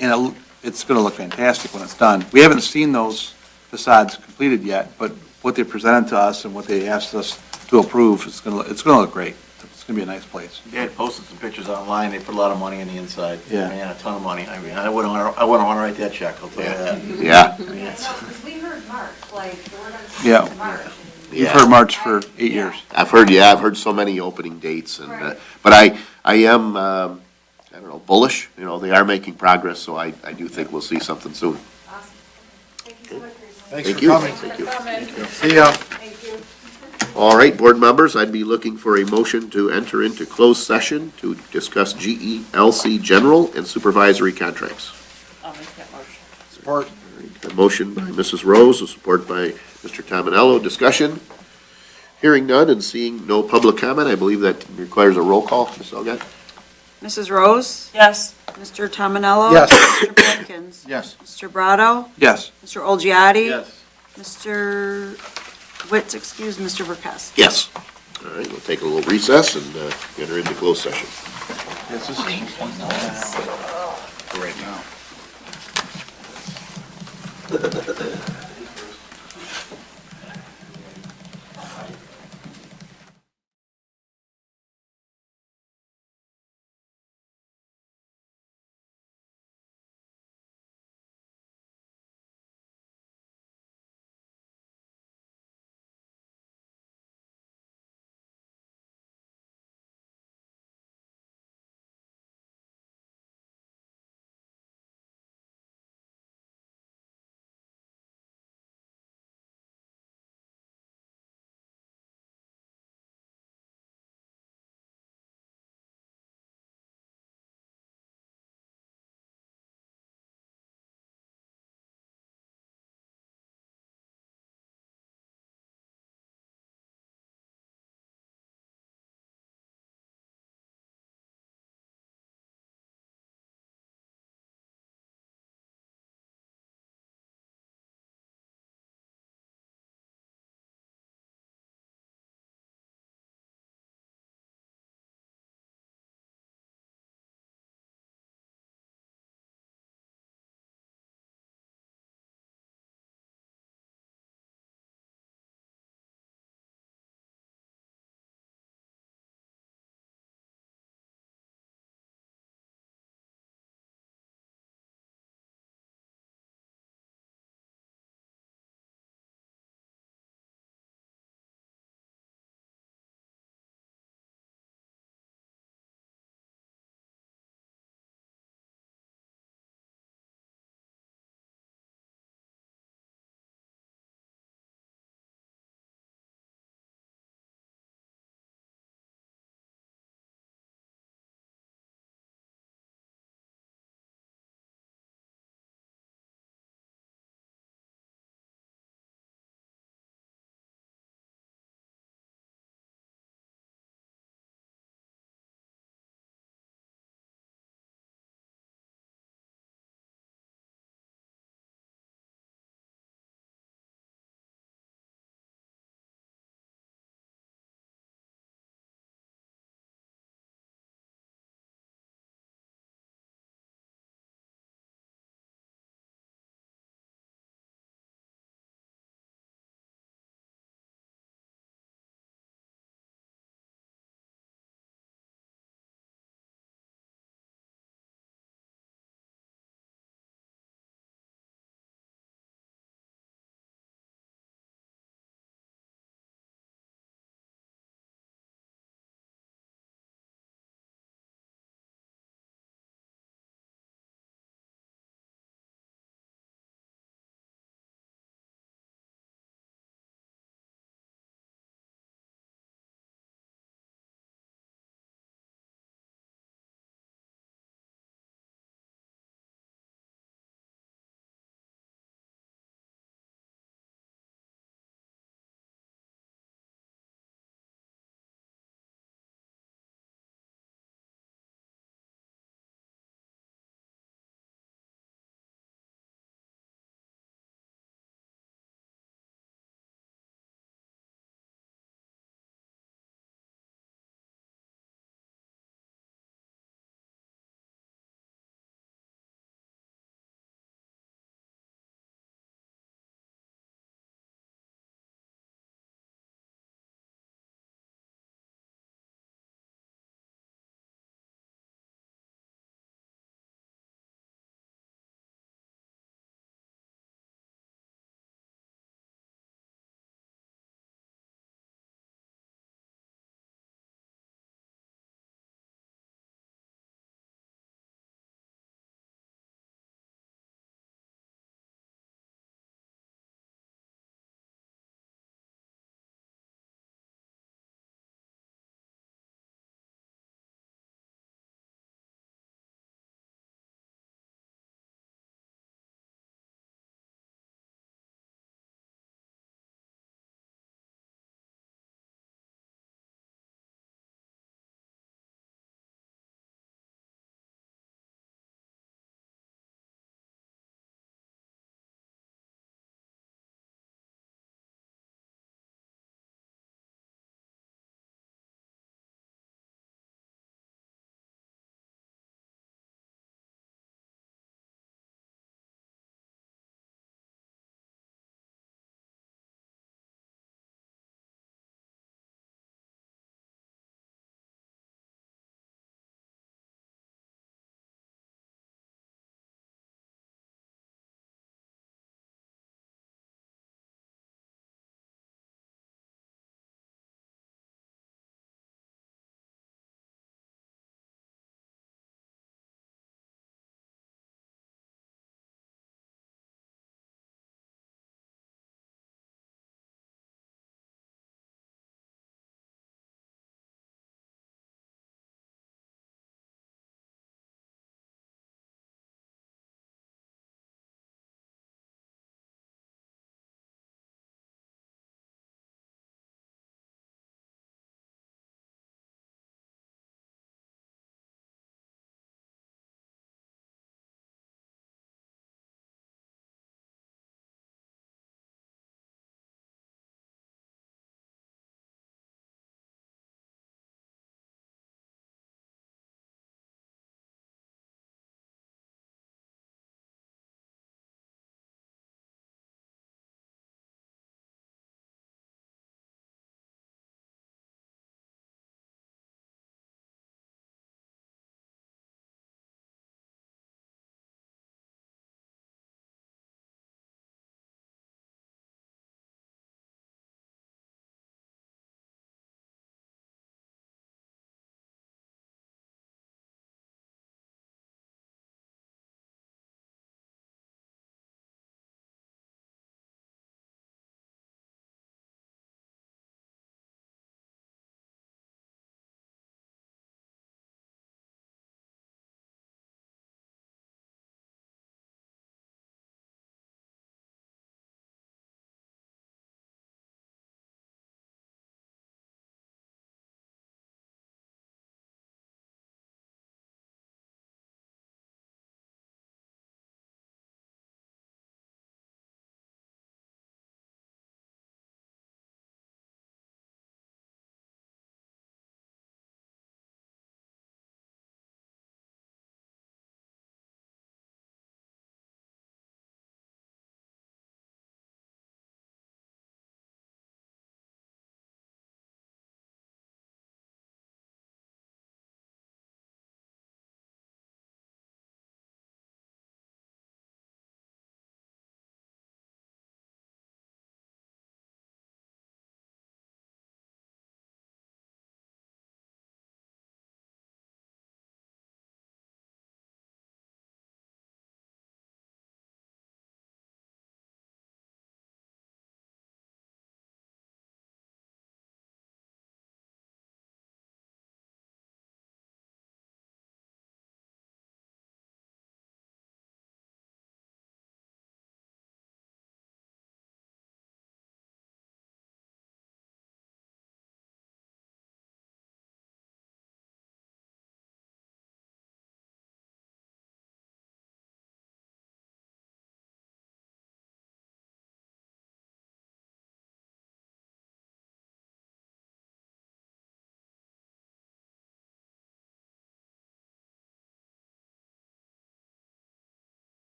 and it's going to look fantastic when it's done. We haven't seen those facades completed yet, but what they presented to us and what they asked us to approve, it's going to look great. It's going to be a nice place. They had posted some pictures online, they put a lot of money in the inside. Yeah. Man, a ton of money. I mean, I wouldn't want to write that check, I'll tell you that. Yeah. I mean, it's- We heard March, like, the word on Yeah. March. You've heard March for 8 years. I've heard so many opening dates, and, but I am, I don't know, bullish, they are making progress, so I do think we'll see something soon. Thanks Thank for you. coming. Thank you. See ya. All right, board members, I'd be looking for a motion to enter into closed session to discuss GELC general and supervisory contracts. I'll make that motion. Support. A motion by Mrs. Rose, a support by Mr. Tominello. Discussion? Hearing none and seeing no public comment, I believe that requires a roll call. Ms. Elgett? Mrs. Rose? Yes. Mr. Tominello? Yes. Mr. Perkins? Yes. Mr. Brado? Yes. Mr. Olgiati? Yes. Mr. Witz, Mr. Verkowski? Yes. All right, we'll take a little recess and enter into closed session. Yes, this is Right now.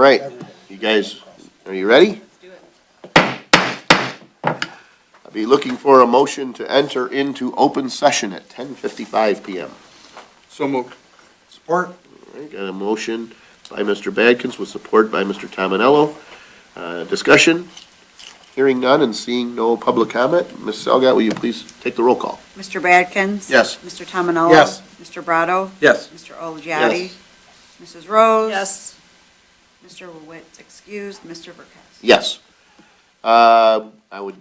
right, you guys, are you ready? I'll be looking for a motion to enter into open session at 10:55 PM. So moved. Support? All right, got a motion by Mr. Badkins with support by Mr. Tominello. Discussion? Hearing none and seeing no public comment. Ms. Selgat, will you please take the roll call? Mr. Badkins? Yes. Mr. Tominello? Yes. Mr. Brado? Yes. Mr. Olegiati? Mrs. Rose? Yes. Mr. Witt, excused. Mr. Burkowski? Yes. I would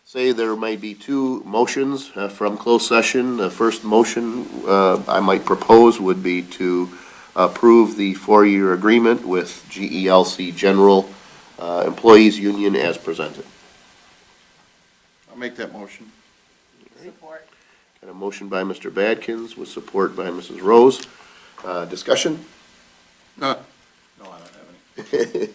say there may be two motions from closed session. The first motion I might propose would be to approve the four-year agreement with GELC General Employees Union as presented. I'll make that motion. Support. Got a motion by Mr. Badkins with support by Mrs. Rose. Discussion? No, I don't have any.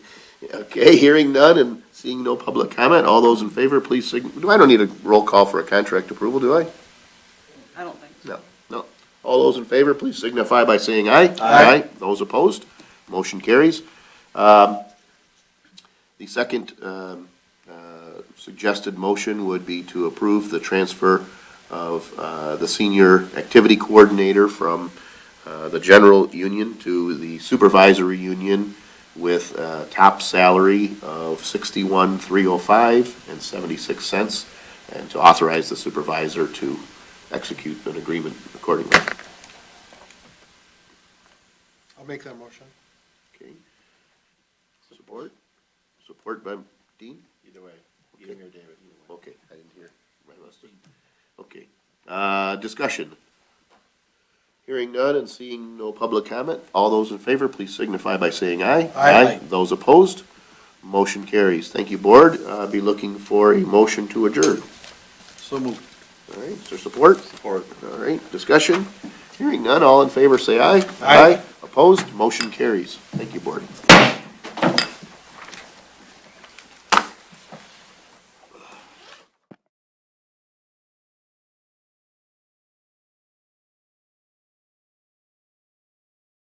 Okay, hearing none and seeing no public comment, all those in favor, please I don't need a roll call for a contract approval, do I? I don't think so. No. All those in favor, please signify by saying aye. Aye. Those opposed, motion carries. The second suggested motion would be to approve the transfer of the senior activity coordinator from the general union to the supervisory union with a top salary of $61,305 and 76 cents, and to authorize the supervisor to execute an agreement accordingly. I'll make that motion. Okay. Support? Support by Dean? Either way, either or David. Okay, I didn't hear. I must have. Okay. Discussion. Hearing none and seeing no public comment, all those in favor, please signify by saying aye. Aye. Those opposed, motion carries. Thank you, board. Be looking for a motion to adjourn. So moved. All right, is there support? Support. All right, discussion. Hearing none, all in favor, say aye. Aye. Opposed, motion carries. Thank you, board.